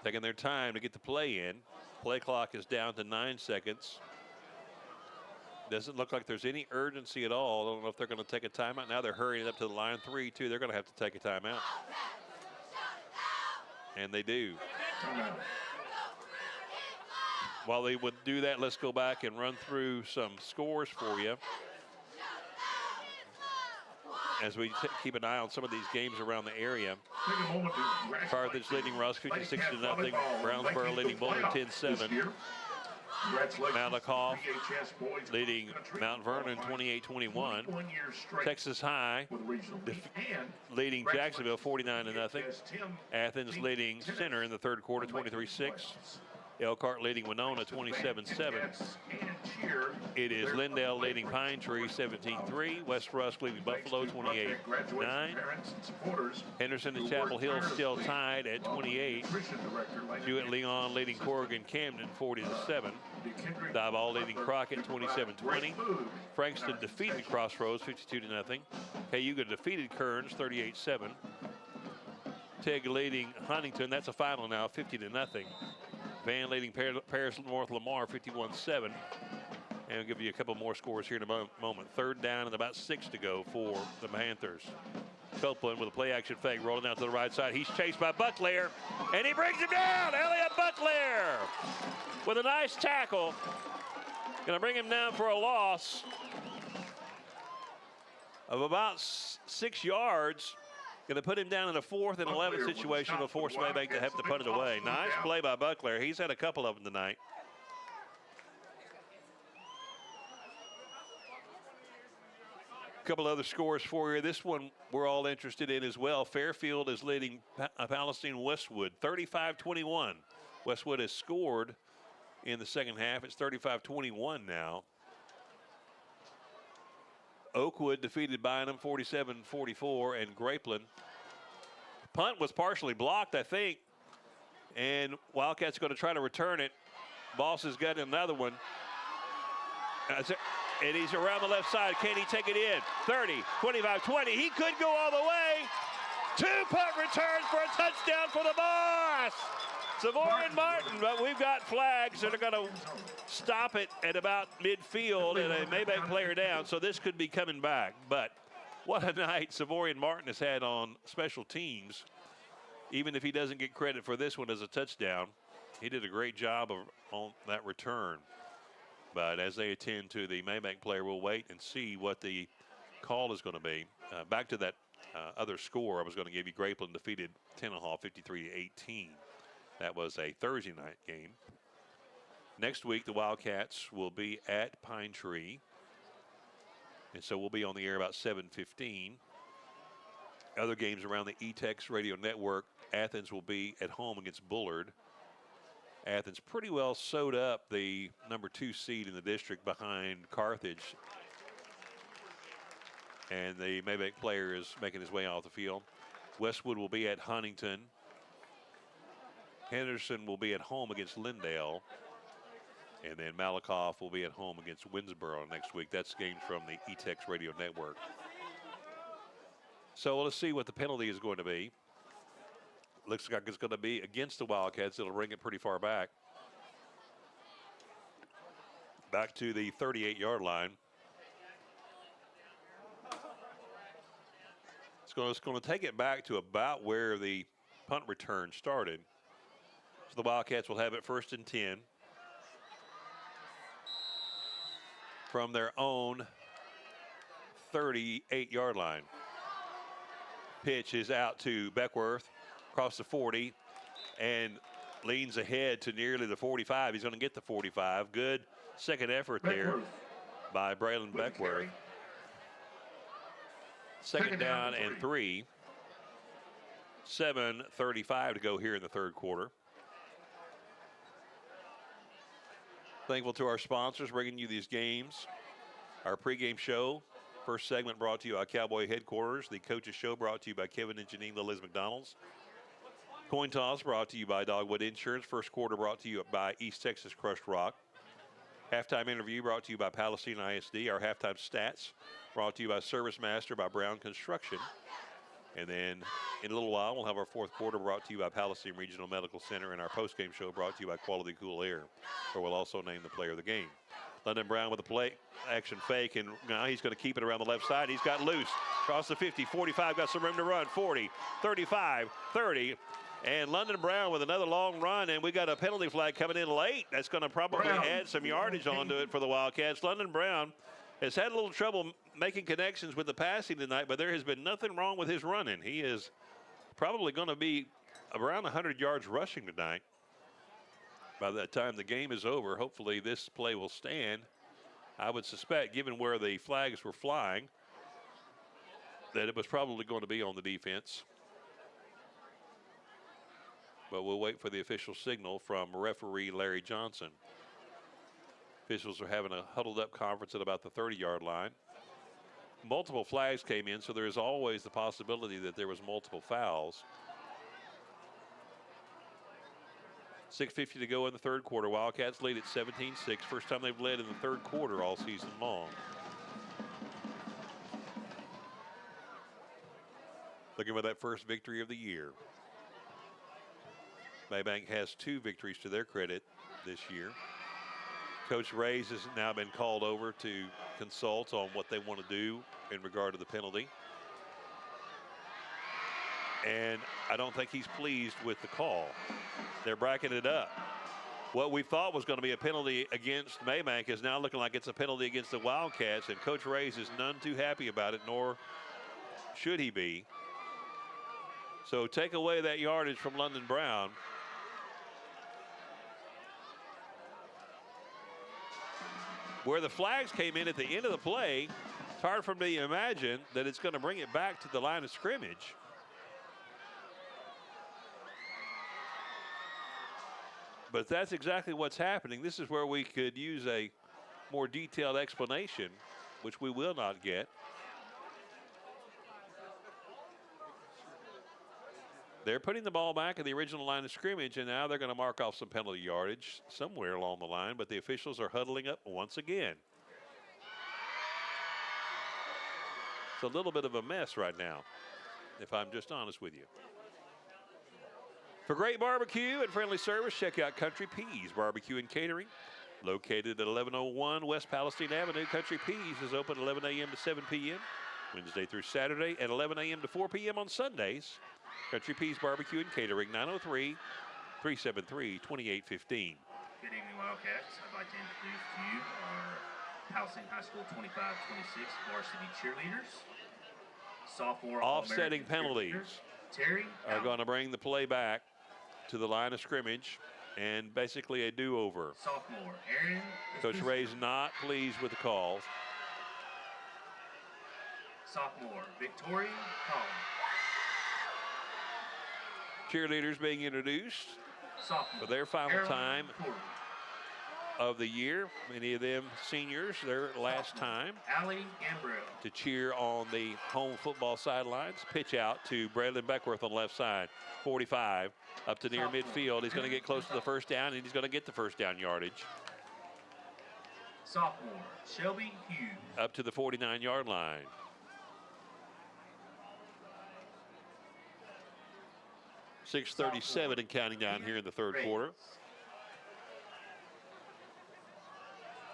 Taking their time to get the play in. Play clock is down to 9 seconds. Doesn't look like there's any urgency at all. I don't know if they're going to take a timeout. Now they're hurrying up to the line. 3-2. They're going to have to take a timeout. And they do. While they would do that, let's go back and run through some scores for you as we keep an eye on some of these games around the area. Carthage leading Ross 56-0. Brownsboro leading Boulder 10-7. Malakoff leading Mount Vernon 28-21. Texas High leading Jacksonville 49-0. Athens leading Center in the third quarter 23-6. Elkhart leading Winona 27-7. It is Lindale leading Pine Tree 17-3. West Rusk leading Buffalo 28-9. Henderson and Chapel Hill still tied at 28. Jewett Leon leading Corrigan Camden 40-7. Diboll leading Crockett 27-20. Frankston defeated Crossroads 52-0. Cayuga defeated Kearns 38-7. Tig leading Huntington, that's a final now, 50-0. Van leading Paris North Lamar 51-7. And we'll give you a couple more scores here in a moment. Third down and about 6 to go for the Panthers. Copeland with a play action fake rolling out to the right side. He's chased by Bucklear and he brings him down. Elliott Bucklear with a nice tackle. Going to bring him down for a loss of about 6 yards. Going to put him down in a 4th and 11 situation will force Maybank to have to punt it away. Nice play by Bucklear. He's had a couple of them tonight. A couple other scores for you. This one we're all interested in as well. Fairfield is leading Palestine Westwood 35-21. Westwood has scored in the second half. It's 35-21 now. Oakwood defeated Bynum 47-44, and Grapeland. Punt was partially blocked, I think, and Wildcats going to try to return it. Boss has got another one. And he's around the left side. Can he take it in? 30, 25, 20. He could go all the way. 2 punt returns for a touchdown for the Boss. Savoy and Martin, but we've got flags that are going to stop it at about midfield and a Maybank player down, so this could be coming back. But what a night Savoy and Martin has had on special teams. Even if he doesn't get credit for this one as a touchdown, he did a great job on that return. But as they attend to the Maybank player, we'll wait and see what the call is going to be. Back to that other score I was going to give you. Grapeland defeated Tenaha 53-18. That was a Thursday night game. Next week, the Wildcats will be at Pine Tree. And so we'll be on the air about 7:15. Other games around the E-Tex radio network. Athens will be at home against Bullard. Athens pretty well sewed up the number 2 seed in the district behind Carthage. And the Maybank player is making his way off the field. Westwood will be at Huntington. Henderson will be at home against Lindale. And then Malakoff will be at home against Winsboro next week. That's games from the E-Tex radio network. So let's see what the penalty is going to be. Looks like it's going to be against the Wildcats. It'll bring it pretty far back. Back to the 38-yard line. It's going to take it back to about where the punt return started. So the Wildcats will have it 1st and 10 from their own 38-yard line. Pitch is out to Beckworth across the 40 and leans ahead to nearly the 45. He's going to get the 45. Good second effort there by Braylon Beckworth. Second down and 3. 7:35 to go here in the third quarter. Thankful to our sponsors bringing you these games. Our pregame show, first segment brought to you by Cowboy Headquarters. The Coaches Show brought to you by Kevin and Janine Liz McDonald's. Coin Toss brought to you by Dogwood Insurance. First quarter brought to you by East Texas Crushed Rock. Halftime interview brought to you by Palestine ISD. Our halftime stats brought to you by Service Master by Brown Construction. And then in a little while, we'll have our fourth quarter brought to you by Palestine Regional Medical Center, and our postgame show brought to you by Quality Cool Air, where we'll also name the player of the game. London Brown with a play action fake, and now he's going to keep it around the left side. He's got loose across the 50, 45, got some room to run, 40, 35, 30. And London Brown with another long run, and we got a penalty flag coming in late. That's going to probably add some yardage onto it for the Wildcats. London Brown has had a little trouble making connections with the passing tonight, but there has been nothing wrong with his running. He is probably going to be around 100 yards rushing tonight. By the time the game is over, hopefully this play will stand. I would suspect, given where the flags were flying, that it was probably going to be on the defense. But we'll wait for the official signal from referee Larry Johnson. Officials are having a huddled up conference at about the 30-yard line. Multiple flags came in, so there is always the possibility that there was multiple fouls. 6:50 to go in the third quarter. Wildcats lead at 17-6. First time they've led in the third quarter all season long. Looking for that first victory of the year. Maybank has 2 victories to their credit this year. Coach Reyes has now been called over to consult on what they want to do in regard to the penalty. And I don't think he's pleased with the call. They're bracketing it up. What we thought was going to be a penalty against Maybank is now looking like it's a penalty against the Wildcats, and Coach Reyes is none too happy about it, nor should he be. So take away that yardage from London Brown. Where the flags came in at the end of the play, it's hard for me to imagine that it's going to bring it back to the line of scrimmage. But that's exactly what's happening. This is where we could use a more detailed explanation, which we will not get. They're putting the ball back in the original line of scrimmage, and now they're going to mark off some penalty yardage somewhere along the line, but the officials are huddling up once again. It's a little bit of a mess right now, if I'm just honest with you. For great barbecue and friendly service, check out Country Peas Barbecue and Catering. Located at 1101 West Palestine Avenue, Country Peas is open 11 a.m. to 7 p.m. Wednesday through Saturday at 11 a.m. to 4 p.m. on Sundays. Country Peas Barbecue and Catering, 903-373-2815.
Good evening, Wildcats. I'd like to introduce to you our Palestine High School 25-26 varsity cheerleaders. Sophomore
Offsetting penalties
Terry
are going to bring the play back to the line of scrimmage and basically a do-over.
Sophomore Aaron.
Coach Ray's not pleased with the calls.
Sophomore Victoria Collins.
Cheerleaders being introduced
Sophomore
for their final
Caroline
time
Porter.
of the year. Many of them seniors, their last time
Allie Gambrell.
to cheer on the home football sidelines. Pitch out to Braylon Beckworth on the left side. 45 up to near midfield. He's going to get close to the first down, and he's going to get the first down yardage.
Sophomore Shelby Hughes.
Up to the 49-yard line. .637 and counting down here in the third quarter.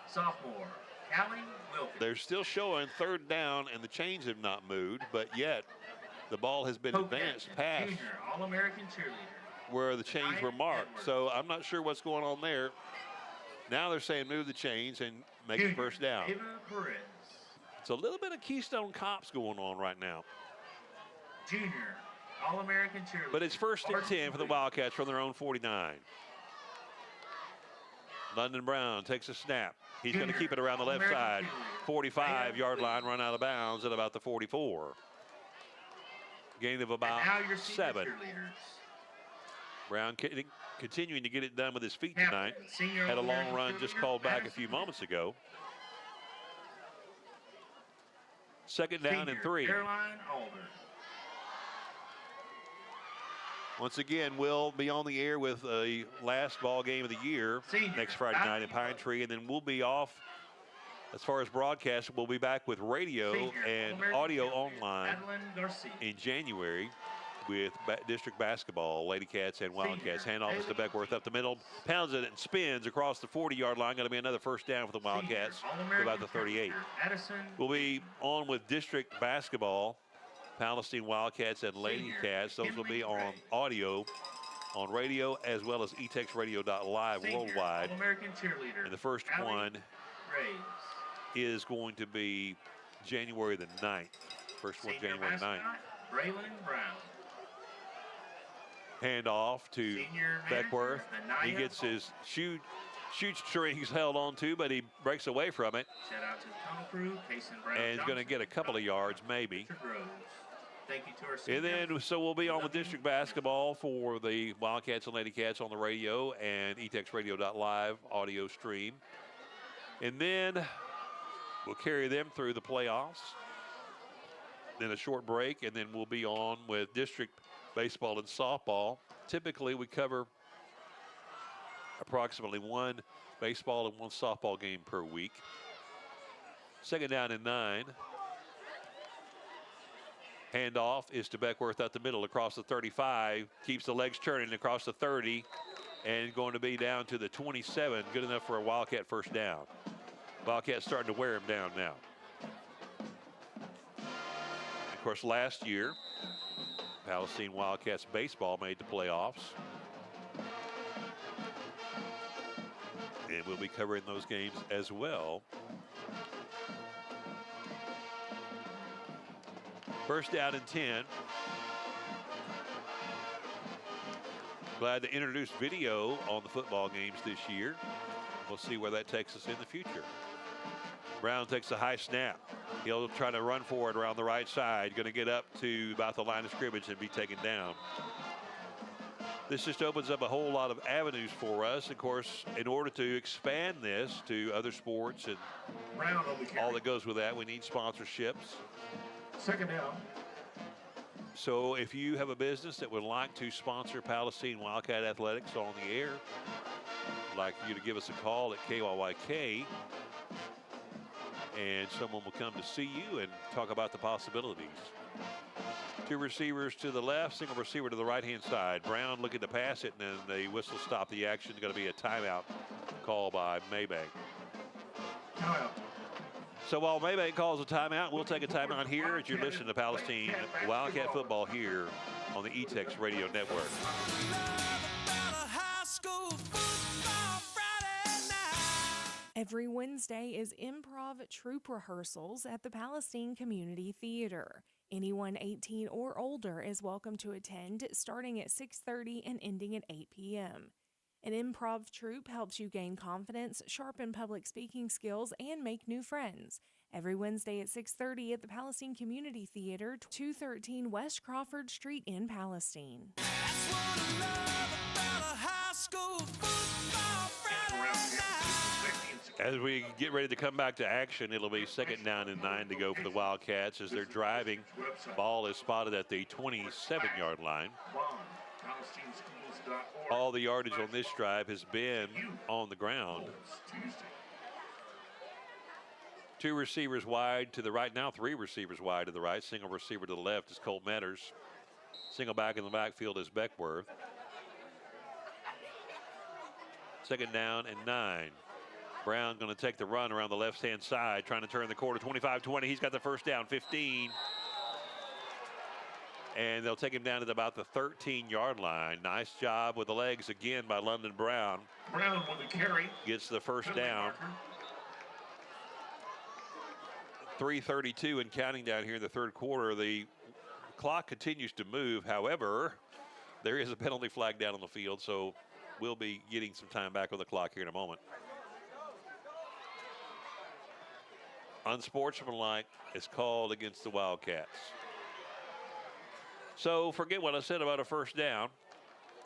Sophomore Callie Wilkins.
They're still showing third down, and the chains have not moved, but yet the ball has been advanced past
Junior All-American cheerleader.
where the chains were marked. So I'm not sure what's going on there. Now they're saying move the chains and make the first down.
Ava Perez.
It's a little bit of Keystone Cops going on right now.
Junior All-American cheerleader.
But it's first and 10 for the Wildcats from their own 49. London Brown takes a snap. He's going to keep it around the left side. 45-yard line, run out of bounds at about the 44. Gain of about 7. Brown continuing to get it done with his feet tonight. Had a long run just called back a few moments ago. Second down and 3.
Caroline Alder.
Once again, we'll be on the air with a last ball game of the year next Friday night in Pine Tree, and then we'll be off as far as broadcast. We'll be back with radio and audio online in January with district basketball, Lady Cats and Wildcats. Handoff is to Beckworth up the middle, pounds it and spins across the 40-yard line. Going to be another first down for the Wildcats to about the 38. We'll be on with district basketball, Palestine Wildcats and Lady Cats. Those will be on audio, on radio, as well as etexradio.live worldwide. And the first one is going to be January the 9th. First one, January 9th.
Braylon Brown.
Hand off to Beckworth. He gets his shoe strings held on to, but he breaks away from it.
Shout out to the tunnel crew, Kason Brown.
And he's going to get a couple of yards, maybe.
Thank you to our
And then, so we'll be on with district basketball for the Wildcats and Lady Cats on the radio and etexradio.live audio stream. And then we'll carry them through the playoffs. Then a short break, and then we'll be on with district baseball and softball. Typically, we cover approximately one baseball and one softball game per week. Second down and 9. Handoff is to Beckworth up the middle across the 35. Keeps the legs turning across the 30 and going to be down to the 27. Good enough for a Wildcat first down. Wildcats starting to wear him down now. Of course, last year, Palestine Wildcats baseball made the playoffs. And we'll be covering those games as well. First down and 10. Glad to introduce video on the football games this year. We'll see where that takes us in the future. Brown takes a high snap. He'll try to run forward around the right side. Going to get up to about the line of scrimmage and be taken down. This just opens up a whole lot of avenues for us. Of course, in order to expand this to other sports and all that goes with that, we need sponsorships.
Second down.
So if you have a business that would like to sponsor Palestine Wildcat Athletics on the air, I'd like you to give us a call at KYYK, and someone will come to see you and talk about the possibilities. Two receivers to the left, single receiver to the right-hand side. Brown looking to pass it, and then the whistle stop the action. Going to be a timeout call by Maybank. So while Maybank calls a timeout, we'll take a timeout here as you're listening to Palestine Wildcat football here on the E-Tex Radio Network.
Every Wednesday is improv troop rehearsals at the Palestine Community Theater. Anyone 18 or older is welcome to attend, starting at 6:30 and ending at 8 p.m. An improv troupe helps you gain confidence, sharpen public speaking skills, and make new friends. Every Wednesday at 6:30 at the Palestine Community Theater, 213 West Crawford Street in Palestine.
As we get ready to come back to action, it'll be 2nd down and 9 to go for the Wildcats as they're driving. Ball is spotted at the 27-yard line. All the yardage on this drive has been on the ground. Two receivers wide to the right, now three receivers wide to the right. Single receiver to the left is Colt Metters. Single back in the backfield is Beckworth. 2nd down and 9. Brown going to take the run around the left-hand side, trying to turn the corner. 25-20. He's got the first down, 15. And they'll take him down to about the 13-yard line. Nice job with the legs again by London Brown.
Brown with the carry.
Gets the first down. 3:32 and counting down here in the third quarter. The clock continues to move. However, there is a penalty flag down on the field, so we'll be getting some time back on the clock here in a moment. Unsportsmanlike is called against the Wildcats. So forget what I said about a first down,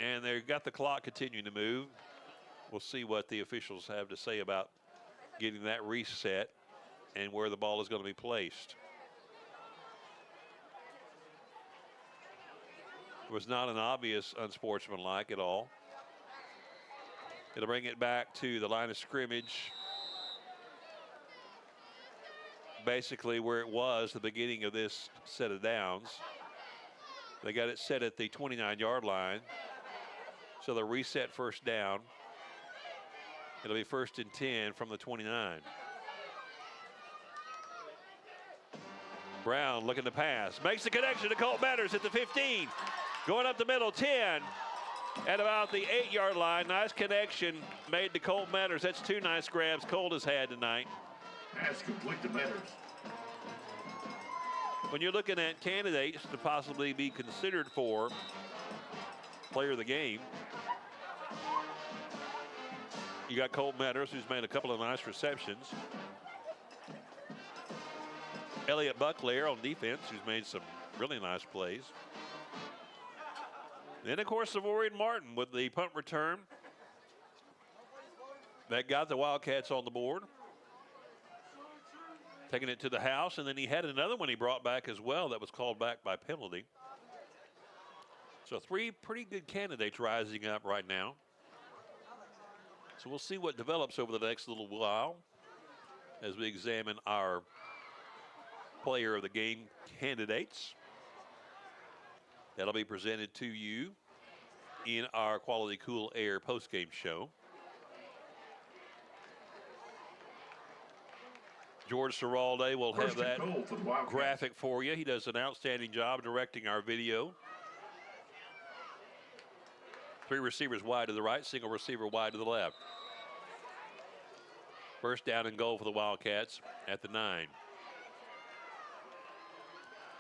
and they've got the clock continuing to move. We'll see what the officials have to say about getting that reset and where the ball is going to be placed. It was not an obvious unsportsmanlike at all. It'll bring it back to the line of scrimmage, basically where it was the beginning of this set of downs. They got it set at the 29-yard line. So the reset first down. It'll be 1st and 10 from the 29. Brown looking to pass. Makes the connection to Colt Metters at the 15. Going up the middle, 10. At about the 8-yard line. Nice connection made to Colt Metters. That's two nice grabs Colt has had tonight.
Pass complete to Metters.
When you're looking at candidates to possibly be considered for player of the game, you got Colt Metters, who's made a couple of nice receptions. Elliott Bucklair on defense, who's made some really nice plays. Then, of course, Savorian Martin with the punt return that got the Wildcats on the board. Taking it to the house, and then he had another one he brought back as well that was called back by penalty. So three pretty good candidates rising up right now. So we'll see what develops over the next little while as we examine our player of the game candidates. That'll be presented to you in our Quality Cool Air postgame show. George Seralde will have that graphic for you. He does an outstanding job directing our video. Three receivers wide to the right, single receiver wide to the left. First down and goal for the Wildcats at the 9.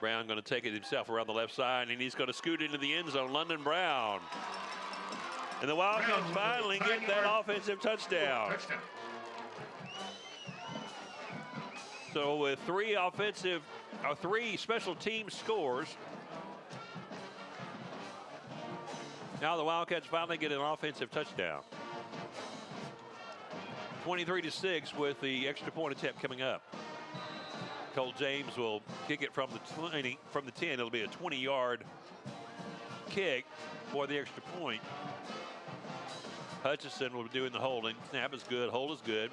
Brown going to take it himself around the left side, and he's going to scoot into the end zone. London Brown. And the Wildcats finally get that offensive touchdown. So with three special team scores, now the Wildcats finally get an offensive touchdown. 23-6 with the extra point attempt coming up. Cole James will kick it from the 10. It'll be a 20-yard kick for the extra point. Hutchison will be doing the holding. Snap is good, hold is good.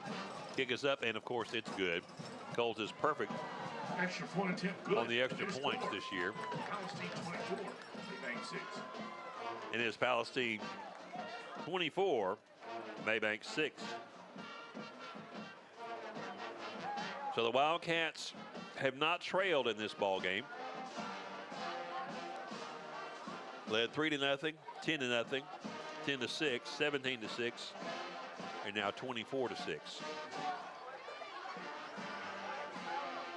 Kick is up, and of course it's good. Colt is perfect
Extra point attempt good.
On the extra points this year.
Palestine 24, Maybank 6.
And it's Palestine 24, Maybank 6. So the Wildcats have not trailed in this ball game. Led 3-0, 10-0, 10-6, 17-6, and now 24-6.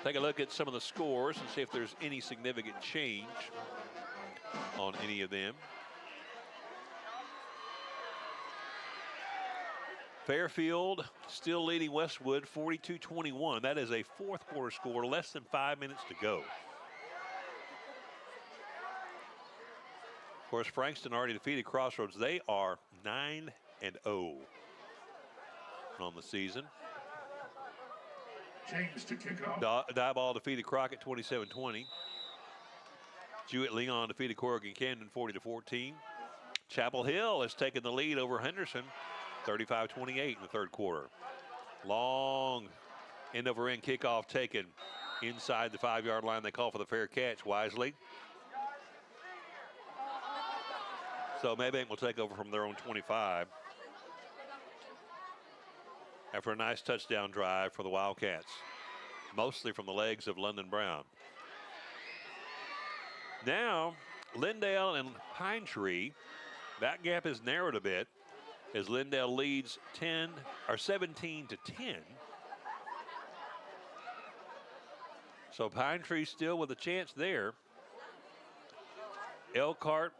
Take a look at some of the scores and see if there's any significant change on any of them. Fairfield still leading Westwood 42-21. That is a fourth quarter score, less than 5 minutes to go. Of course, Frankston already defeated Crossroads. They are 9-0 on the season.
James to kick off.
Diboll defeated Crockett 27-20. Jewett-Leon defeated Corrigan Camden 40-14. Chapel Hill has taken the lead over Henderson 35-28 in the third quarter. Long end-over-end kickoff taken inside the 5-yard line. They call for the fair catch wisely. So Maybank will take over from their own 25 after a nice touchdown drive for the Wildcats, mostly from the legs of London Brown. Now, Lindale and Pine Tree, that gap is narrowed a bit as Lindale leads 17-10. So Pine Tree still with a chance there. Elkhart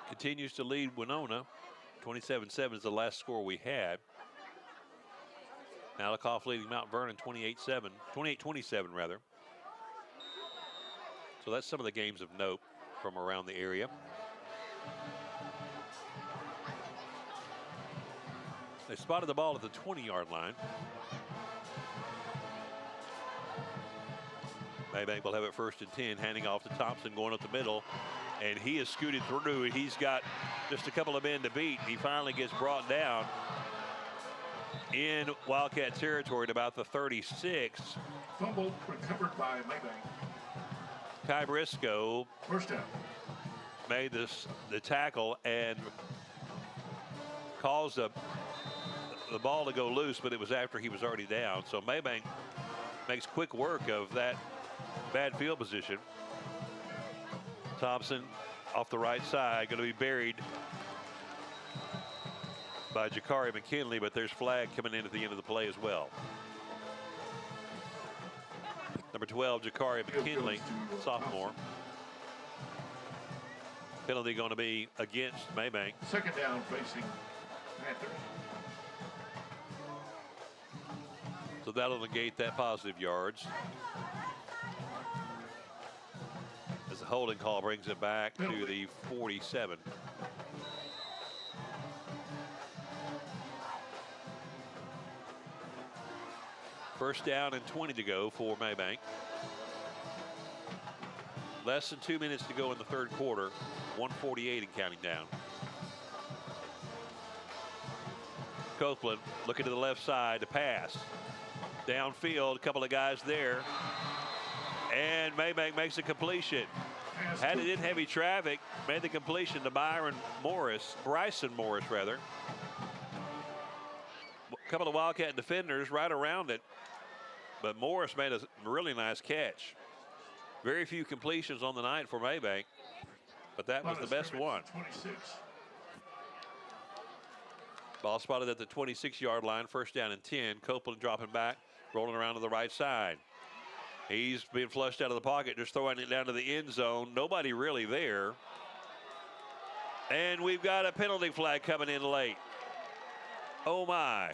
continues to lead Winona. 27-7 is the last score we had. Malakoff leading Mount Vernon 28-27 rather. So that's some of the games of note from around the area. They spotted the ball at the 20-yard line. Maybank will have it 1st and 10, handing off to Thompson, going up the middle. And he is scooted through, and he's got just a couple of men to beat. He finally gets brought down in Wildcat territory at about the 36.
Fumble recovered by Maybank.
Kai Briscoe
First down.
made the tackle and caused the ball to go loose, but it was after he was already down. So Maybank makes quick work of that bad field position. Thompson off the right side, going to be buried by Jakari McKinley, but there's flag coming in at the end of the play as well. Number 12, Jakari McKinley, sophomore. Penalty going to be against Maybank.
Second down facing Panthers.
So that'll negate that positive yards. As the holding call brings it back to the 47. First down and 20 to go for Maybank. Less than 2 minutes to go in the third quarter. 1:48 and counting down. Copeland looking to the left side to pass. Downfield, a couple of guys there. And Maybank makes a completion. Had it in heavy traffic, made the completion to Bryson Morris. A couple of Wildcat defenders right around it, but Morris made a really nice catch. Very few completions on the night for Maybank, but that was the best one.
26.
Ball spotted at the 26-yard line, first down and 10. Copeland dropping back, rolling around to the right side. He's being flushed out of the pocket, just throwing it down to the end zone. Nobody really there. And we've got a penalty flag coming in late. Oh my.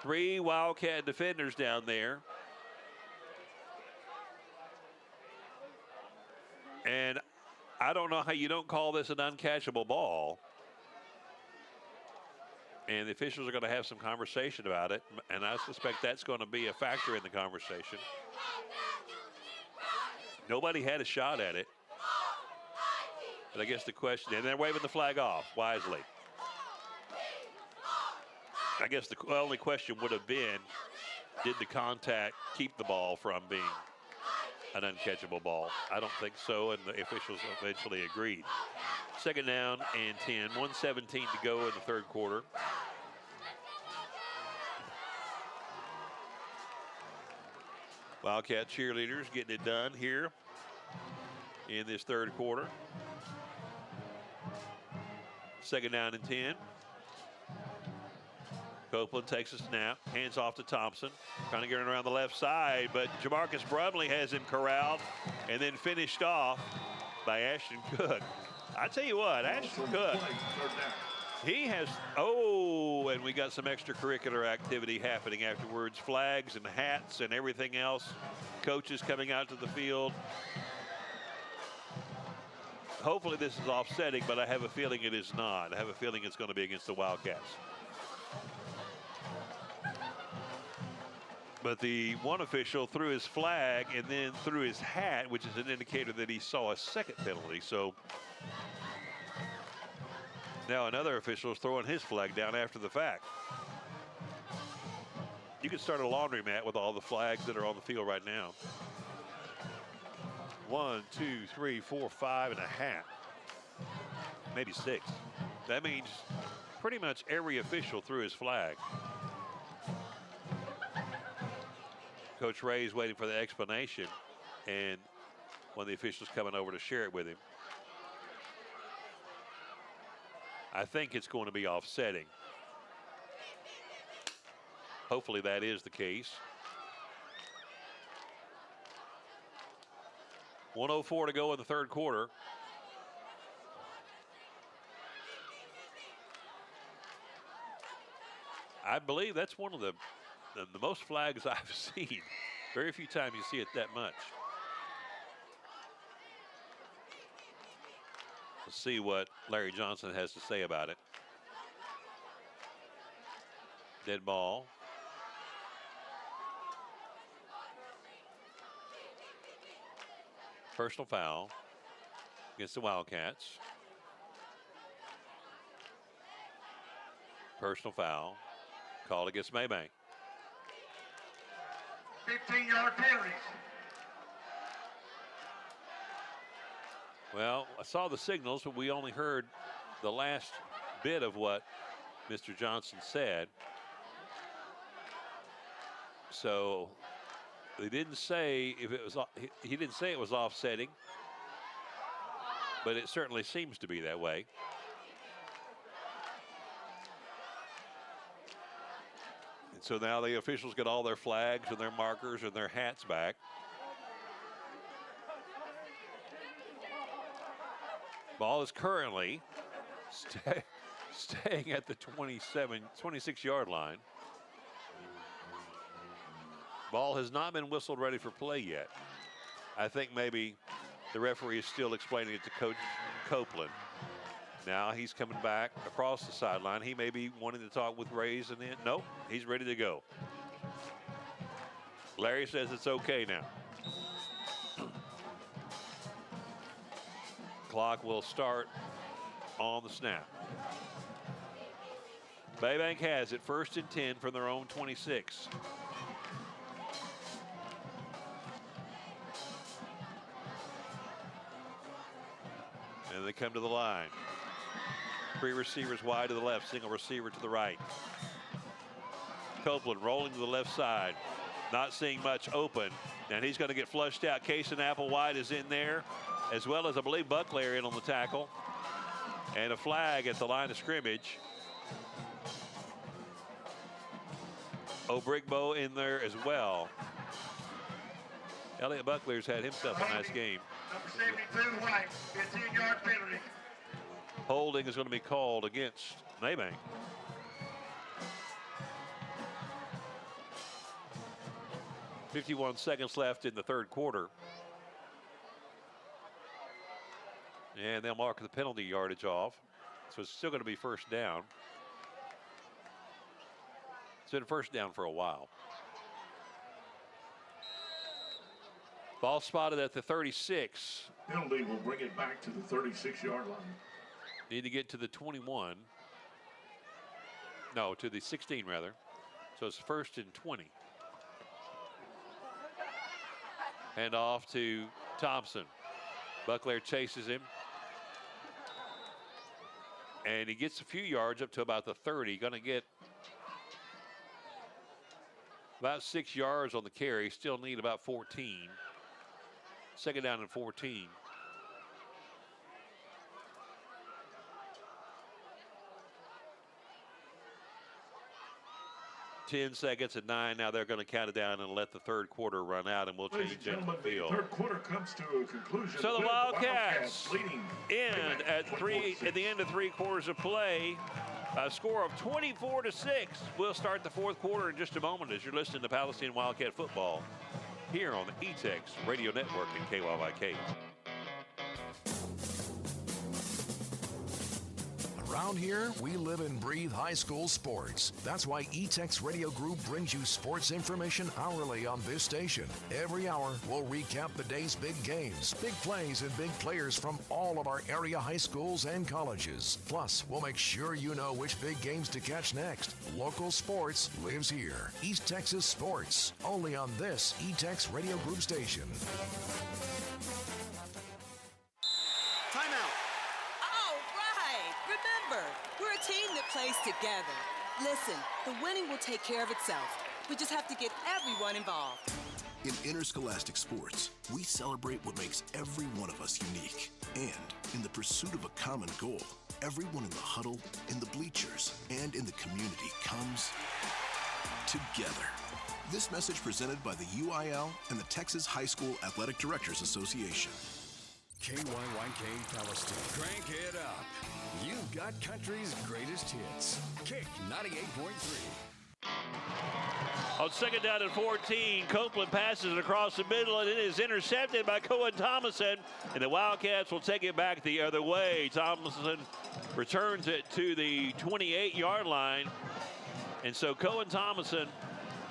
3 Wildcat defenders down there. And I don't know how you don't call this an uncatchable ball. And the officials are going to have some conversation about it. And I suspect that's going to be a factor in the conversation. Nobody had a shot at it. But I guess the question, and they're waving the flag off wisely. I guess the only question would have been, did the contact keep the ball from being an uncatchable ball? I don't think so, and the officials eventually agreed. Second down and 10, 1:17 to go in the third quarter. Wildcat cheerleaders getting it done here in this third quarter. Second down and 10. Copeland takes a snap, hands off to Thompson, trying to get it around the left side, but Jamarcus Brumley has him corralled and then finished off by Ashton Cook. I tell you what, Ashton Cook, he has, and we got some extracurricular activity happening afterwards, flags and hats and everything else, coaches coming out to the field. Hopefully this is offsetting, but I have a feeling it is not. I have a feeling it's going to be against the Wildcats. But the one official threw his flag and then threw his hat, which is an indicator that he saw a second penalty. So now another official is throwing his flag down after the fact. You could start a laundromat with all the flags that are on the field right now. 1, 2, 3, 4, 5, and a hat. Maybe 6. That means pretty much every official threw his flag. Coach Ray's waiting for the explanation, and one of the officials coming over to share it with him. I think it's going to be offsetting. Hopefully that is the case. 1:04 to go in the third quarter. I believe that's one of the most flags I've seen. Very few times you see it that much. Let's see what Larry Johnson has to say about it. Dead ball. Personal foul against the Wildcats. Personal foul called against Maybank.
15-yard penalties.
Well, I saw the signals, but we only heard the last bit of what Mr. Johnson said. So they didn't say if it was, he didn't say it was offsetting, but it certainly seems to be that way. And so now the officials get all their flags and their markers and their hats back. Ball is currently staying at the 26-yard line. Ball has not been whistled ready for play yet. I think maybe the referee is still explaining it to Coach Copeland. Now he's coming back across the sideline. He may be wanting to talk with Rays and then, nope, he's ready to go. Larry says it's okay now. Clock will start on the snap. Maybank has it, 1st and 10 from their own 26. And they come to the line. 3 receivers wide to the left, single receiver to the right. Copeland rolling to the left side, not seeing much open, and he's going to get flushed out. Cason Applewhite is in there, as well as I believe Buckler in on the tackle. And a flag at the line of scrimmage. Obrigbo in there as well. Elliott Buckler's had himself a nice game.
Number 72, White, 15-yard penalty.
Holding is going to be called against Maybank. .51 seconds left in the third quarter. And they'll mark the penalty yardage off. So it's still going to be first down. It's been first down for a while. Ball spotted at the 36.
Penalty will bring it back to the 36-yard line.
Need to get to the 21. No, to the 16 rather. So it's 1st and 20. Hand off to Thompson. Buckler chases him. And he gets a few yards up to about the 30. Going to get about 6 yards on the carry. Still need about 14. Second down and 14. 10 seconds at 9. Now they're going to count it down and let the third quarter run out, and we'll change up the field.
The third quarter comes to a conclusion.
So the Wildcats
leading
end at the end of 3 quarters of play. A score of 24-6. We'll start the fourth quarter in just a moment as you're listening to Palestine Wildcat football here on the ETEX Radio Network and KYYK.
Around here, we live and breathe high school sports. That's why ETEX Radio Group brings you sports information hourly on this station. Every hour, we'll recap the day's big games, big plays, and big players from all of our area high schools and colleges. Plus, we'll make sure you know which big games to catch next. Local sports lives here. East Texas Sports, only on this ETEX Radio Group station.
We're a team that plays together. Listen, the winning will take care of itself. We just have to get everyone involved.
In interscholastic sports, we celebrate what makes every one of us unique. And in the pursuit of a common goal, everyone in the huddle, in the bleachers, and in the community comes together. This message presented by the UIL and the Texas High School Athletic Directors Association.
KYYK Palestine. Crank it up. You've got country's greatest hits. Kick 98.3.
On second down and 14, Copeland passes it across the middle, and it is intercepted by Cohen Thomason, and the Wildcats will take it back the other way. Thomason returns it to the 28-yard line, and so Cohen Thomason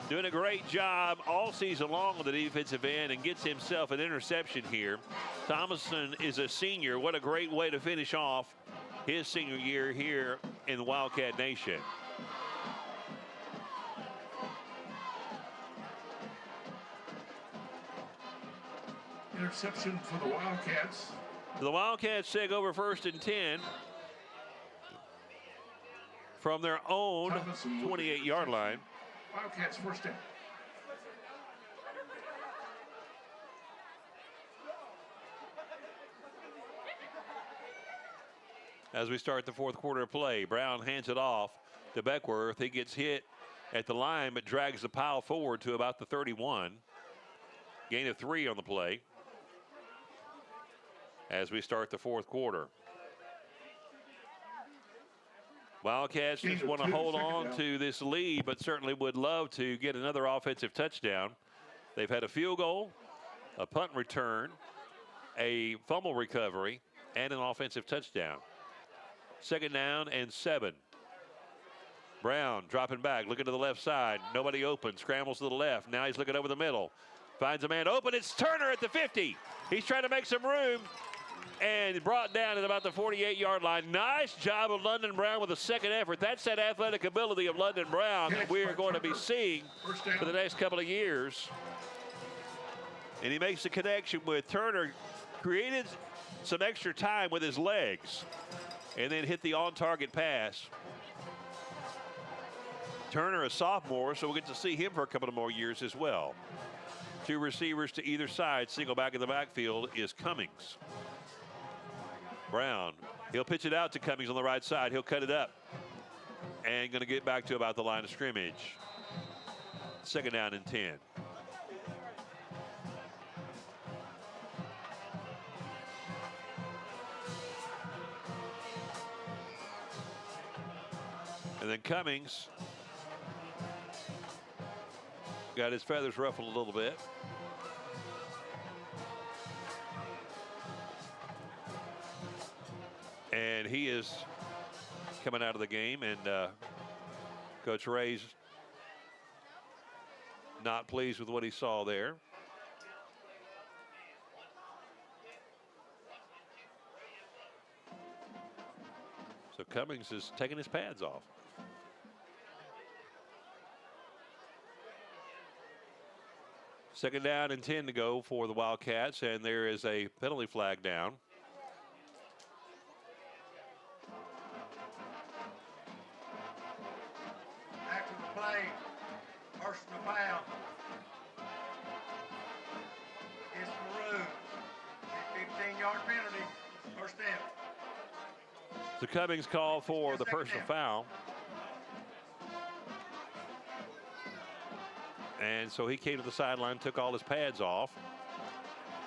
doing a great job all season long on the defensive end and gets himself an interception here. Thomason is a senior. What a great way to finish off his senior year here in the Wildcat Nation.
Interception for the Wildcats.
The Wildcats take over first and 10 from their own 28-yard line.
Wildcats first down.
As we start the fourth quarter of play, Brown hands it off to Beckworth. He gets hit at the line, but drags the pile forward to about the 31. Gain of 3 on the play as we start the fourth quarter. Wildcats just want to hold on to this lead, but certainly would love to get another offensive touchdown. They've had a field goal, a punt return, a fumble recovery, and an offensive touchdown. Second down and 7. Brown dropping back, looking to the left side. Nobody open, scrambles to the left. Now he's looking over the middle. Finds a man open. It's Turner at the 50. He's trying to make some room and brought down at about the 48-yard line. Nice job of London Brown with a second effort. That's that athletic ability of London Brown that we are going to be seeing for the next couple of years. And he makes the connection with Turner, created some extra time with his legs, and then hit the on-target pass. Turner, a sophomore, so we'll get to see him for a couple of more years as well. 2 receivers to either side. Single back in the backfield is Cummings. Brown, he'll pitch it out to Cummings on the right side. He'll cut it up and going to get back to about the line of scrimmage. Second down and 10. And then Cummings got his feathers ruffled a little bit. And he is coming out of the game, and Coach Ray's not pleased with what he saw there. So Cummings is taking his pads off. Second down and 10 to go for the Wildcats, and there is a penalty flag down.
After the play, personal foul. Against Maroon. 15-yard penalty. First down.
So Cummings called for the personal foul. And so he came to the sideline, took all his pads off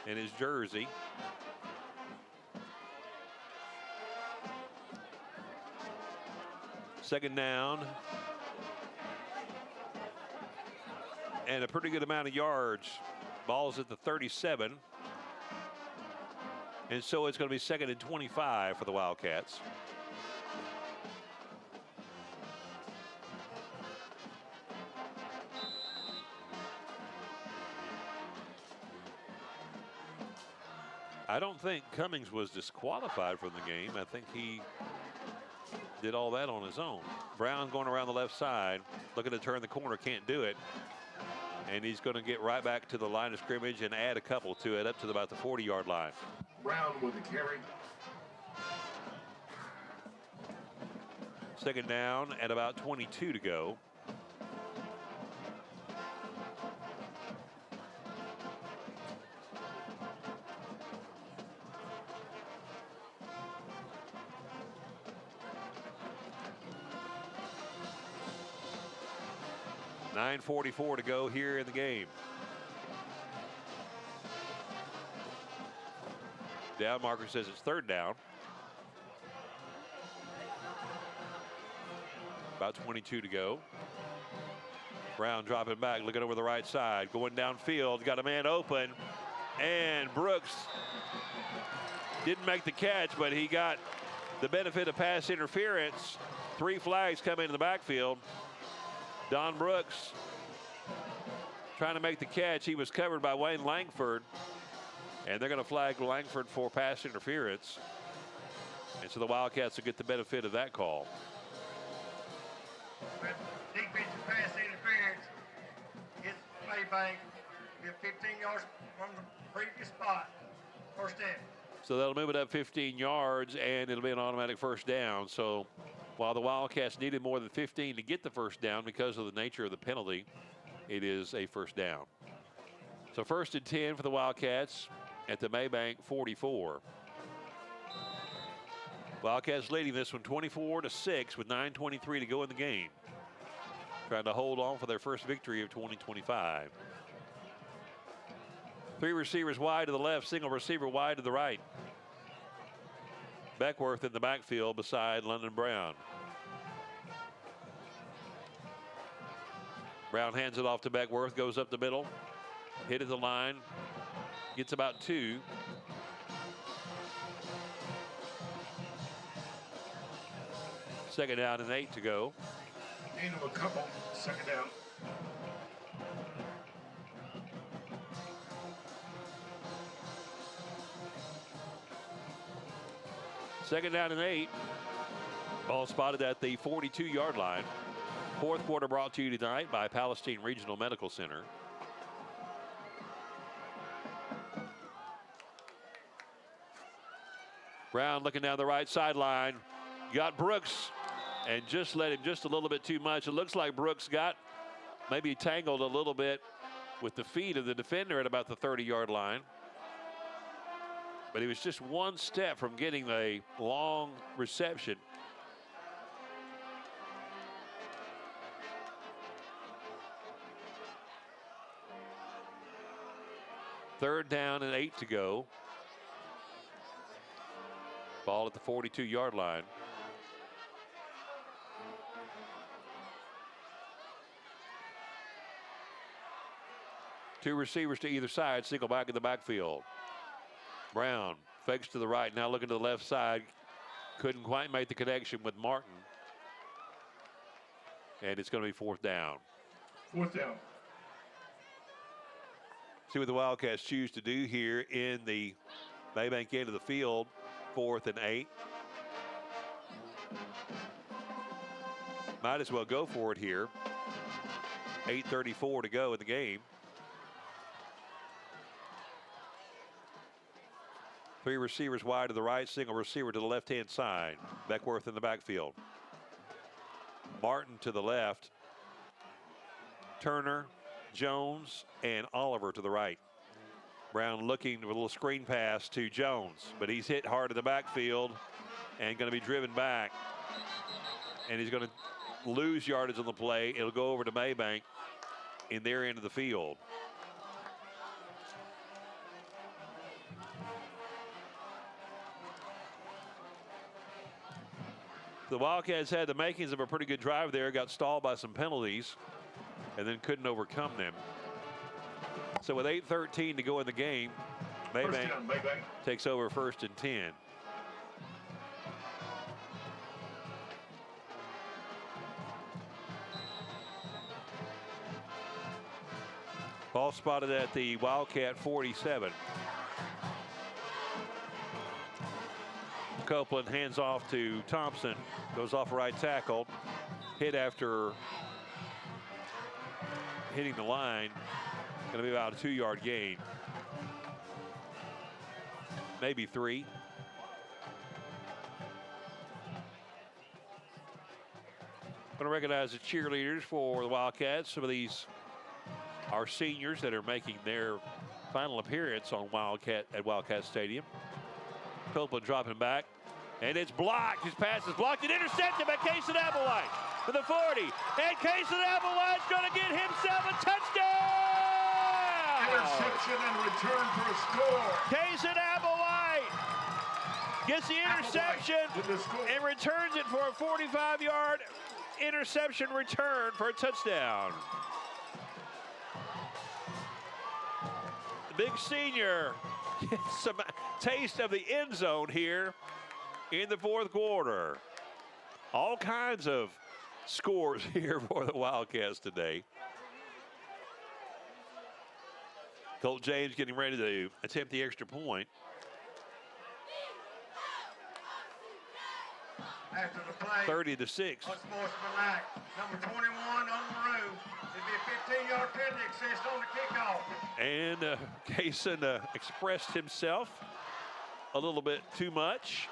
and his jersey. Second down. And a pretty good amount of yards. Ball's at the 37. And so it's going to be second and 25 for the Wildcats. I don't think Cummings was disqualified from the game. I think he did all that on his own. Brown going around the left side, looking to turn the corner, can't do it. And he's going to get right back to the line of scrimmage and add a couple to it up to about the 40-yard line.
Brown with the carry.
Second down and about 22 to go. .44 to go here in the game. Down marker says it's third down. About 22 to go. Brown dropping back, looking over the right side, going downfield, got a man open, and Brooks didn't make the catch, but he got the benefit of pass interference. 3 flags come into the backfield. Don Brooks trying to make the catch. He was covered by Wayne Langford, and they're going to flag Langford for pass interference. And so the Wildcats will get the benefit of that call.
Defensive pass interference hits Maybank. Get 15 yards from the previous spot. First down.
So that'll move it up 15 yards, and it'll be an automatic first down. So while the Wildcats needed more than 15 to get the first down because of the nature of the penalty, it is a first down. So first and 10 for the Wildcats at the Maybank 44. Wildcats leading this one 24-6 with 9:23 to go in the game. Trying to hold on for their first victory of 2025. 3 receivers wide to the left, single receiver wide to the right. Beckworth in the backfield beside London Brown. Brown hands it off to Beckworth, goes up the middle, hit at the line, gets about 2. Second down and 8 to go.
Gain of a couple. Second down.
Second down and 8. Ball spotted at the 42-yard line. Fourth quarter brought to you tonight by Palestine Regional Medical Center. Brown looking down the right sideline. Got Brooks and just let him just a little bit too much. It looks like Brooks got maybe tangled a little bit with the feet of the defender at about the 30-yard line. But he was just one step from getting a long reception. Third down and 8 to go. Ball at the 42-yard line. Two receivers to either side, single back in the backfield. Brown fakes to the right, now looking to the left side. Couldn't quite make the connection with Martin. And it's going to be fourth down.
Fourth down.
See what the Wildcats choose to do here in the Maybank end of the field. 4th and 8. Might as well go for it here. 8:34 to go in the game. Three receivers wide to the right, single receiver to the left-hand side. Beckworth in the backfield. Martin to the left. Turner, Jones, and Oliver to the right. Brown looking with a little screen pass to Jones, but he's hit hard in the backfield and going to be driven back. And he's going to lose yardage on the play. It'll go over to Maybank in their end of the field. The Wildcats had the makings of a pretty good drive there, got stalled by some penalties, and then couldn't overcome them. So with 8:13 to go in the game, Maybank takes over 1st and 10. Ball spotted at the Wildcat 47. Copeland hands off to Thompson, goes off right tackle, hit after hitting the line, going to be about a 2-yard gain, maybe 3. Going to recognize the cheerleaders for the Wildcats. Some of these are seniors that are making their final appearance on Wildcat Stadium. Copeland dropping back. And it's blocked. His pass is blocked and intercepted by Cason Applewhite to the 40. And Cason Applewhite's going to get himself a touchdown!
Interception and return for a score.
Cason Applewhite gets the interception and returns it for a 45-yard interception return for a touchdown. The big senior gets some taste of the end zone here in the 4th quarter. All kinds of scores here for the Wildcats today. Colt James getting ready to attempt the extra point.
After the play,
30-6.
Unsportsmanlike. Number 21 on the room. It'd be a 15-yard penalty assist on the kickoff.
And Cason expressed himself a little bit too much.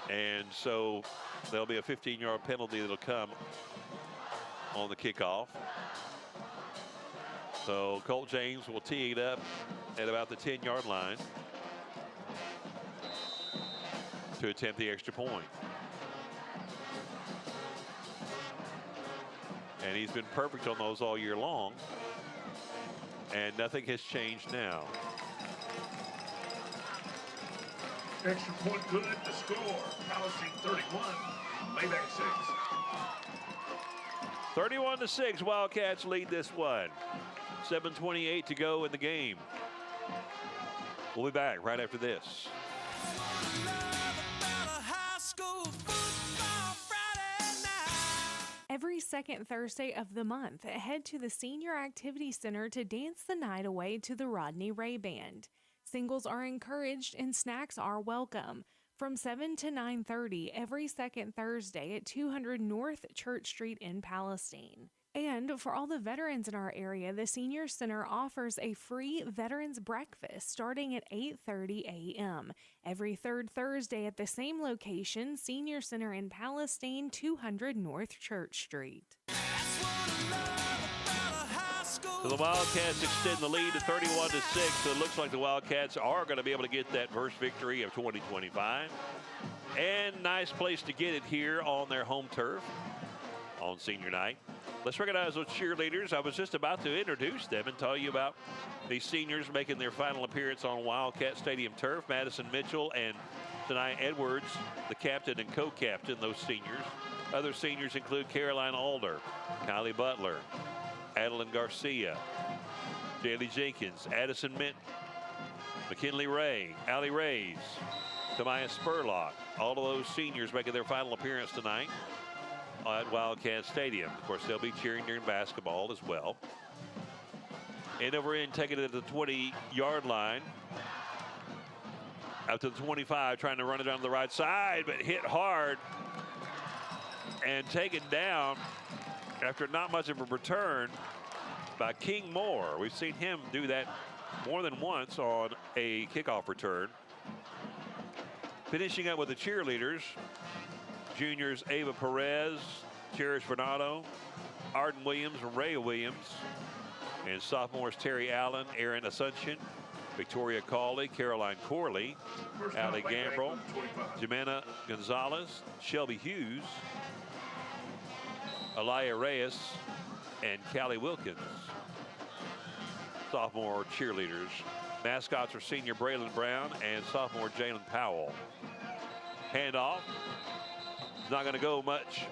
And so there'll be a 15-yard penalty that'll come on the kickoff. So Colt James will tee it up at about the 10-yard line to attempt the extra point. And he's been perfect on those all year long. And nothing has changed now.
Extra point good to score. Palestine 31, Maybank 6.
31-6, Wildcats lead this one. 7:28 to go in the game. We'll be back right after this.
Every second Thursday of the month, head to the Senior Activity Center to dance the night away to the Rodney Ray Band. Singles are encouraged and snacks are welcome. From 7 to 9:30 every second Thursday at 200 North Church Street in Palestine. And for all the veterans in our area, the Senior Center offers a free Veterans Breakfast starting at 8:30 a.m. every 3rd Thursday at the same location, Senior Center in Palestine, 200 North Church Street.
So the Wildcats extend the lead to 31-6. So it looks like the Wildcats are going to be able to get that first victory of 2025. And nice place to get it here on their home turf on senior night. Let's recognize those cheerleaders. I was just about to introduce them and tell you about the seniors making their final appearance on Wildcat Stadium turf. Madison Mitchell and Tanai Edwards, the captain and co-captain, those seniors. Other seniors include Caroline Alder, Kylie Butler, Adeline Garcia, Jaylee Jenkins, Addison Minton, McKinley Ray, Allie Rays, Tamaya Spurlock. All of those seniors making their final appearance tonight at Wildcat Stadium. Of course, they'll be cheering during basketball as well. And over in, taking it to the 20-yard line. Out to the 25, trying to run it down the right side, but hit hard and taken down after not much of a return by King Moore. We've seen him do that more than once on a kickoff return. Finishing up with the cheerleaders, juniors Ava Perez, Cherish Bernardo, Arden Williams, Ray Williams, and sophomores Terry Allen, Aaron Asuncion, Victoria Cawley, Caroline Corley, Allie Gambrell, Jimena Gonzalez, Shelby Hughes, Alaya Reyes, and Callie Wilkins. Sophomore cheerleaders. Mascots are senior Braylon Brown and sophomore Jalen Powell. Handoff. Not going to go much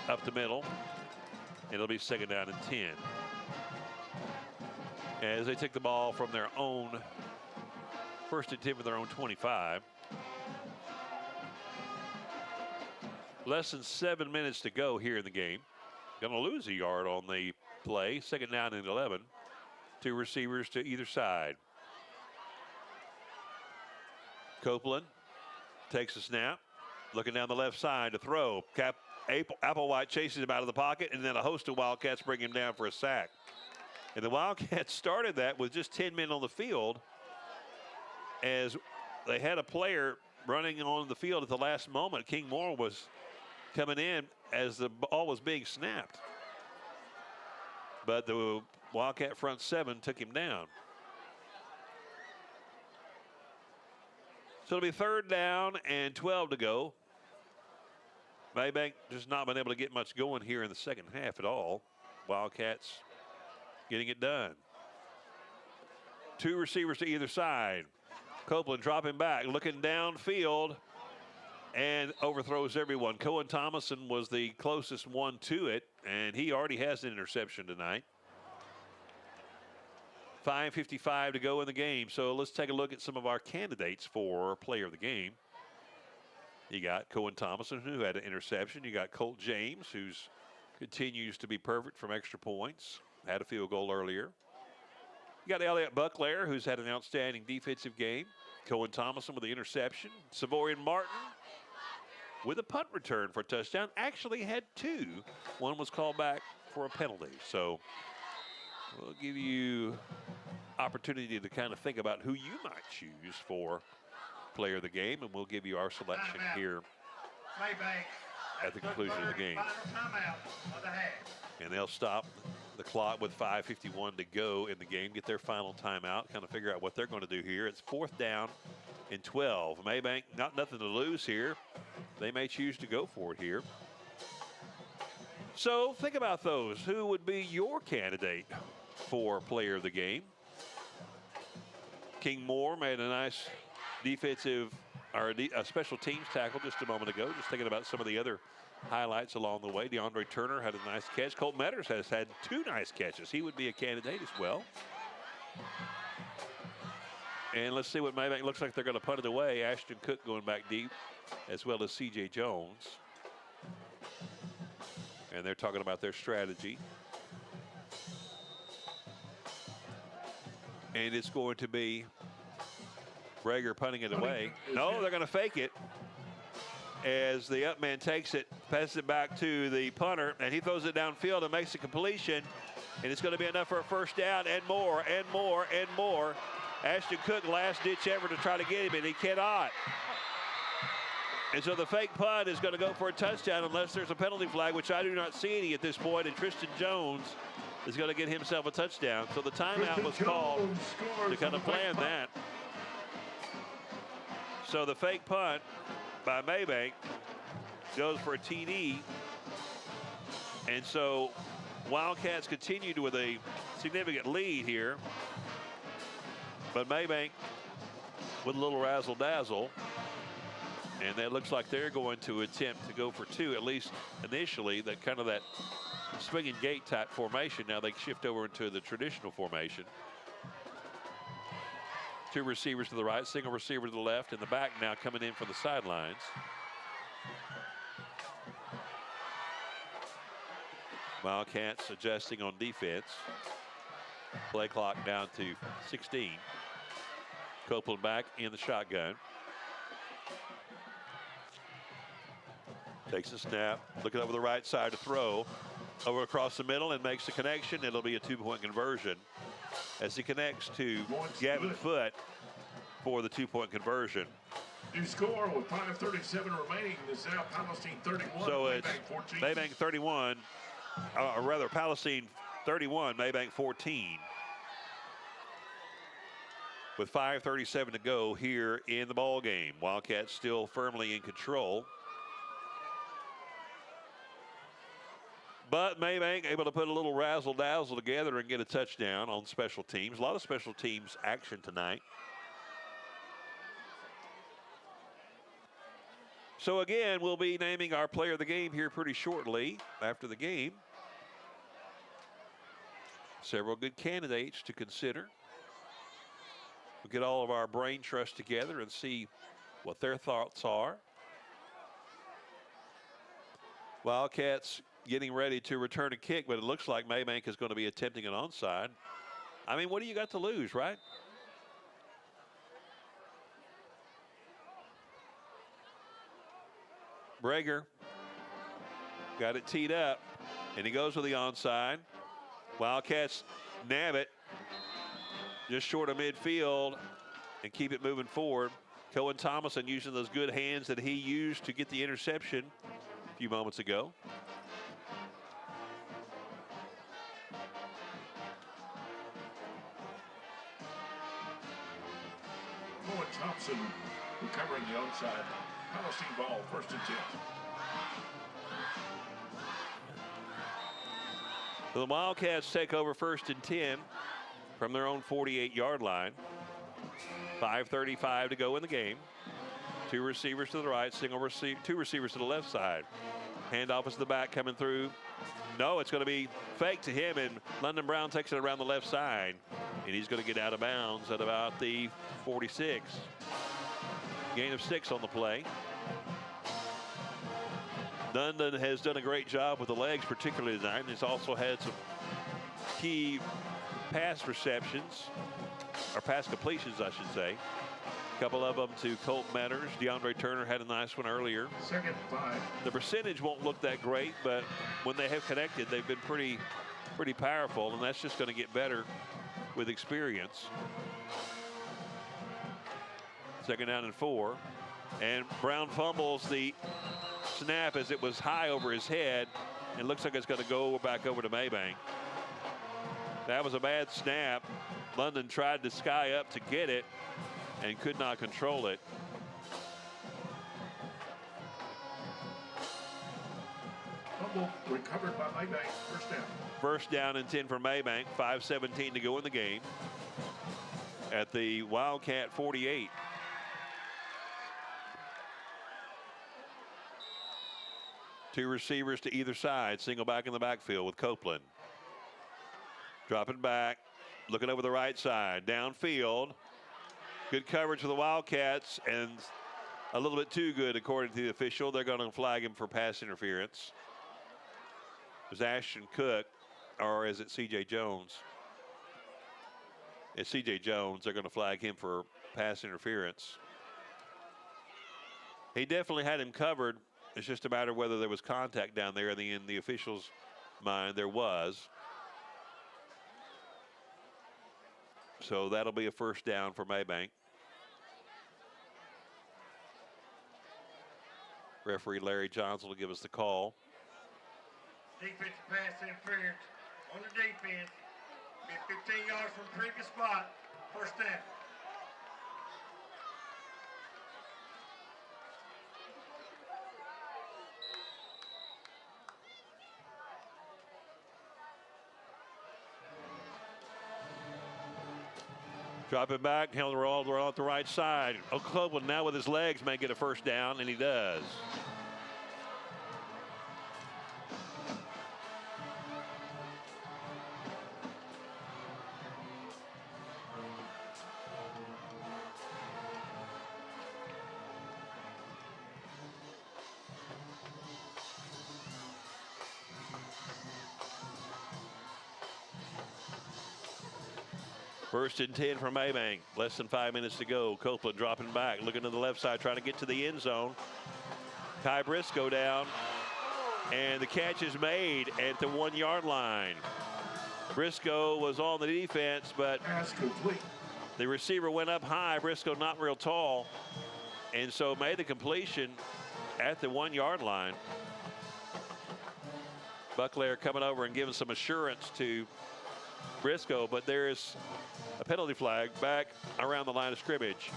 up the middle. It'll be second down and 10. As they take the ball from their own, first and 10 for their own 25. Less than 7 minutes to go here in the game. Going to lose a yard on the play. Second down and 11. 2 receivers to either side. Copeland takes a snap. Looking down the left side to throw. Applewhite chases him out of the pocket, and then a host of Wildcats bring him down for a sack. And the Wildcats started that with just 10 men on the field, as they had a player running on the field at the last moment. King Moore was coming in as the ball was being snapped. But the Wildcat front 7 took him down. So it'll be third down and 12 to go. Maybank just not been able to get much going here in the second half at all. Wildcats getting it done. 2 receivers to either side. Copeland dropping back, looking downfield, and overthrows everyone. Cohen Thomason was the closest one to it, and he already has an interception tonight. 5:55 to go in the game, so let's take a look at some of our candidates for player of the game. You got Cohen Thomason, who had an interception. You got Colt James, who continues to be perfect from extra points. Had a field goal earlier. You got Elliott Buckler, who's had an outstanding defensive game. Cohen Thomason with the interception. Savorian Martin with a punt return for a touchdown. Actually had 2. One was called back for a penalty. So we'll give you opportunity to kind of think about who you might choose for player of the game, and we'll give you our selection here at the conclusion of the game. And they'll stop the clock with 5:51 to go in the game, get their final timeout, kind of figure out what they're going to do here. It's 4th down and 12. Maybank got nothing to lose here. They may choose to go for it here. So think about those. Who would be your candidate for player of the game? King Moore made a nice defensive or a special teams tackle just a moment ago. Just thinking about some of the other highlights along the way. DeAndre Turner had a nice catch. Colt Metters has had 2 nice catches. He would be a candidate as well. And let's see what Maybank looks like. They're going to punt it away. Ashton Cook going back deep, as well as C.J. Jones. And they're talking about their strategy. And it's going to be Brager punting it away. No, they're going to fake it as the up man takes it, passes it back to the punter, and he throws it downfield and makes a completion. And it's going to be enough for a first down and more and more and more. Ashton Cook, last ditch effort to try to get him, and he cannot. And so the fake punt is going to go for a touchdown unless there's a penalty flag, which I do not see any at this point. And Tristan Jones is going to get himself a touchdown. So the timeout was called to kind of plan that. So the fake punt by Maybank goes for a TD. And so Wildcats continued with a significant lead here. But Maybank with a little razzle-dazzle. And that looks like they're going to attempt to go for 2, at least initially, that kind of that swinging gate type formation. Now they shift over into the traditional formation. 2 receivers to the right, single receiver to the left, and the back now coming in from the sidelines. Wildcats adjusting on defense. Play clock down to 16. Copeland back in the shotgun. Takes a snap, looking over the right side to throw. Over across the middle and makes the connection. It'll be a 2-point conversion as he connects to Gavin Foote for the 2-point conversion.
New score with 5:37 remaining. This is now Palestine 31.
So it's
Maybank 14.
Maybank 31, or rather Palestine 31, Maybank 14. With 5:37 to go here in the ball game. Wildcats still firmly in control. But Maybank able to put a little razzle-dazzle together and get a touchdown on special teams. A lot of special teams action tonight. So again, we'll be naming our player of the game here pretty shortly after the game. Several good candidates to consider. We'll get all of our brain trust together and see what their thoughts are. Wildcats getting ready to return a kick, but it looks like Maybank is going to be attempting an onside. I mean, what do you got to lose, right? Brager got it teed up, and he goes with the onside. Wildcats nab it just short of midfield and keep it moving forward. Cohen Thomason using those good hands that he used to get the interception a few moments ago.
Cohen Thompson recovering the onside. Palestine ball, 1st and 10.
The Wildcats take over 1st and 10 from their own 48-yard line. 5:35 to go in the game. Two receivers to the right, two receivers to the left side. Handoff is to the back coming through. No, it's going to be fake to him, and London Brown takes it around the left side, and he's going to get out of bounds at about the 46. Gain of 6 on the play. London has done a great job with the legs, particularly tonight. He's also had some key pass receptions, or pass completions, I should say. A couple of them to Colt Metters. DeAndre Turner had a nice one earlier.
2nd and 5.
The percentage won't look that great, but when they have connected, they've been pretty powerful, and that's just going to get better with experience. 2nd down and 4. And Brown fumbles the snap as it was high over his head, and looks like it's going to go back over to Maybank. That was a bad snap. London tried to sky up to get it and could not control it.
Fumble recovered by Maybank. 1st down.
1st down and 10 for Maybank. 5:17 to go in the game at the Wildcat 48. Two receivers to either side. Single back in the backfield with Copeland. Dropping back. Looking over the right side. Downfield. Good coverage for the Wildcats, and a little bit too good according to the official. They're going to flag him for pass interference. It was Ashton Cook, or is it C.J. Jones? It's C.J. Jones. They're going to flag him for pass interference. He definitely had him covered. It's just a matter of whether there was contact down there. In the official's mind, there was. So that'll be a 1st down for Maybank. Referee Larry Johnson will give us the call.
Defensive pass interference on the defense. Get 15 yards from the previous spot. 1st down.
Drop it back, held all at the right side. Copeland now with his legs may get a 1st down, and he does. First and 10 for Maybank. Less than 5 minutes to go. Copeland dropping back, looking to the left side, trying to get to the end zone. Kai Briscoe down, and the catch is made at the 1-yard line. Briscoe was on the defense, but
pass complete.
The receiver went up high. Briscoe not real tall, and so made the completion at the 1-yard line. Bucklair coming over and giving some assurance to Briscoe, but there's a penalty flag back around the line of scrimmage.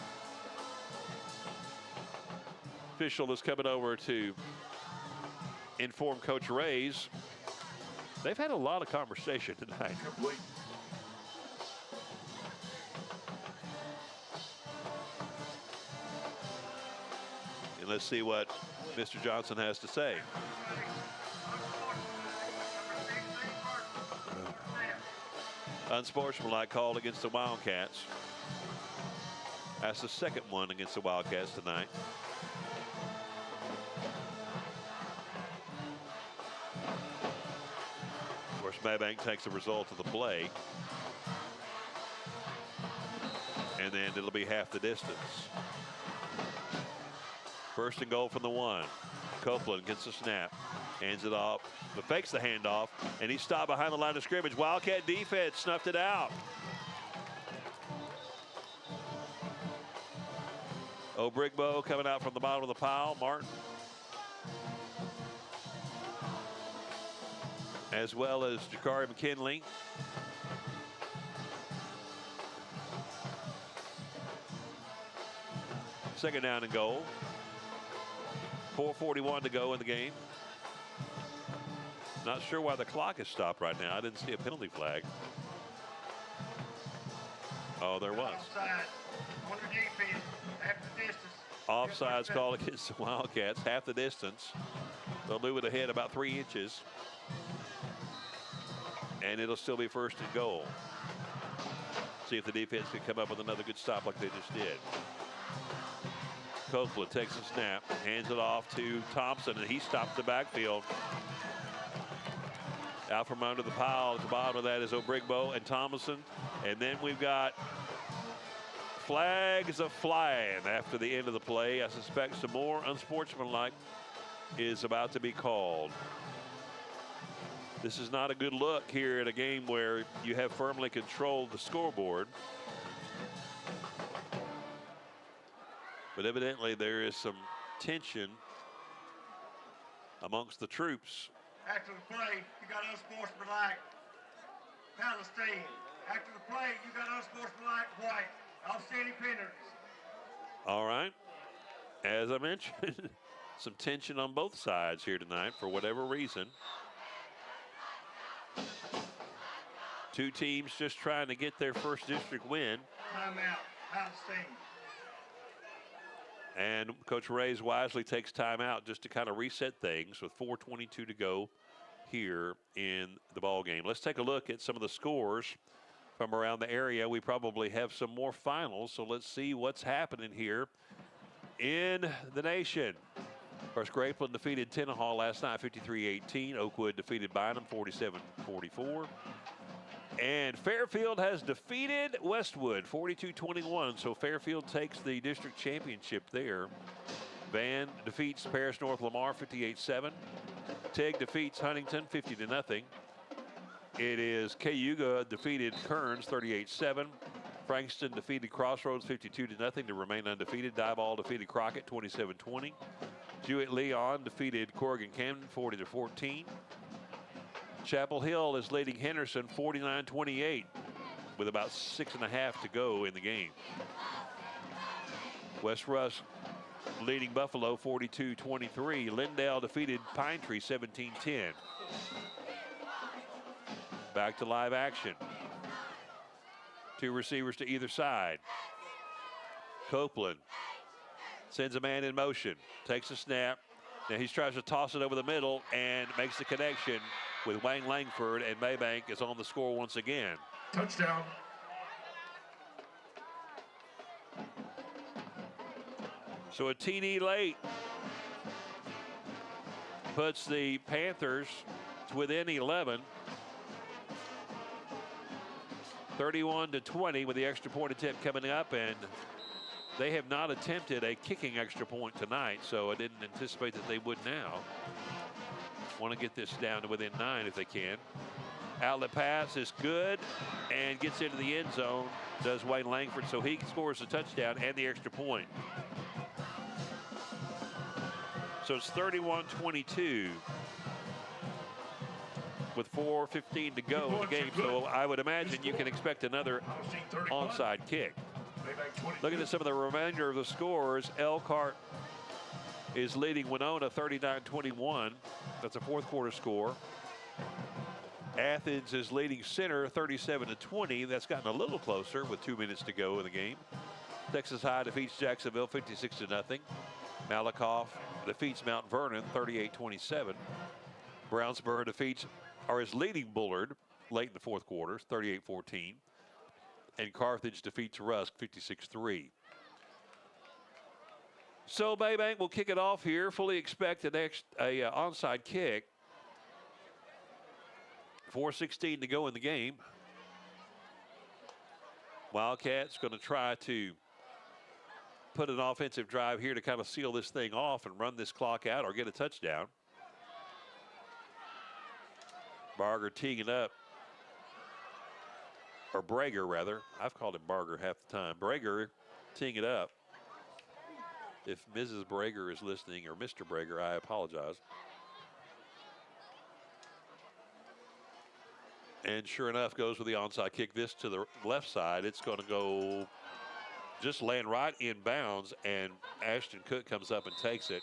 Official is coming over to inform Coach Reyes. They've had a lot of conversation tonight. And let's see what Mr. Johnson has to say. Unsportsmanlike called against the Wildcats. That's the second one against the Wildcats tonight. Of course, Maybank takes the result of the play. And then it'll be half the distance. First and goal from the 1. Copeland gets the snap. Hands it off, but fakes the handoff, and he's stopped behind the line of scrimmage. Wildcat defense snuffed it out. O'Brigbo coming out from the bottom of the pile. Martin. As well as Jakari McKinley. Second down and goal. 4:41 to go in the game. Not sure why the clock is stopped right now. I didn't see a penalty flag. Oh, there was. Offsides call against the Wildcats, half the distance. They'll move it ahead about 3 inches. And it'll still be first and goal. See if the defense can come up with another good stop like they just did. Copeland takes a snap, hands it off to Thompson, and he stopped the backfield. Out from under the pile at the bottom of that is O'Brigbo and Thomason. And then we've got flags a flying after the end of the play. I suspect some more unsportsmanlike is about to be called. This is not a good look here at a game where you have firmly controlled the scoreboard. But evidently there is some tension amongst the troops.
After the play, you got unsportsmanlike Palestine. After the play, you got unsportsmanlike White. Outstanding penalties.
All right. As I mentioned, some tension on both sides here tonight for whatever reason. Two teams just trying to get their first district win.
Timeout, Palestine.
And Coach Reyes wisely takes time out just to kind of reset things with 4:22 to go here in the ball game. Let's take a look at some of the scores from around the area. We probably have some more finals, so let's see what's happening here in the nation. Of course, Grapeland defeated Tenaha last night 53-18. Oakwood defeated Bynum 47-44. And Fairfield has defeated Westwood 42-21. So Fairfield takes the district championship there. Van defeats Paris North Lamar 58-7. Tig defeats Huntington 50-0. It is Cayuga defeated Kearns 38-7. Frankston defeated Crossroads 52-0 to remain undefeated. Diboll defeated Crockett 27-20. Jewett-Leon defeated Corrigan-Camden 40-14. Chapel Hill is leading Henderson 49-28 with about 6.5 to go in the game. West Rusk leading Buffalo 42-23. Lindale defeated Pine Tree 17-10. Back to live action. Two receivers to either side. Copeland sends a man in motion, takes a snap. Now he tries to toss it over the middle and makes the connection with Wayne Langford, and Maybank is on the score once again.
Touchdown.
So a TD late puts the Panthers within 11. 31-20 with the extra point attempt coming up, and they have not attempted a kicking extra point tonight, so I didn't anticipate that they would now. Want to get this down to within 9 if they can. Outlet pass is good and gets into the end zone, does Wayne Langford, so he scores the touchdown and the extra point. So it's 31-22 with 4:15 to go in the game. So I would imagine you can expect another onside kick. Looking at some of the remainder of the scores, Elkhart is leading Winona 39-21. That's a fourth quarter score. Athens is leading Center 37-20. That's gotten a little closer with 2 minutes to go in the game. Texas High defeats Jacksonville 56-0. Malakoff defeats Mount Vernon 38-27. Brownsboro is leading Bullard late in the fourth quarter 38-14. And Carthage defeats Rusk 56-3. So Maybank will kick it off here. Fully expect a onside kick. 4:16 to go in the game. Wildcats going to try to put an offensive drive here to kind of seal this thing off and run this clock out or get a touchdown. Barger teeing it up. Or Brager, rather. I've called him Barger half the time. Brager teeing it up. If Mrs. Brager is listening, or Mr. Brager, I apologize. And sure enough, goes with the onside kick. This to the left side. It's going to go, just land right in bounds, and Ashton Cook comes up and takes it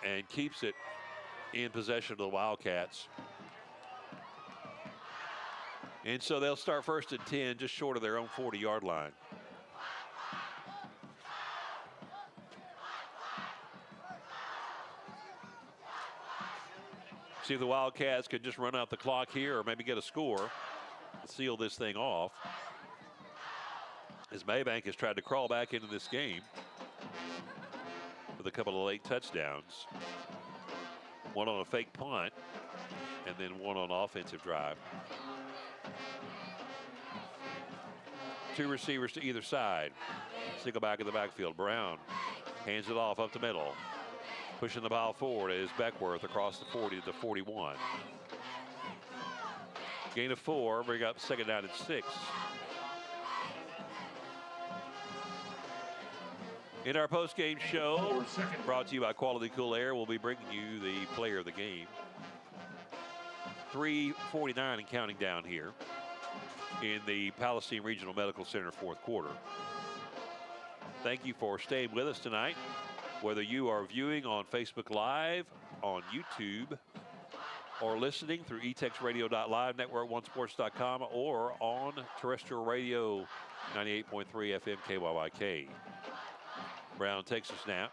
and keeps it in possession of the Wildcats. And so they'll start first and 10, just short of their own 40-yard line. See if the Wildcats could just run out the clock here or maybe get a score and seal this thing off. As Maybank has tried to crawl back into this game with a couple of late touchdowns. One on a fake punt and then one on offensive drive. Two receivers to either side. Single back in the backfield. Brown hands it off up the middle. Pushing the ball forward is Beckworth across the 40 to 41. Gain of 4, bring up second down and 6. In our post-game show, brought to you by Quality Cool Air, we'll be bringing you the player of the game. 3:49 and counting down here in the Palestine Regional Medical Center fourth quarter. Thank you for staying with us tonight. Whether you are viewing on Facebook Live, on YouTube, or listening through etexradio.live, network1sports.com, or on terrestrial radio 98.3 FM KYYK. Brown takes a snap,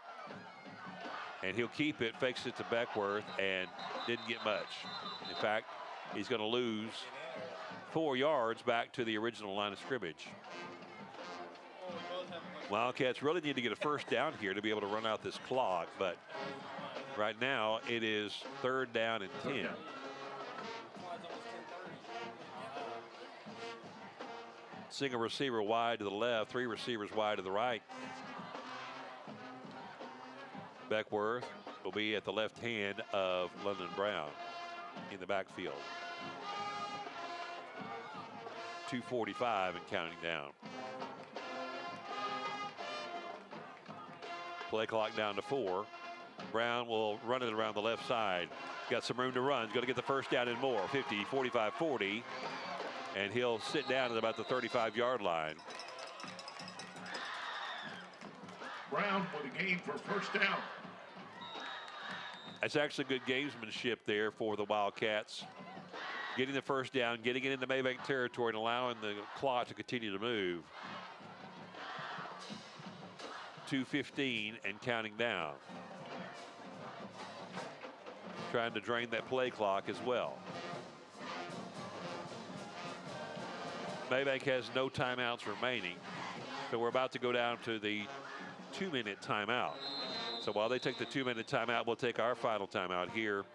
and he'll keep it, fakes it to Beckworth, and didn't get much. In fact, he's going to lose 4 yards back to the original line of scrimmage. Wildcats really need to get a first down here to be able to run out this clock, but right now it is third down and 10. Single receiver wide to the left, 3 receivers wide to the right. Beckworth will be at the left hand of London Brown in the backfield. 2:45 and counting down. Play clock down to 4. Brown will run it around the left side. Got some room to run. He's going to get the first down and more. 50, 45, 40. And he'll sit down at about the 35-yard line.
Brown for the game for first down.
That's actually good gamesmanship there for the Wildcats. Getting the first down, getting it into Maybank territory, and allowing the clock to continue to move. 2:15 and counting down. Trying to drain that play clock as well. Maybank has no timeouts remaining, so we're about to go down to the 2-minute timeout. So while they take the 2-minute timeout, we'll take our final timeout here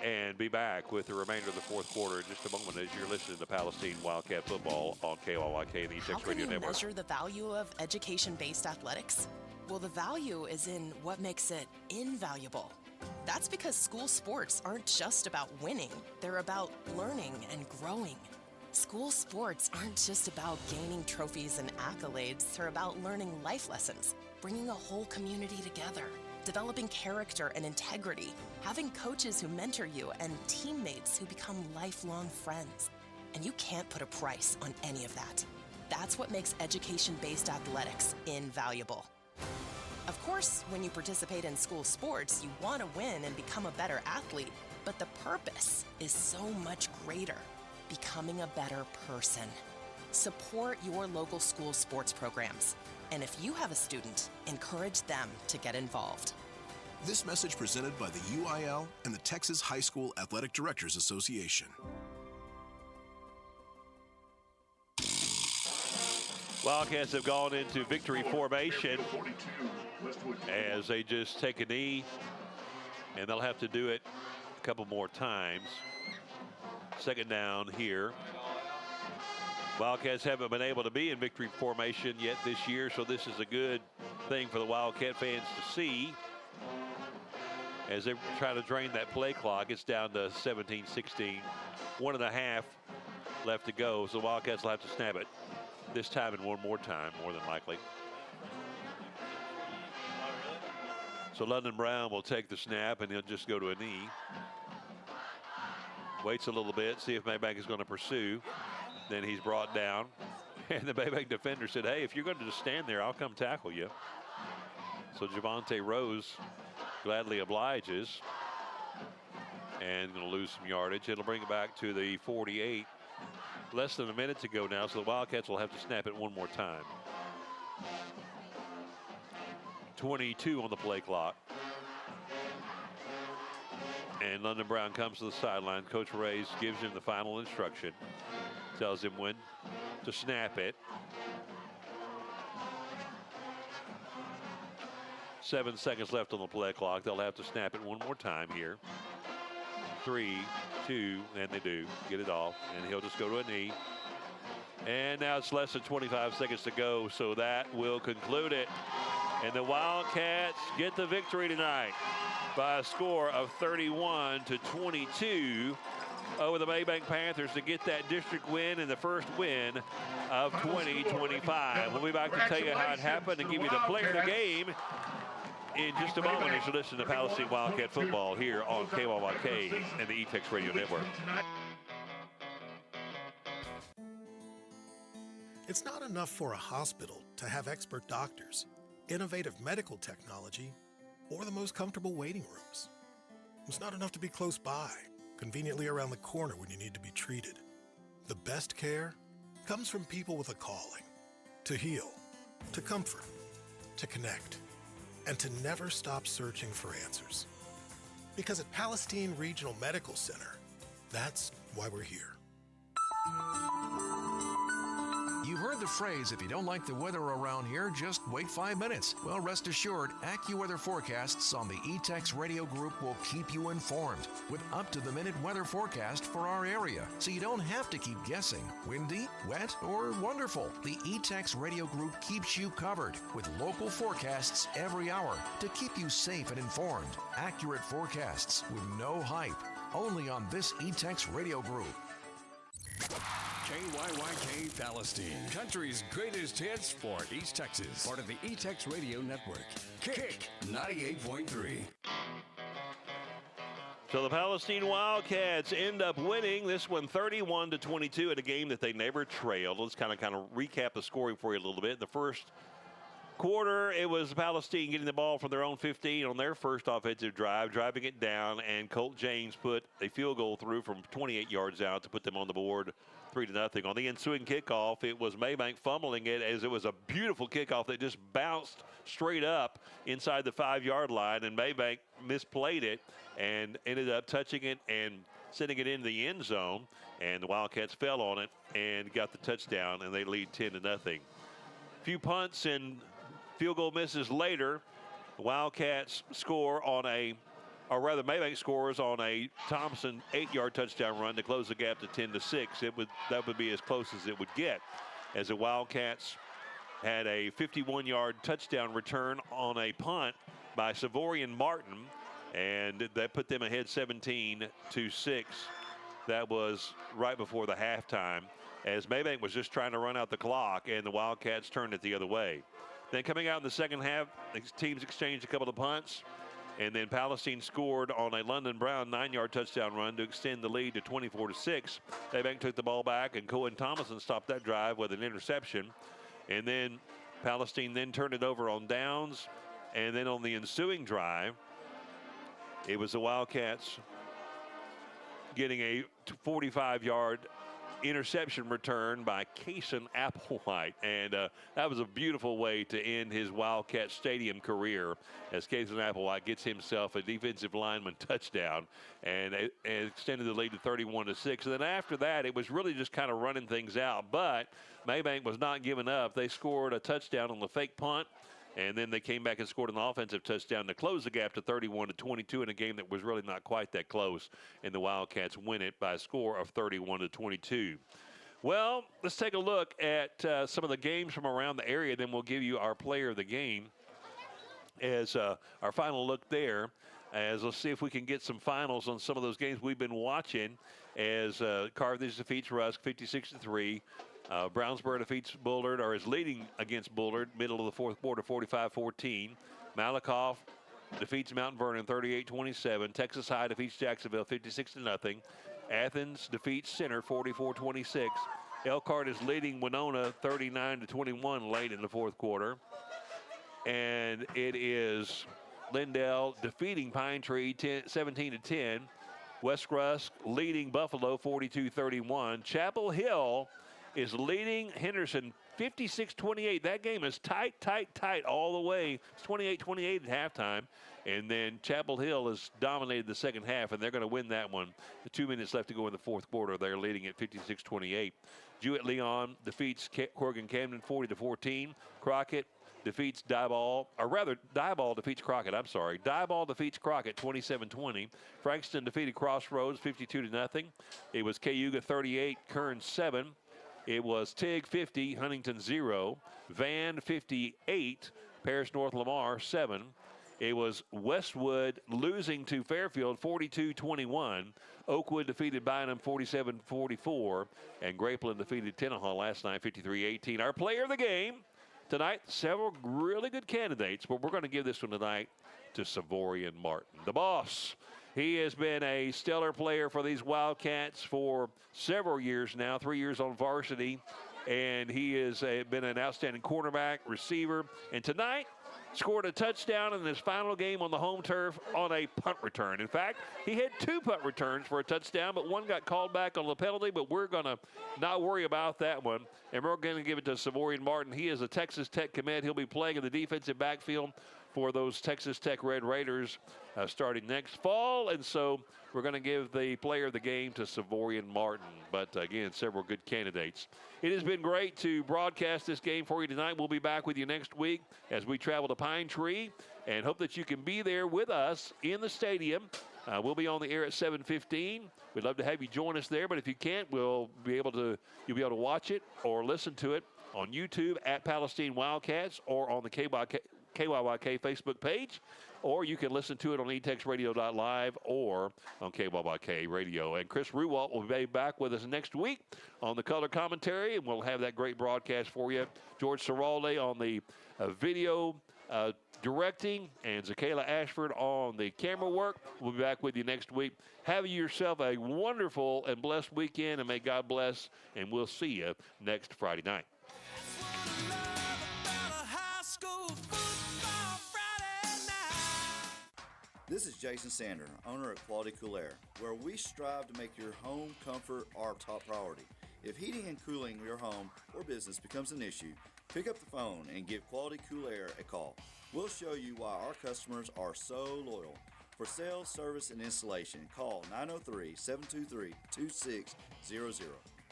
and be back with the remainder of the fourth quarter in just a moment as you're listening to Palestine Wildcat football on KYYK and the ETX Radio Network.
Measure the value of education-based athletics? Well, the value is in what makes it invaluable. That's because school sports aren't just about winning. They're about learning and growing. School sports aren't just about gaining trophies and accolades. They're about learning life lessons, bringing a whole community together, developing character and integrity, having coaches who mentor you, and teammates who become lifelong friends. And you can't put a price on any of that. That's what makes education-based athletics invaluable. Of course, when you participate in school sports, you want to win and become a better athlete, but the purpose is so much greater, becoming a better person. Support your local school sports programs. And if you have a student, encourage them to get involved.
This message presented by the UIL and the Texas High School Athletic Directors Association.
Wildcats have gone into victory formation as they just take a knee, and they'll have to do it a couple more times. Second down here. Wildcats haven't been able to be in victory formation yet this year, so this is a good thing for the Wildcat fans to see. As they try to drain that play clock, it's down to 17-16. 1.5 left to go, so the Wildcats will have to snap it this time and one more time, more than likely. So London Brown will take the snap, and he'll just go to a knee. Waits a little bit, see if Maybank is going to pursue. Then he's brought down, and the Maybank defender said, hey, if you're going to just stand there, I'll come tackle you. So Javante Rose gladly obliges, and going to lose some yardage. It'll bring it back to the 48. Less than a minute to go now, so the Wildcats will have to snap it one more time. 22 on the play clock. And London Brown comes to the sideline. Coach Reyes gives him the final instruction. Tells him when to snap it. 7 seconds left on the play clock. They'll have to snap it one more time here. 3, 2, and they do get it off, and he'll just go to a knee. And now it's less than 25 seconds to go, so that will conclude it. And the Wildcats get the victory tonight by a score of 31-22 over the Maybank Panthers to get that district win and the first win of 2025. We'll be back to tell you how it happened and give you the player of the game in just a moment as you listen to Palestine Wildcat football here on KYYK and the E-Tex Radio Network.
It's not enough for a hospital to have expert doctors, innovative medical technology, or the most comfortable waiting rooms. It's not enough to be close by, conveniently around the corner when you need to be treated. The best care comes from people with a calling to heal, to comfort, to connect, and to never stop searching for answers. Because at Palestine Regional Medical Center, that's why we're here.
You've heard the phrase, if you don't like the weather around here, just wait 5 minutes. Well, rest assured, AccuWeather forecasts on the E-Tex Radio Group will keep you informed with up-to-the-minute weather forecast for our area, so you don't have to keep guessing. Windy, wet, or wonderful, the E-Tex Radio Group keeps you covered with local forecasts every hour to keep you safe and informed. Accurate forecasts with no hype, only on this E-Tex Radio Group.
KYYK Palestine, country's greatest hits for East Texas. Part of the E-Tex Radio Network. Kick 98.3.
So the Palestine Wildcats end up winning this one 31-22 in a game that they never trailed. Let's kind of recap the scoring for you a little bit. In the first quarter, it was Palestine getting the ball from their own 15 on their first offensive drive, driving it down, and Colt James put a field goal through from 28 yards out to put them on the board 3-0. On the ensuing kickoff, it was Maybank fumbling it, as it was a beautiful kickoff that just bounced straight up inside the 5-yard line, and Maybank misplayed it and ended up touching it and sending it into the end zone, and the Wildcats fell on it and got the touchdown, and they lead 10-0. A few punts and field goal misses later, the Wildcats score on Maybank scores on a Thompson 8-yard touchdown run to close the gap to 10-6. That would be as close as it would get, as the Wildcats had a 51-yard touchdown return on a punt by Savorian Martin, and that put them ahead 17-6. That was right before the halftime, as Maybank was just trying to run out the clock, and the Wildcats turned it the other way. Then coming out in the second half, the teams exchanged a couple of punts. And then Palestine scored on a London Brown 9-yard touchdown run to extend the lead to 24-6. Maybank took the ball back, and Cohen Thomason stopped that drive with an interception. And then Palestine then turned it over on downs. And then on the ensuing drive, it was the Wildcats getting a 45-yard interception return by Kason Applewhite. And that was a beautiful way to end his Wildcat Stadium career, as Kason Applewhite gets himself a defensive lineman touchdown and extended the lead to 31-6. And then after that, it was really just kind of running things out. But Maybank was not giving up. They scored a touchdown on the fake punt. And then they came back and scored an offensive touchdown to close the gap to 31-22 in a game that was really not quite that close. And the Wildcats win it by a score of 31-22. Well, let's take a look at some of the games from around the area. Then we'll give you our player of the game as our final look there. As let's see if we can get some finals on some of those games we've been watching. As Carthage defeats Rusk 56-3. Brownsboro defeats Bullard, or is leading against Bullard, middle of the fourth quarter, 45-14. Malakoff defeats Mount Vernon, 38-27. Texas High defeats Jacksonville, 56-0. Athens defeats Center, 44-26. Elkhart is leading Winona, 39-21 late in the fourth quarter. And it is Lindell defeating Pine Tree, 17-10. West Rusk leading Buffalo, 42-31. Chapel Hill is leading Henderson 56-28. That game is tight all the way. It's 28-28 at halftime. And then Chapel Hill has dominated the second half, and they're going to win that one. The 2 minutes left to go in the fourth quarter. They're leading at 56-28. Jewett-Leon defeats Corrigan Camden 40-14. Crockett defeats Diboll, or rather, Diboll defeats Crockett. I'm sorry. Diboll defeats Crockett 27-20. Frankston defeated Crossroads 52-0. It was Cayuga 38, Kern 7. It was Tig 50, Huntington 0. Van 58, Paris North Lamar 7. It was Westwood losing to Fairfield 42-21. Oakwood defeated Bynum 47-44. And Grapeland defeated Tenaha last night 53-18. Our player of the game tonight, several really good candidates, but we're going to give this one tonight to Savorian Martin, the boss. He has been a stellar player for these Wildcats for several years now, 3 years on varsity, and he has been an outstanding cornerback, receiver, and tonight scored a touchdown in his final game on the home turf on a punt return. In fact, he had 2 punt returns for a touchdown, but one got called back on the penalty, but we're going to not worry about that one, and we're going to give it to Savorian Martin. He is a Texas Tech commit. He'll be playing in the defensive backfield for those Texas Tech Red Raiders starting next fall. And so we're going to give the player of the game to Savorian Martin. But again, several good candidates. It has been great to broadcast this game for you tonight. We'll be back with you next week as we travel to Pine Tree and hope that you can be there with us in the stadium. We'll be on the air at 7:15. We'd love to have you join us there, but if you can't, you'll be able to watch it or listen to it on YouTube at Palestine Wildcats or on the KYYK Facebook page, or you can listen to it on etexradio.live or on KYYK Radio. And Chris Ruwalt will be back with us next week on the color commentary, and we'll have that great broadcast for you. George Ciralde on the video directing, and Zakayla Ashford on the camera work. We'll be back with you next week. Have yourself a wonderful and blessed weekend, and may God bless, and we'll see you next Friday night.
This is Jason Sander, owner at Quality Cool Air, where we strive to make your home comfort our top priority. If heating and cooling your home or business becomes an issue, pick up the phone and give Quality Cool Air a call. We'll show you why our customers are so loyal. For sales, service, and installation, call 903-723-2600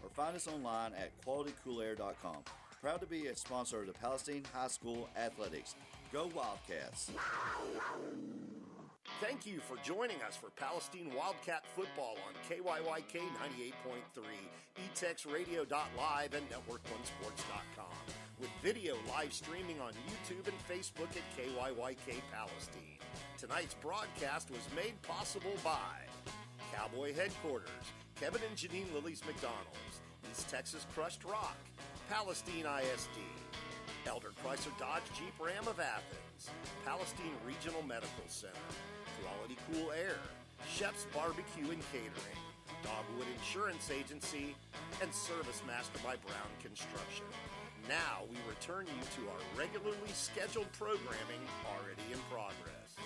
or find us online at qualitycoolair.com. Proud to be a sponsor of the Palestine High School Athletics. Go Wildcats!
Thank you for joining us for Palestine Wildcat football on KYYK 98.3, etexradio.live, and network1sports.com, with video live streaming on YouTube and Facebook at KYYK Palestine. Tonight's broadcast was made possible by Cowboy Headquarters, Kevin and Janine Lilly's McDonald's, East Texas Crushed Rock, Palestine ISD, Elder Chrysler Dodge Jeep Ram of Athens, Palestine Regional Medical Center, Quality Cool Air, Chef's Barbecue and Catering, Dogwood Insurance Agency, and Service Master by Brown Construction. Now we return you to our regularly scheduled programming already in progress.